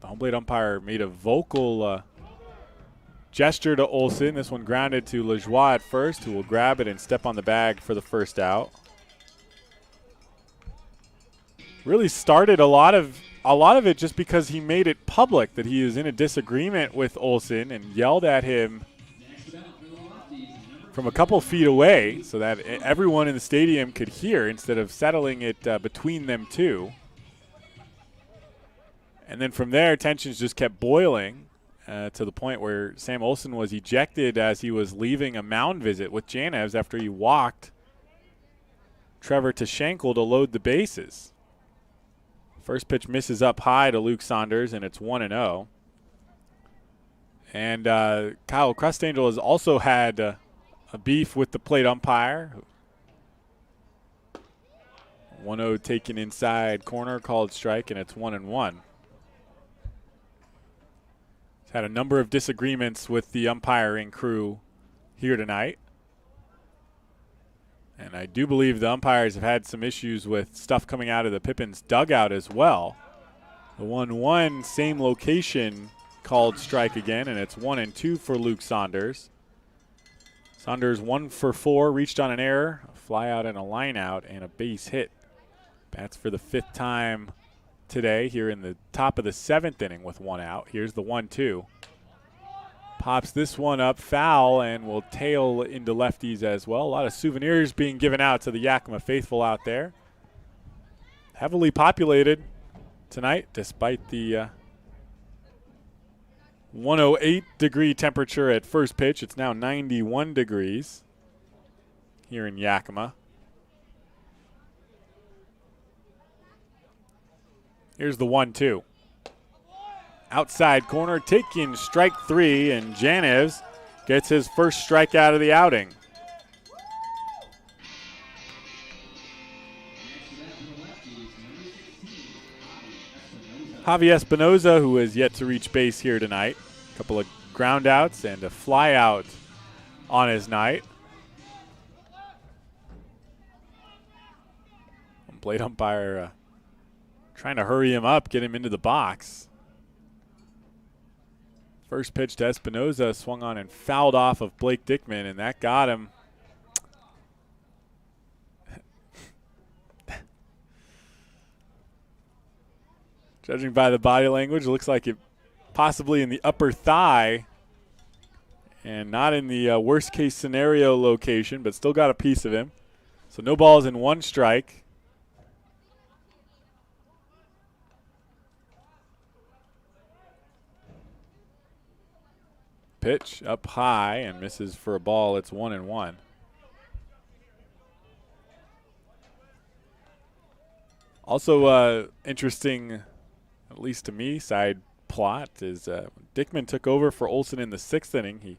home plate umpire made a vocal gesture to Olson. This one grounded to Lajoie at first, who will grab it and step on the bag for the first out. Really started a lot of it just because he made it public that he is in a disagreement with Olson and yelled at him from a couple feet away so that everyone in the stadium could hear instead of settling it between them two. And then from there, tensions just kept boiling to the point where Sam Olson was ejected as he was leaving a mound visit with Janevs after he walked Trevor Tashenkel to load the bases. First pitch misses up high to Luke Saunders, and it's 1-0. And Kyle Crustangel has also had a beef with the plate umpire. 1-0 taken inside corner, called strike, and it's 1-1. He's had a number of disagreements with the umpiring crew here tonight. And I do believe the umpires have had some issues with stuff coming out of the Pippins dugout as well. The 1-1, same location, called strike again, and it's 1-2 for Luke Saunders. Saunders 1 for 4, reached on an error, a fly out and a line out, and a base hit. Bats for the 5th time today here in the top of the 7th inning with 1 out. Here's the 1-2. Pops this one up foul and will tail into lefties as well. A lot of souvenirs being given out to the Yakima faithful out there. Heavily populated tonight despite the 108-degree temperature at first pitch. It's now 91 degrees here in Yakima. Here's the 1-2. Outside corner, taking strike 3, and Janevs gets his first strikeout of the outing. Javi Espinoza, who has yet to reach base here tonight. A couple of ground outs and a fly out on his night. Plate umpire trying to hurry him up, get him into the box. First pitch to Espinoza, swung on and fouled off of Blake Dickman, and that got him. Judging by the body language, it looks like it possibly in the upper thigh and not in the worst case scenario location, but still got a piece of him. So no balls and 1 strike. Pitch up high and misses for a ball. It's 1-1. Also interesting, at least to me, side plot is Dickman took over for Olsen in the 6th inning. He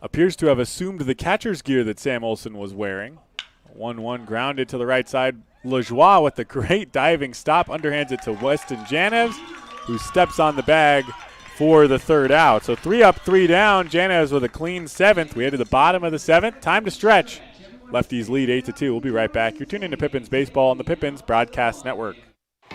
appears to have assumed the catcher's gear that Sam Olsen was wearing. 1-1 grounded to the right side. Lajoie with the great diving stop, underhands it to Weston Janeves, who steps on the bag for the 3rd out. So 3 up, 3 down. Janeves with a clean 7th. We head to the bottom of the 7th. Time to stretch. Lefties lead 8-2. We'll be right back. You're tuning to Pippins Baseball on the Pippins Broadcast Network.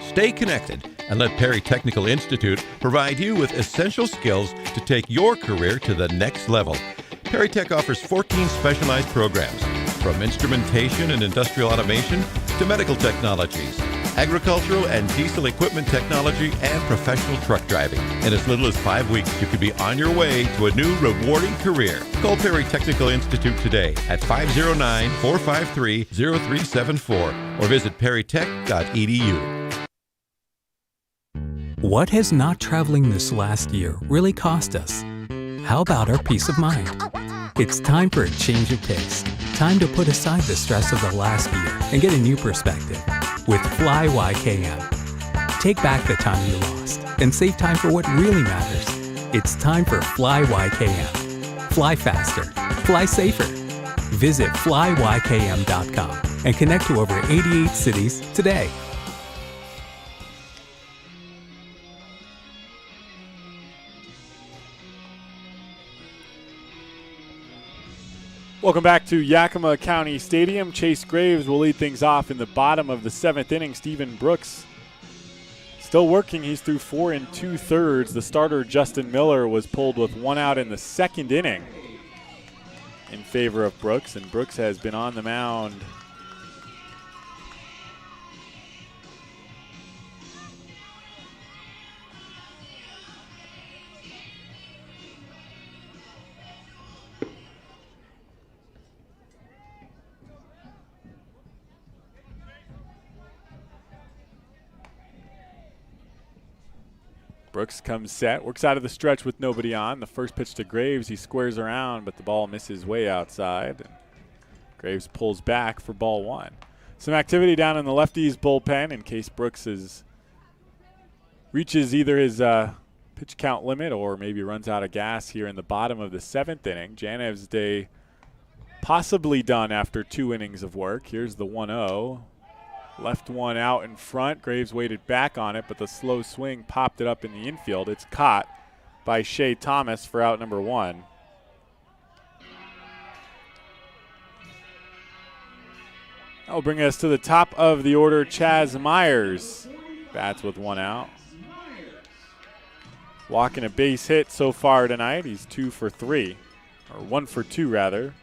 Stay connected and let Perry Technical Institute provide you with essential skills to take your career to the next level. Perry Tech offers 14 specialized programs, from instrumentation and industrial automation to medical technologies, agricultural and diesel equipment technology, and professional truck driving. In as little as 5 weeks, you could be on your way to a new rewarding career. Call Perry Technical Institute today at 509-453-0374 or visit perrytech.edu. What has not traveling this last year really cost us? How about our peace of mind? It's time for a change of pace. Time to put aside the stress of the last year and get a new perspective with Fly YKM. Take back the time you lost and save time for what really matters. It's time for Fly YKM. Fly faster. Fly safer. Visit flyykm.com and connect to over 88 cities today. Welcome back to Yakima County Stadium. Chase Graves will lead things off in the bottom of the 7th inning. Stephen Brooks still working. He's through 4 2/3. The starter, Justin Miller, was pulled with 1 out in the 2nd inning in favor of Brooks, and Brooks has been on the mound Brooks comes set, works out of the stretch with nobody on. The first pitch to Graves, he squares around, but the ball misses way outside. And Graves pulls back for ball 1. Some activity down in the Lefties bullpen in case Brooks reaches either his pitch count limit or maybe runs out of gas here in the bottom of the 7th inning. Janev's day possibly done after 2 innings of work. Here's the 1-0. Left one out in front. Graves waited back on it, but the slow swing popped it up in the infield. It's caught by Shea Thomas for out number 1. That will bring us to the top of the order. Chaz Myers bats with 1 out. Walking a base hit so far tonight. He's 2 for 3, or 1 for 2 rather.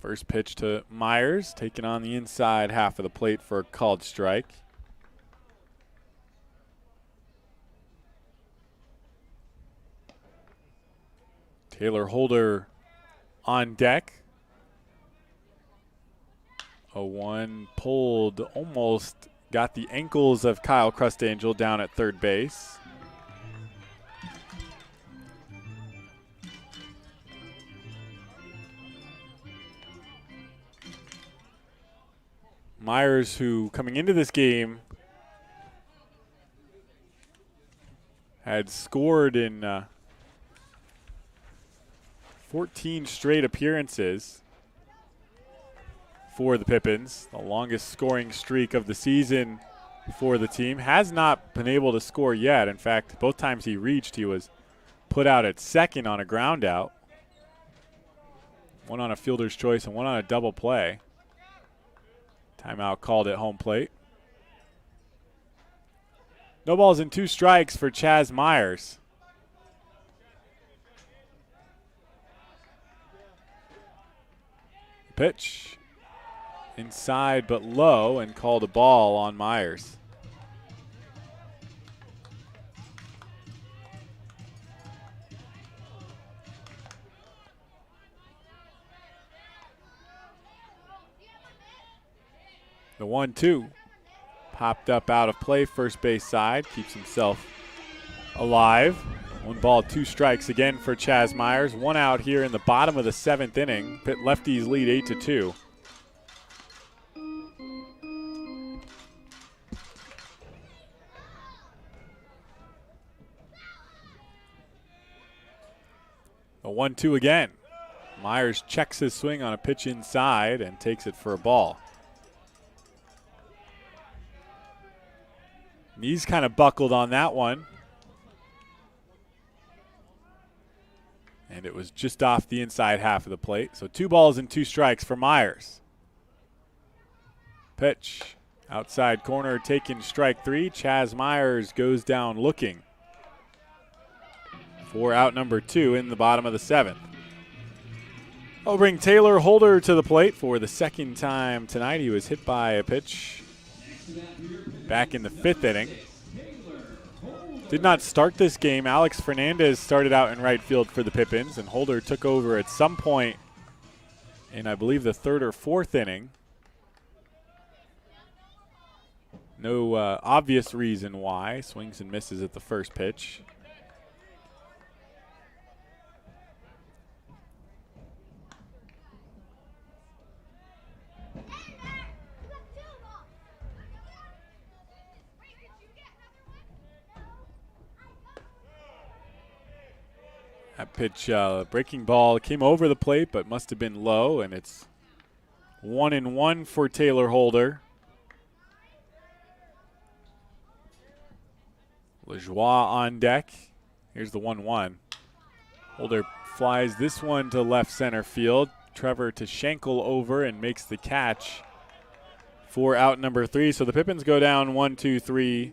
First pitch to Myers, taking on the inside half of the plate for a called strike. Taylor Holder on deck. 0-1 pulled, almost got the ankles of Kyle Crustangel down at third base. Myers, who coming into this game had scored in 14 straight appearances for the Pippins, the longest scoring streak of the season for the team, has not been able to score yet. In fact, both times he reached, he was put out at second on a ground out. One on a fielder's choice and one on a double play. Timeout called at home plate. No balls and 2 strikes for Chaz Myers. Pitch inside but low and called a ball on Myers. The 1-2 popped up out of play, first base side, keeps himself alive. 1 ball, 2 strikes again for Chaz Myers. 1 out here in the bottom of the 7th inning. Lefties lead 8-2. A 1-2 again. Myers checks his swing on a pitch inside and takes it for a ball. Knees kind of buckled on that one. And it was just off the inside half of the plate. So 2 balls and 2 strikes for Myers. Pitch. Outside corner taken strike 3. Chaz Myers goes down looking for out number 2 in the bottom of the 7th. I'll bring Taylor Holder to the plate for the 2nd time tonight. He was hit by a pitch back in the 5th inning. Did not start this game. Alex Fernandez started out in right field for the Pippins, and Holder took over at some point in, I believe, the 3rd or 4th inning. No obvious reason why. Swings and misses at the first pitch. That pitch, breaking ball, came over the plate, but must have been low, and it's 1-1 for Taylor Holder. Lajoie on deck. Here's the 1-1. Holder flies this one to left center field. Trevor to Schenkel over and makes the catch for out number 3. So the Pippins go down 1-2-3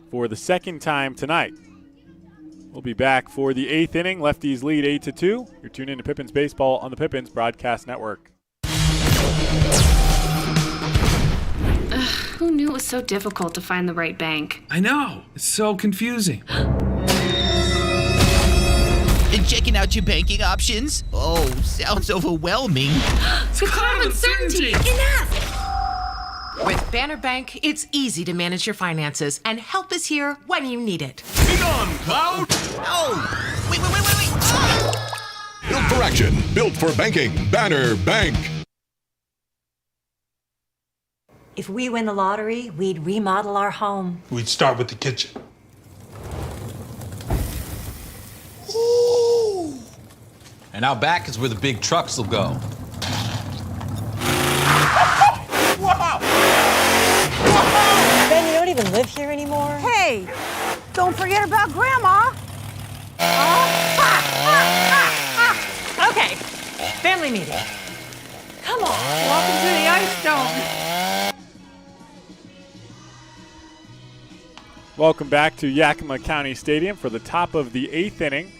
for the 2nd time tonight. We'll be back for the 8th inning. Lefties lead 8-2. You're tuned in to Pippins Baseball on the Pippins Broadcast Network. Who knew it was so difficult to find the right bank? I know. It's so confusing. And checking out your banking options? Oh, sounds overwhelming. The common certainty. Enough! With Banner Bank, it's easy to manage your finances, and help is here when you need it. Be gone, Cloud! Oh, wait. Ah! Built for action, built for banking. Banner Bank. If we win the lottery, we'd remodel our home. We'd start with the kitchen. Ooh. And out back is where the big trucks will go. Wow! Ben, you don't even live here anymore? Hey, don't forget about Grandma. Okay, family meeting. Come on, welcome to the Ice Dome. Welcome back to Yakima County Stadium for the top of the 8th inning.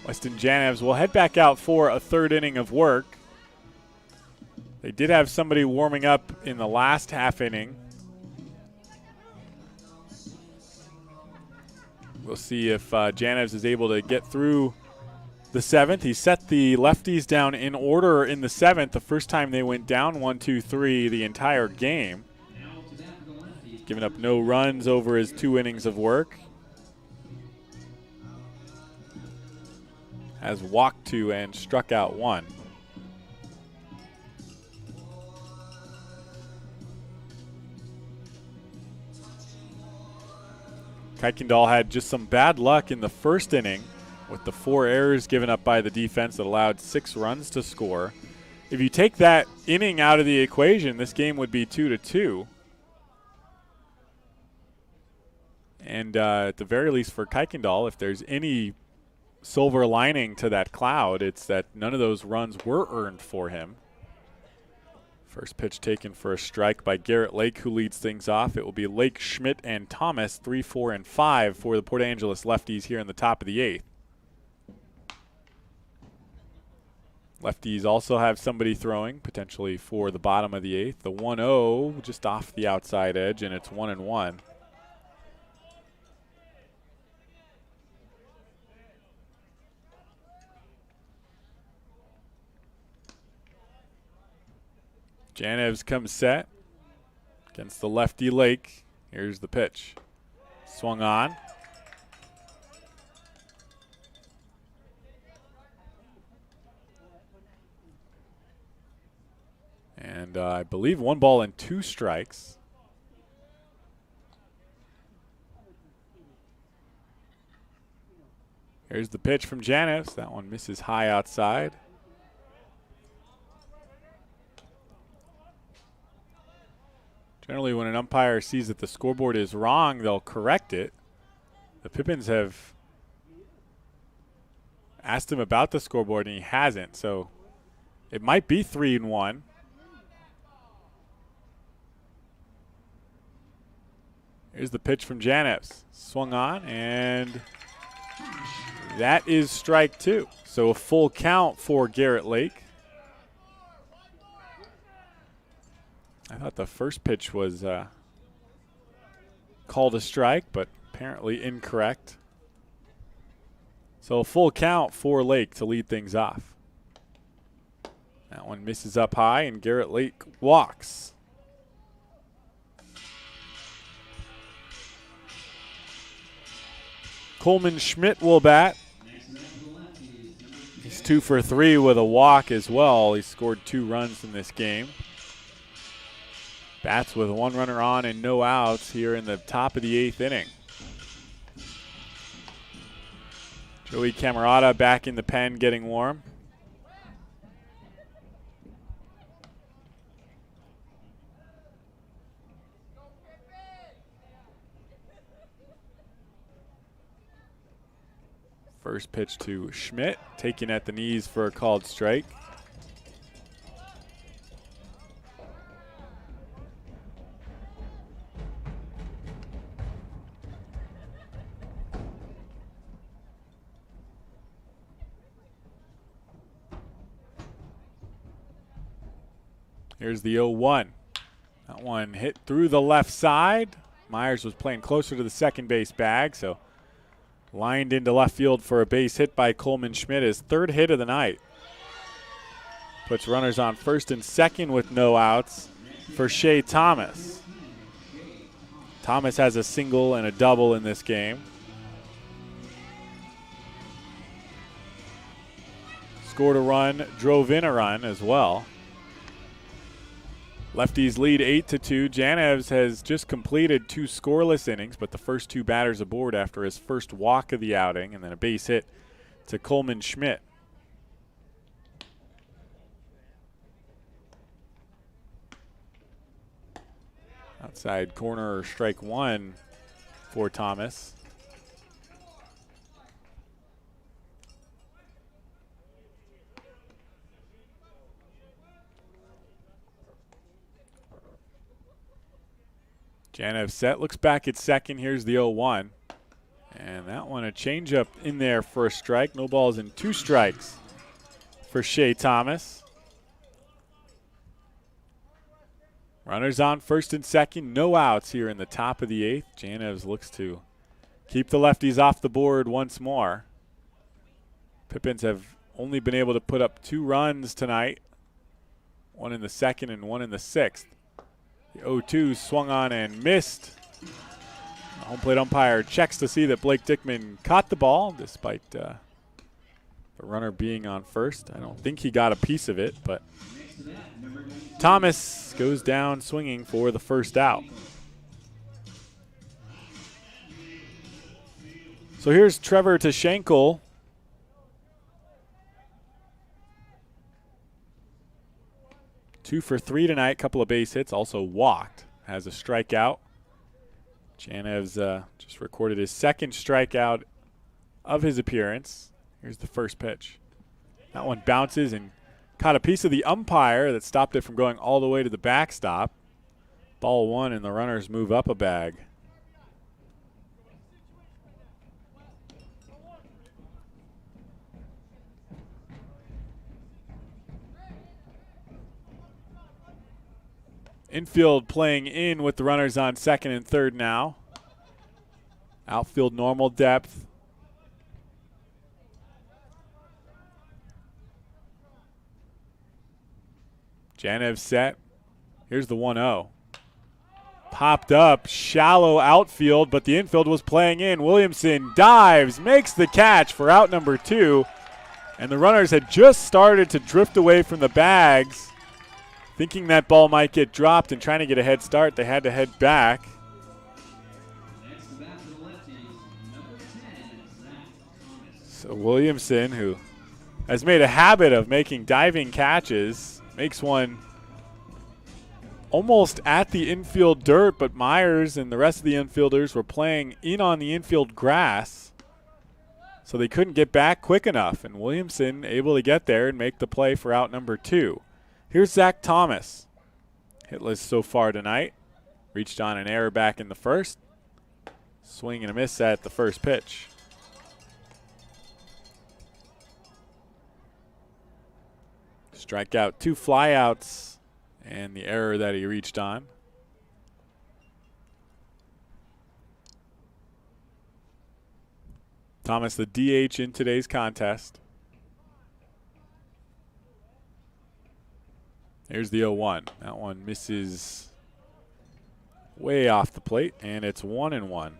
Weston Janevs will head back out for a 3rd inning of work. They did have somebody warming up in the last half inning. We'll see if Janevs is able to get through the 7th. He set the lefties down in order in the 7th, the first time they went down 1-2-3 the entire game. Giving up no runs over his 2 innings of work. Has walked 2 and struck out 1. Kuykendall had just some bad luck in the first inning with the 4 errors given up by the defense that allowed 6 runs to score. If you take that inning out of the equation, this game would be 2-2. And at the very least for Kuykendall, if there's any silver lining to that cloud, it's that none of those runs were earned for him. First pitch taken for a strike by Garrett Lake, who leads things off. It will be Lake, Schmidt, and Thomas, 3, 4, and 5 for the Port Angeles Lefties here in the top of the 8th. Lefties also have somebody throwing, potentially for the bottom of the 8th. The 1-0 just off the outside edge, and it's 1-1. Janevs comes set against the lefty Lake. Here's the pitch. Swung on. And I believe 1 ball and 2 strikes. Here's the pitch from Janis. That one misses high outside. Generally, when an umpire sees that the scoreboard is wrong, they'll correct it. The Pippins have asked him about the scoreboard, and he hasn't. So it might be 3-1. Here's the pitch from Janis. Swung on, and that is strike 2. So a full count for Garrett Lake. I thought the first pitch was called a strike, but apparently incorrect. So a full count for Lake to lead things off. That one misses up high, and Garrett Lake walks. Coleman Schmidt will bat. He's 2 for 3 with a walk as well. He scored 2 runs in this game. Bats with 1 runner on and no outs here in the top of the 8th inning. Joey Camerata back in the pen getting warm. First pitch to Schmidt, taken at the knees for a called strike. Here's the 0-1. That one hit through the left side. Myers was playing closer to the second base bag, so lined into left field for a base hit by Coleman Schmidt, his 3rd hit of the night. Puts runners on first and second with no outs for Shea Thomas. Thomas has a single and a double in this game. Scored a run, drove in a run as well. Lefties lead 8-2. Janeves has just completed 2 scoreless innings, but the first 2 batters aboard after his first walk of the outing, and then a base hit to Coleman Schmidt. Outside corner, strike 1 for Thomas. Janev set, looks back at second. Here's the 0-1. And that one, a changeup in there for a strike. No balls and 2 strikes for Shea Thomas. Runners on first and second. No outs here in the top of the 8th. Janev looks to keep the lefties off the board once more. Pippins have only been able to put up 2 runs tonight. 1 in the 2nd and 1 in the 6th. The 0-2 swung on and missed. The home plate umpire checks to see that Blake Dickman caught the ball despite the runner being on first. I don't think he got a piece of it, but Thomas goes down swinging for the first out. So here's Trevor Tashenkel. Two for 3 tonight, couple of base hits, also walked, has a strikeout. Janev's just recorded his 2nd strikeout of his appearance. Here's the first pitch. That one bounces and caught a piece of the umpire that stopped it from going all the way to the backstop. Ball 1, and the runners move up a bag. Infield playing in with the runners on 2nd and 3rd now. Outfield normal depth. Janev set. Here's the 1-0. Popped up, shallow outfield, but the infield was playing in. Williamson dives, makes the catch for out number 2. And the runners had just started to drift away from the bags thinking that ball might get dropped and trying to get a head start. They had to head back. So Williamson, who has made a habit of making diving catches, makes one almost at the infield dirt, but Myers and the rest of the infielders were playing in on the infield grass, so they couldn't get back quick enough, and Williamson able to get there and make the play for out number 2. Here's Zach Thomas. Hitless so far tonight. Reached on an error back in the first. Swing and a miss at the first pitch. Strikeout, 2 flyouts, and the error that he reached on. Thomas, the DH in today's contest. Here's the 0-1. That one misses way off the plate, and it's 1-1.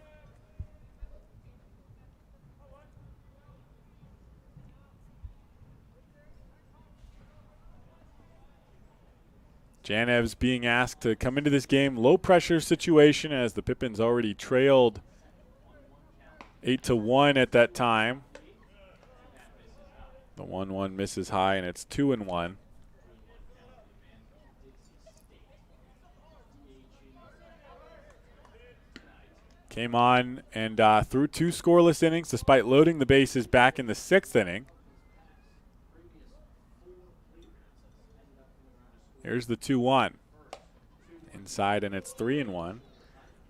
Janev's being asked to come into this game low pressure situation as the Pippins already trailed 8-1 at that time. The 1-1 misses high, and it's 2-1. Came on and threw 2 scoreless innings despite loading the bases back in the 6th inning. Here's the 2-1. Inside, and it's 3-1.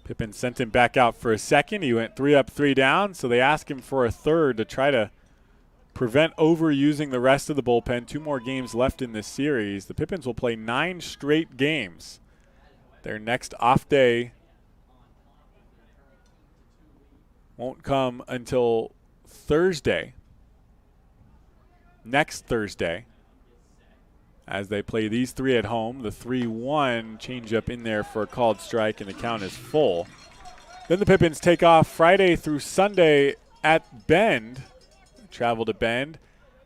Pippin sent him back out for a second. He went 3 up, 3 down, so they asked him for a third to try to prevent overusing the rest of the bullpen. 2 more games left in this series. The Pippins will play 9 straight games. Their next off day won't come until Thursday, next Thursday, as they play these 3 at home. The 3-1 changeup in there for a called strike, and the count is full. Then the Pippins take off Friday through Sunday at Bend, travel to Bend,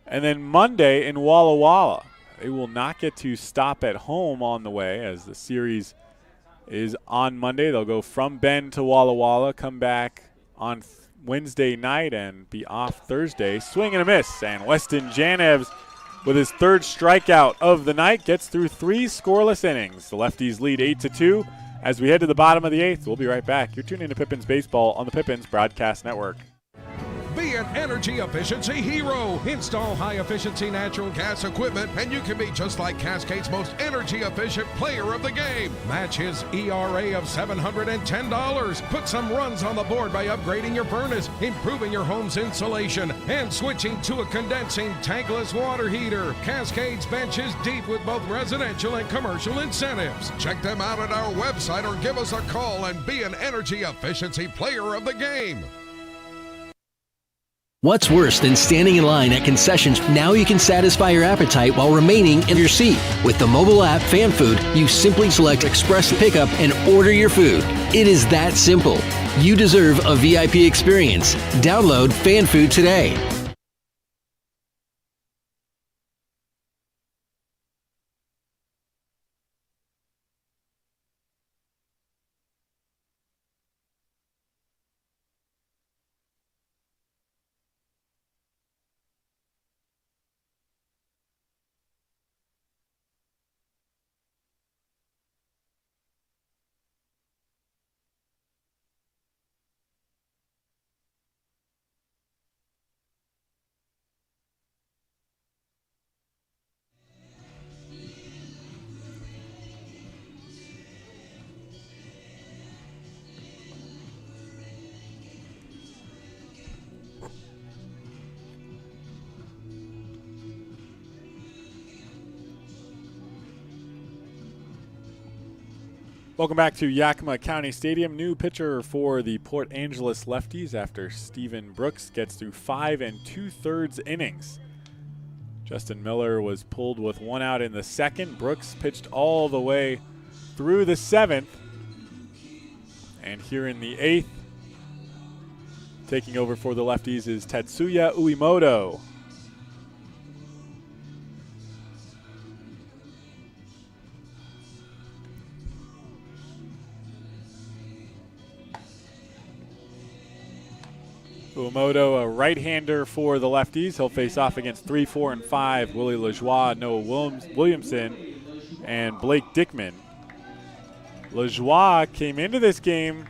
and then Monday in Walla Walla. They will not get to stop at home on the way as the series is on Monday. They'll go from Bend to Walla Walla, come back on Wednesday night, and be off Thursday. Swing and a miss, and Weston Janevs, with his 3rd strikeout of the night, gets through 3 scoreless innings. The Lefties lead 8-2 as we head to the bottom of the 8th. We'll be right back. You're tuning to Pippins Baseball on the Pippins Broadcast Network. Be an energy efficiency hero. Install high-efficiency natural gas equipment, and you can be just like Cascade's most energy-efficient player of the game. Match his ERA of $710. Put some runs on the board by upgrading your furnace, improving your home's insulation, and switching to a condensing tankless water heater. Cascade's bench is deep with both residential and commercial incentives. Check them out at our website or give us a call and be an energy efficiency player of the game. What's worse than standing in line at concessions? Now you can satisfy your appetite while remaining in your seat. With the mobile app Fan Food, you simply select Express Pickup and order your food. It is that simple. You deserve a VIP experience. Download Fan Food today. Welcome back to Yakima County Stadium. New pitcher for the Port Angeles Lefties after Stephen Brooks gets through 5 2/3 innings. Justin Miller was pulled with 1 out in the 2nd. Brooks pitched all the way through the 7th. And here in the 8th, taking over for the Lefties is Tetsuya Uemoto. Uemoto, a right-hander for the Lefties. He'll face off against 3, 4, and 5, Willie Lajoie, Noah Williamson, and Blake Dickman. Lajoie came into this game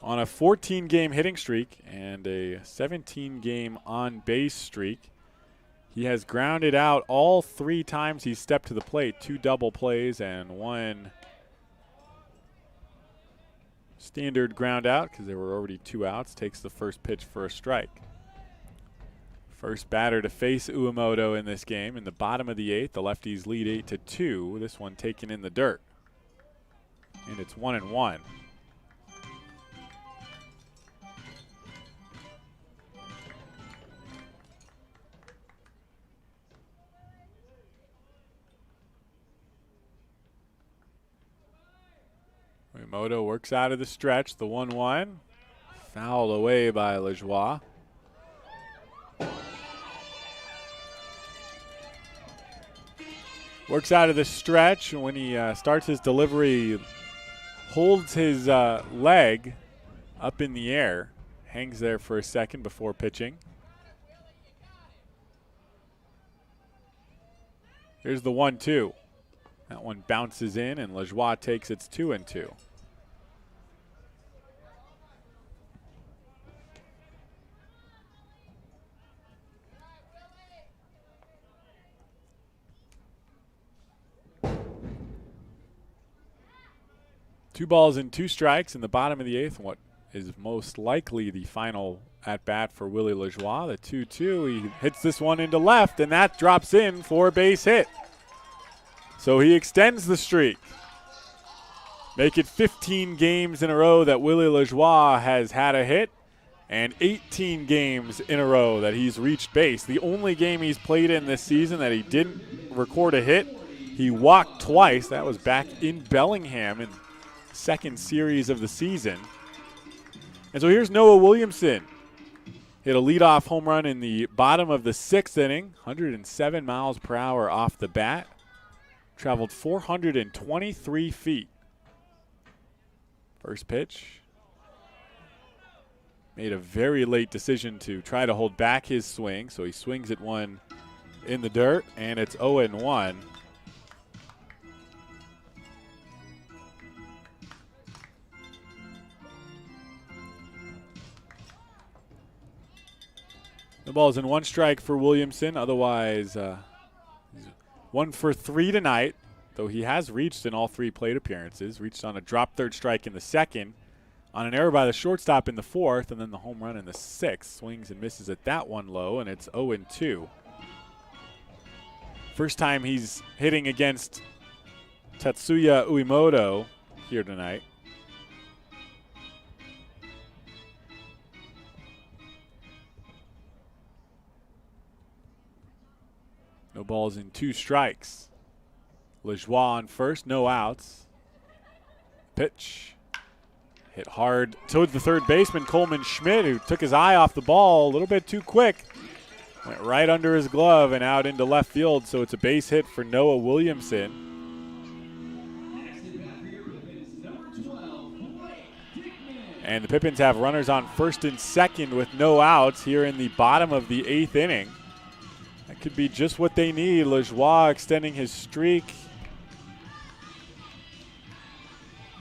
on a 14-game hitting streak and a 17-game on-base streak. He has grounded out all 3 times he's stepped to the plate, 2 double plays and 1 standard ground out because there were already 2 outs. Takes the first pitch for a strike. First batter to face Uemoto in this game. In the bottom of the 8th, the Lefties lead 8-2. This one taken in the dirt. And it's 1-1. Uemoto works out of the stretch. The 1-1. Fouled away by Lajoie. Works out of the stretch. When he starts his delivery, holds his leg up in the air, hangs there for a second before pitching. Here's the 1-2. That one bounces in, and Lajoie takes its 2-2. Two balls and 2 strikes in the bottom of the 8th, and what is most likely the final at-bat for Willie Lajoie. The 2-2, he hits this one into left, and that drops in for a base hit. So he extends the streak. Make it 15 games in a row that Willie Lajoie has had a hit, and 18 games in a row that he's reached base. The only game he's played in this season that he didn't record a hit, he walked twice. That was back in Bellingham in second series of the season. And so here's Noah Williamson. Hit a leadoff home run in the bottom of the 6th inning, 107 miles per hour off the bat. Traveled 423 feet. First pitch. Made a very late decision to try to hold back his swing, so he swings at one in the dirt, and it's 0-1. The ball's in 1 strike for Williamson. Otherwise, he's 1 for 3 tonight, though he has reached in all 3 plate appearances. Reached on a drop third strike in the 2nd, on an error by the shortstop in the 4th, and then the home run in the 6th. Swings and misses at that one low, and it's 0-2. First time he's hitting against Tatsuya Uemoto here tonight. No balls and 2 strikes. Lajoie on first, no outs. Pitch. Hit hard toward the third baseman, Coleman Schmidt, who took his eye off the ball a little bit too quick. Went right under his glove and out into left field, so it's a base hit for Noah Williamson. And the Pippins have runners on first and second with no outs here in the bottom of the 8th inning. That could be just what they need. Lajoie extending his streak.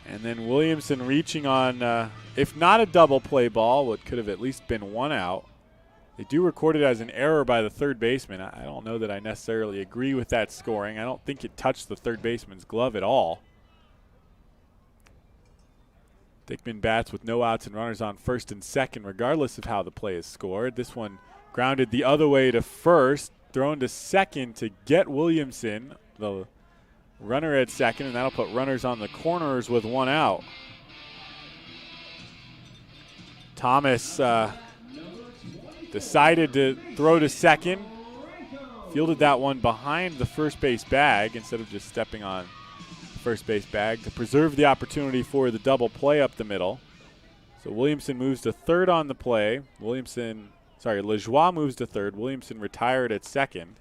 And then Williamson reaching on, if not a double play ball, what could have at least been 1 out. They do record it as an error by the third baseman. I don't know that I necessarily agree with that scoring. I don't think it touched the third baseman's glove at all. Dickman bats with no outs and runners on first and second, regardless of how the play is scored. This one grounded the other way to first. Thrown to second to get Williamson, the runner at second, and that'll put runners on the corners with 1 out. Thomas decided to throw to second, fielded that one behind the first base bag instead of just stepping on the first base bag to preserve the opportunity for the double play up the middle. So Williamson moves to third on the play. Lajoie moves to third. Williamson retired at second.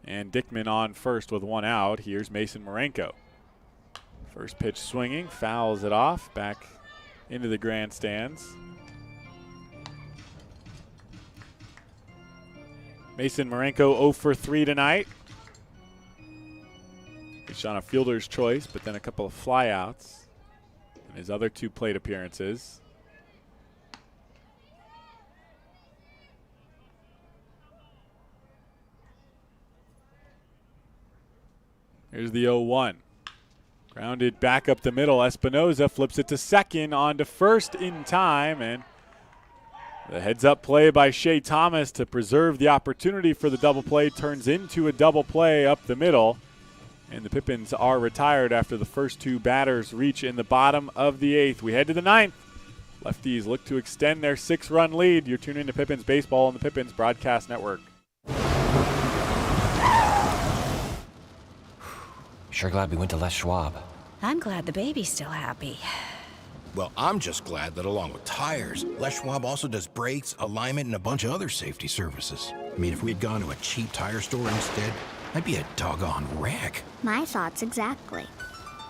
And Dickman on first with 1 out. Here's Mason Marenko. First pitch swinging, fouls it off, back into the grandstands. Mason Marenko 0 for 3 tonight. He's on a fielder's choice, but then a couple of flyouts in his other 2 plate appearances. Here's the 0-1. Grounded back up the middle. Espinoza flips it to second, on to first in time, and the heads-up play by Shea Thomas to preserve the opportunity for the double play turns into a double play up the middle. And the Pippins are retired after the first 2 batters reach in the bottom of the 8th. We head to the 9th. Lefties look to extend their 6-run lead. You're tuning into Pippins Baseball on the Pippins Broadcast Network. Sure glad we went to Les Schwab. I'm glad the baby's still happy. Well, I'm just glad that along with tires, Les Schwab also does brakes, alignment, and a bunch of other safety services. I mean, if we'd gone to a cheap tire store instead, I'd be a doggone wreck. My thoughts exactly.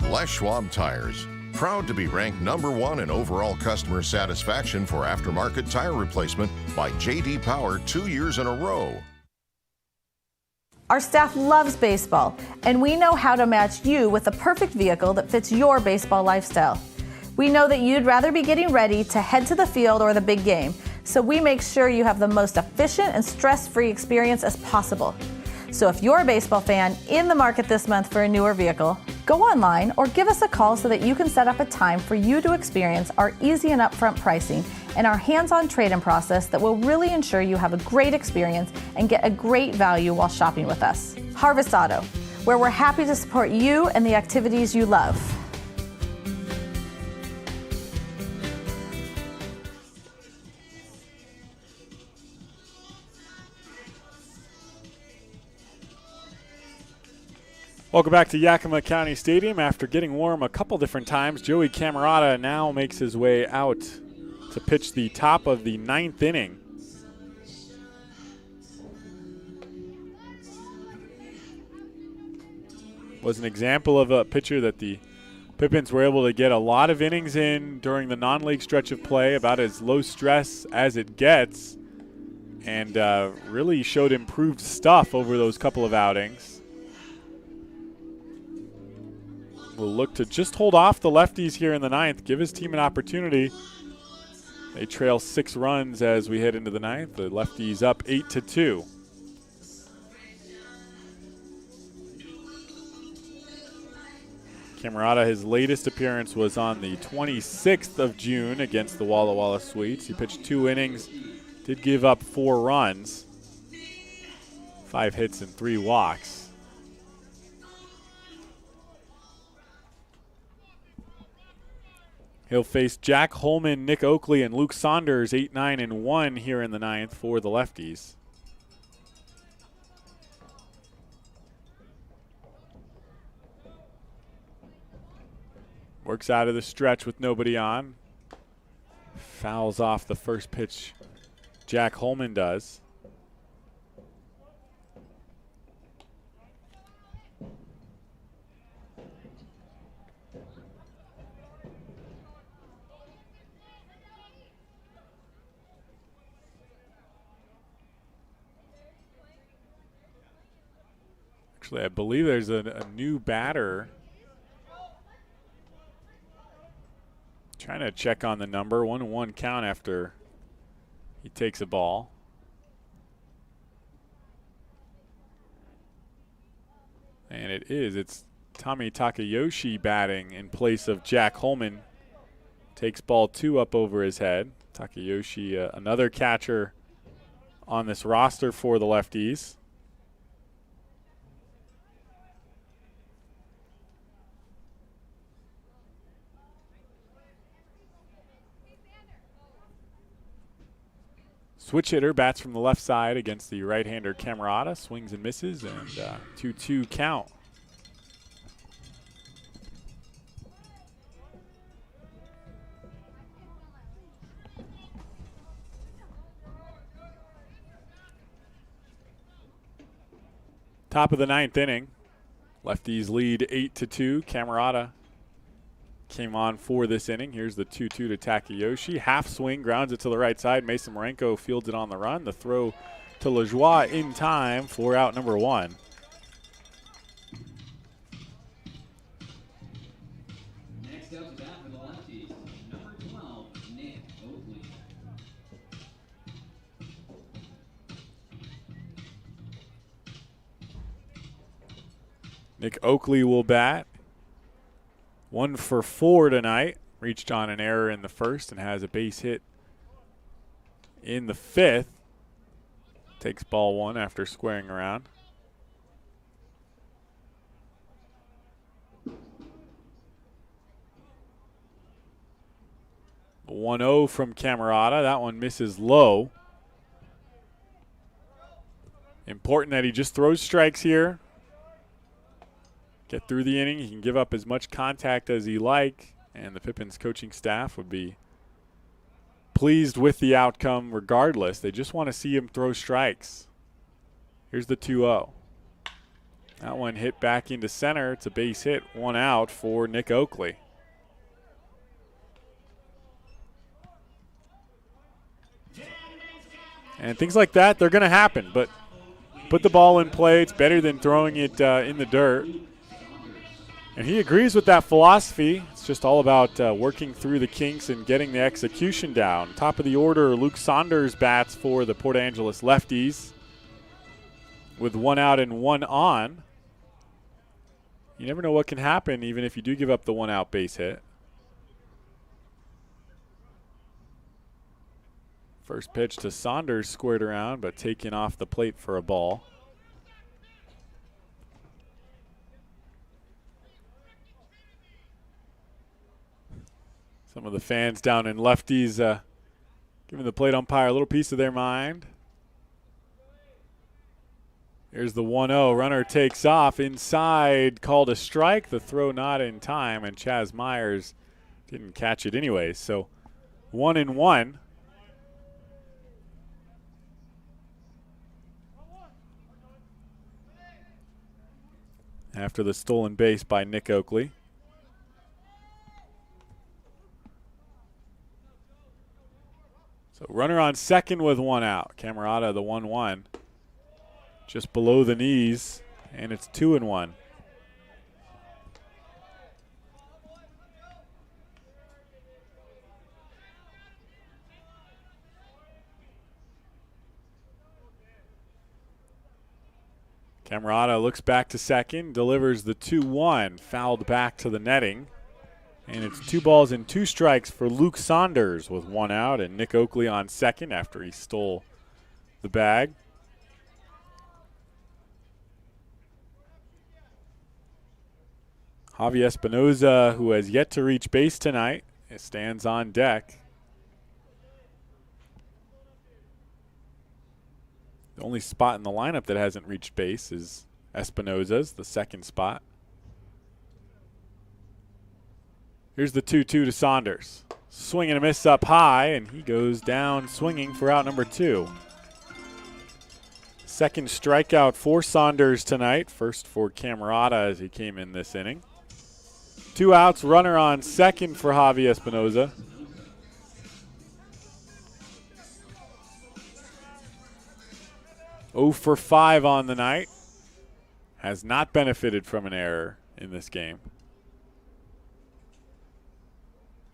Les Schwab Tires. Proud to be ranked #1 in overall customer satisfaction for aftermarket tire replacement by J.D. Power 2 years in a row. Our staff loves baseball, and we know how to match you with the perfect vehicle that fits your baseball lifestyle. We know that you'd rather be getting ready to head to the field or the big game, so we make sure you have the most efficient and stress-free experience as possible. So if you're a baseball fan in the market this month for a newer vehicle, go online or give us a call so that you can set up a time for you to experience our easy and upfront pricing and our hands-on trade-in process that will really ensure you have a great experience and get a great value while shopping with us. Harvest Auto, where we're happy to support you and the activities you love. Welcome back to Yakima County Stadium. After getting warm a couple different times, Joey Camerata now makes his way out to pitch the top of the 9th inning. Was an example of a pitcher that the Pippins were able to get a lot of innings in during the non-league stretch of play, about as low stress as it gets, and really showed improved stuff over those couple of outings. Will look to just hold off the Lefties here in the 9th, give his team an opportunity. They trail 6 runs as we head into the 9th. The Lefties up 8-2. Camerata, his latest appearance was on the 26th of June against the Walla Walla Sweets. He pitched 2 innings, did give up 4 runs, 5 hits and 3 walks. He'll face Jack Holman, Nick Oakley, and Luke Saunders, 8-9-1 here in the 9th for the Lefties. Works out of the stretch with nobody on. Fouls off the first pitch, Jack Holman does. Actually, I believe there's a new batter. Trying to check on the number. 1-1 count after he takes a ball. And it is. It's Tommy Takayoshi batting in place of Jack Holman. Takes ball 2 up over his head. Takayoshi, another catcher on this roster for the Lefties. Switch hitter bats from the left side against the right-hander Camerata. Swings and misses, and 2-2 count. Top of the 9th inning. Lefties lead 8-2. Camerata came on for this inning. Here's the 2-2 to Takayoshi. Half swing, grounds it to the right side. Mason Marenko fields it on the run. The throw to Lajoie in time for out number 1. Next up to bat for the Lefties, number 12, Nick Oakley. Nick Oakley will bat. 1 for 4 tonight. Reached on an error in the first and has a base hit in the 5th. Takes ball 1 after squaring around. A 1-0 from Camerata. That one misses low. Important that he just throws strikes here. Get through the inning. He can give up as much contact as he like, and the Pippins coaching staff would be pleased with the outcome regardless. They just want to see him throw strikes. Here's the 2-0. That one hit back into center. It's a base hit, 1 out for Nick Oakley. And things like that, they're going to happen, but put the ball in play. It's better than throwing it in the dirt. And he agrees with that philosophy. It's just all about working through the kinks and getting the execution down. Top of the order, Luke Saunders bats for the Port Angeles Lefties with 1 out and 1 on. You never know what can happen even if you do give up the 1 out base hit. First pitch to Saunders squared around but taken off the plate for a ball. Some of the fans down in Lefties giving the plate umpire a little piece of their mind. Here's the 1-0. Runner takes off inside, called a strike. The throw not in time, and Chaz Myers didn't catch it anyway. So 1-1. After the stolen base by Nick Oakley. So runner on second with 1 out. Camerata the 1-1. Just below the knees, and it's 2-1. Camerata looks back to second, delivers the 2-1, fouled back to the netting. And it's 2 balls and 2 strikes for Luke Saunders with 1 out, and Nick Oakley on second after he stole the bag. Javi Espinoza, who has yet to reach base tonight, stands on deck. The only spot in the lineup that hasn't reached base is Espinoza's, the second spot. Here's the 2-2 to Saunders. Swing and a miss up high, and he goes down swinging for out number 2. Second strikeout for Saunders tonight. First for Camerata as he came in this inning. 2 outs, runner on second for Javi Espinoza. Oh for 5 on the night. Has not benefited from an error in this game.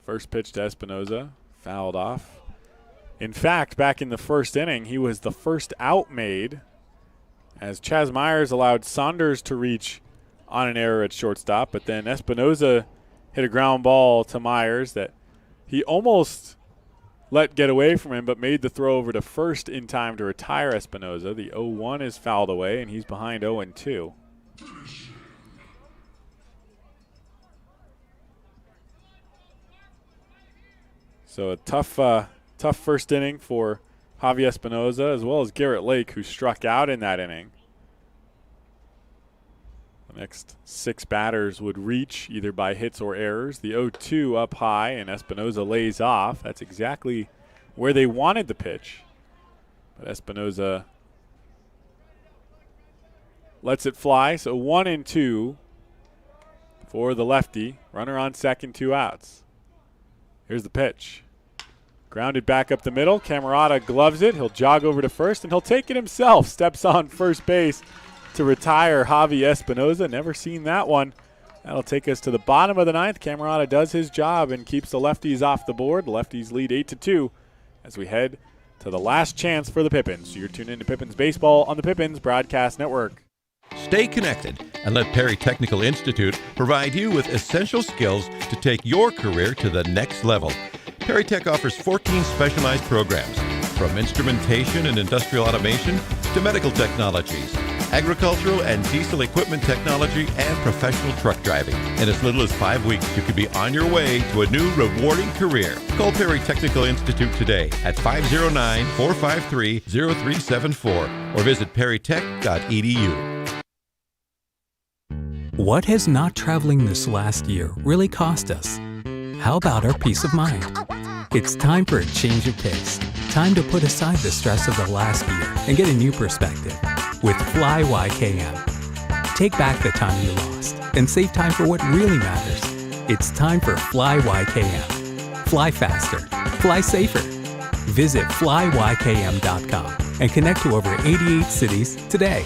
First pitch to Espinoza, fouled off. In fact, back in the first inning, he was the first out made as Chaz Myers allowed Saunders to reach on an error at shortstop, but then Espinoza hit a ground ball to Myers that he almost let get away from him, but made the throw over to first in time to retire Espinoza. The 0-1 is fouled away, and he's behind 0-2. So a tough first inning for Javi Espinoza, as well as Garrett Lake, who struck out in that inning. The next 6 batters would reach either by hits or errors. The 0-2 up high, and Espinoza lays off. That's exactly where they wanted the pitch. But Espinoza lets it fly. So 1-2 for the lefty. Runner on second, 2 outs. Here's the pitch. Grounded back up the middle. Camerata gloves it. He'll jog over to first, and he'll take it himself. Steps on first base to retire Javi Espinoza. Never seen that one. That'll take us to the bottom of the ninth. Camerata does his job and keeps the Lefties off the board. The Lefties lead 8-2 as we head to the last chance for the Pippins. You're tuned into Pippins Baseball on the Pippins Broadcast Network. Stay connected and let Perry Technical Institute provide you with essential skills to take your career to the next level. Perry Tech offers 14 specialized programs, from instrumentation and industrial automation to medical technologies, agricultural and diesel equipment technology, and professional truck driving. In as little as 5 weeks, you could be on your way to a new rewarding career. Call Perry Technical Institute today at 509-453-0374 or visit perrytech.edu. What has not traveling this last year really cost us? How about our peace of mind? It's time for a change of pace. Time to put aside the stress of the last year and get a new perspective with Fly YKM. Take back the time you lost and save time for what really matters. It's time for Fly YKM. Fly faster. Fly safer. Visit flyykm.com and connect to over 88 cities today.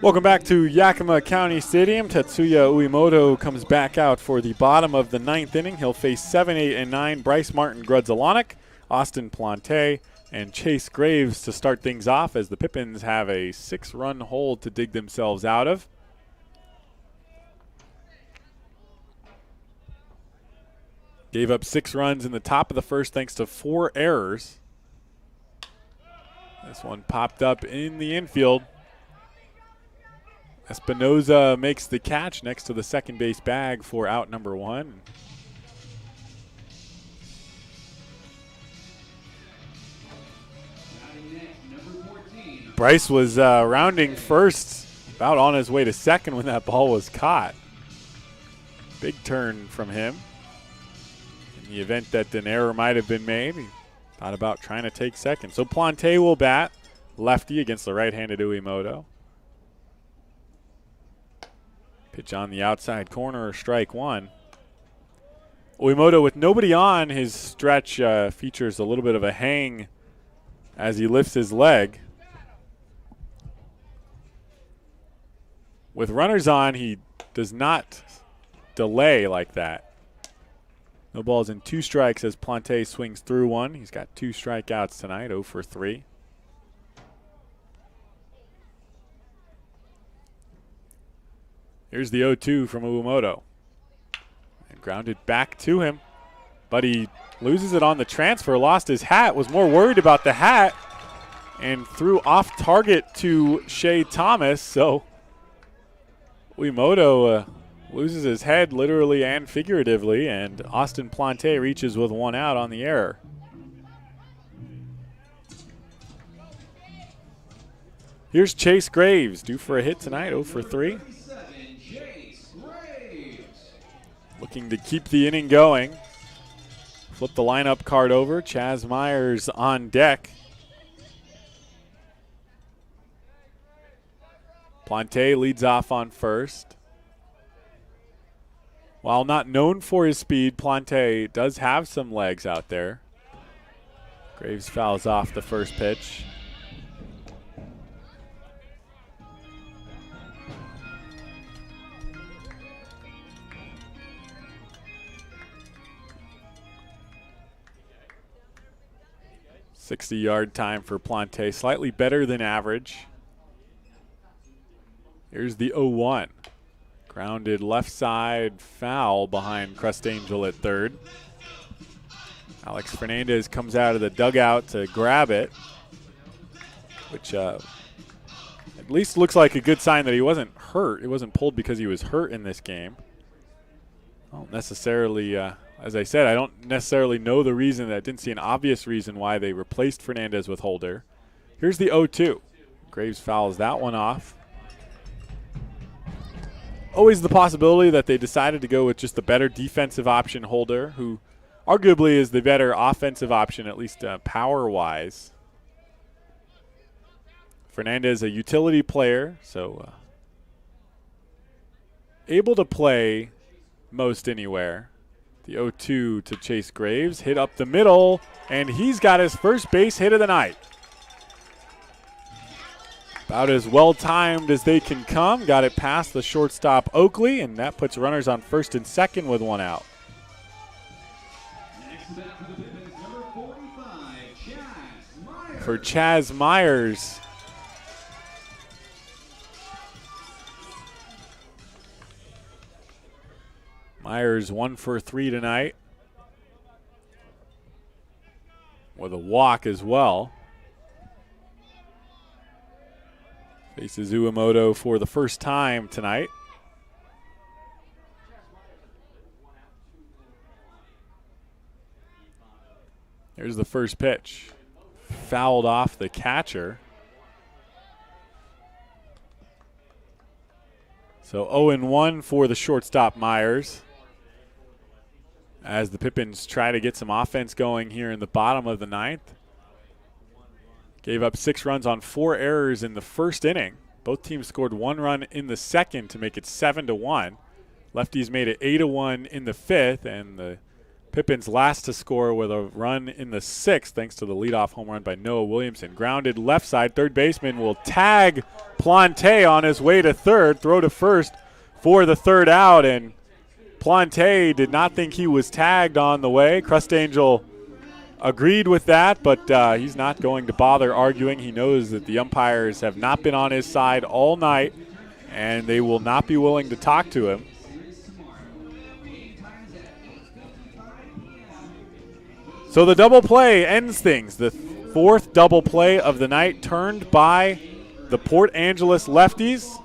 Welcome back to Yakima County Stadium. Tetsuya Uemoto comes back out for the bottom of the ninth inning. He'll face 7, 8, and 9 Bryce Martin Grudzalonic, Austin Plante, and Chase Graves to start things off as the Pippins have a 6-run hole to dig themselves out of. Gave up 6 runs in the top of the first thanks to 4 errors. This one popped up in the infield. Espinoza makes the catch next to the second base bag for out number 1. Bryce was rounding first, about on his way to second when that ball was caught. Big turn from him. In the event that an error might have been made, he thought about trying to take second. So Plante will bat lefty against the right-handed Uemoto. Pitch on the outside corner, strike 1. Uemoto with nobody on, his stretch features a little bit of a hang as he lifts his leg. With runners on, he does not delay like that. No balls and 2 strikes as Plante swings through one. He's got 2 strikeouts tonight, 0 for 3. Here's the 0-2 from Uemoto. And grounded back to him. But he loses it on the transfer, lost his hat, was more worried about the hat, and threw off target to Shea Thomas. So Uemoto loses his head literally and figuratively, and Austin Plante reaches with 1 out on the error. Here's Chase Graves, due for a hit tonight, 0 for 3. Looking to keep the inning going. Flip the lineup card over. Chaz Myers on deck. Plante leads off on first. While not known for his speed, Plante does have some legs out there. Graves fouls off the first pitch. .60-yard time for Plante, slightly better than average. Here's the 0-1. Grounded left side foul behind Crust Angel at third. Alex Fernandez comes out of the dugout to grab it, which at least looks like a good sign that he wasn't hurt. It wasn't pulled because he was hurt in this game. I don't necessarily like As I said, I don't necessarily know the reason. I didn't see an obvious reason why they replaced Fernandez with Holder. Here's the 0-2. Graves fouls that one off. Always the possibility that they decided to go with just the better defensive option, Holder, who arguably is the better offensive option, at least power-wise. Fernandez, a utility player, so able to play most anywhere. The 0-2 to Chase Graves, hit up the middle, and he's got his first base hit of the night. About as well-timed as they can come. Got it past the shortstop Oakley, and that puts runners on first and second with one out. For Chaz Myers. Myers 1 for 3 tonight, with a walk as well. Faces Uemoto for the first time tonight. Here's the first pitch. Fouled off the catcher. So 0-1 for the shortstop Myers, as the Pippins try to get some offense going here in the bottom of the ninth. Gave up 6 runs on 4 errors in the first inning. Both teams scored 1 run in the second to make it 7-1. Lefties made it 8-1 in the fifth, and the Pippins last to score with a run in the sixth thanks to the leadoff home run by Noah Williamson. Grounded left side, third baseman will tag Plante on his way to third, throw to first for the third out, and Plante did not think he was tagged on the way. Crust Angel agreed with that, but he's not going to bother arguing. He knows that the umpires have not been on his side all night, and they will not be willing to talk to him. So the double play ends things. The 4th double play of the night turned by the Port Angeles Lefties.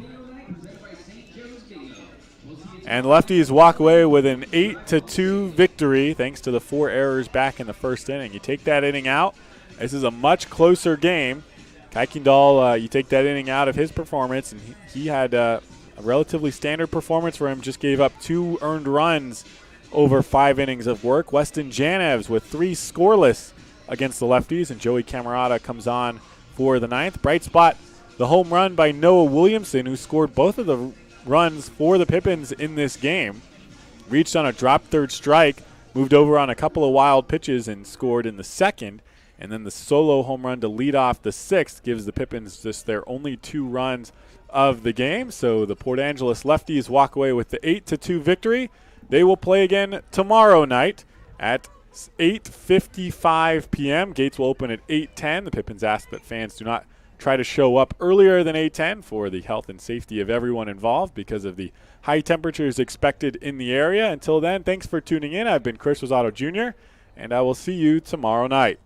And Lefties walk away with an 8-2 victory thanks to the 4 errors back in the first inning. You take that inning out, this is a much closer game. Kuykendall, you take that inning out of his performance, and he had a relatively standard performance for him, just gave up 2 earned runs over 5 innings of work. Weston Janevs with 3 scoreless against the Lefties, and Joey Camerata comes on for the 9th. Bright spot, the home run by Noah Williamson, who scored both of the runs for the Pippins in this game. Reached on a drop third strike, moved over on a couple of wild pitches and scored in the second. And then the solo home run to lead off the 6th gives the Pippins just their only 2 runs of the game. So the Port Angeles Lefties walk away with the 8-2 victory. They will play again tomorrow night at 8:55 p.m. Gates will open at 8:10. The Pippins ask that fans do not try to show up earlier than 8:10 for the health and safety of everyone involved because of the high temperatures expected in the area. Until then, thanks for tuning in. I've been Chris Rosado Jr., and I will see you tomorrow night.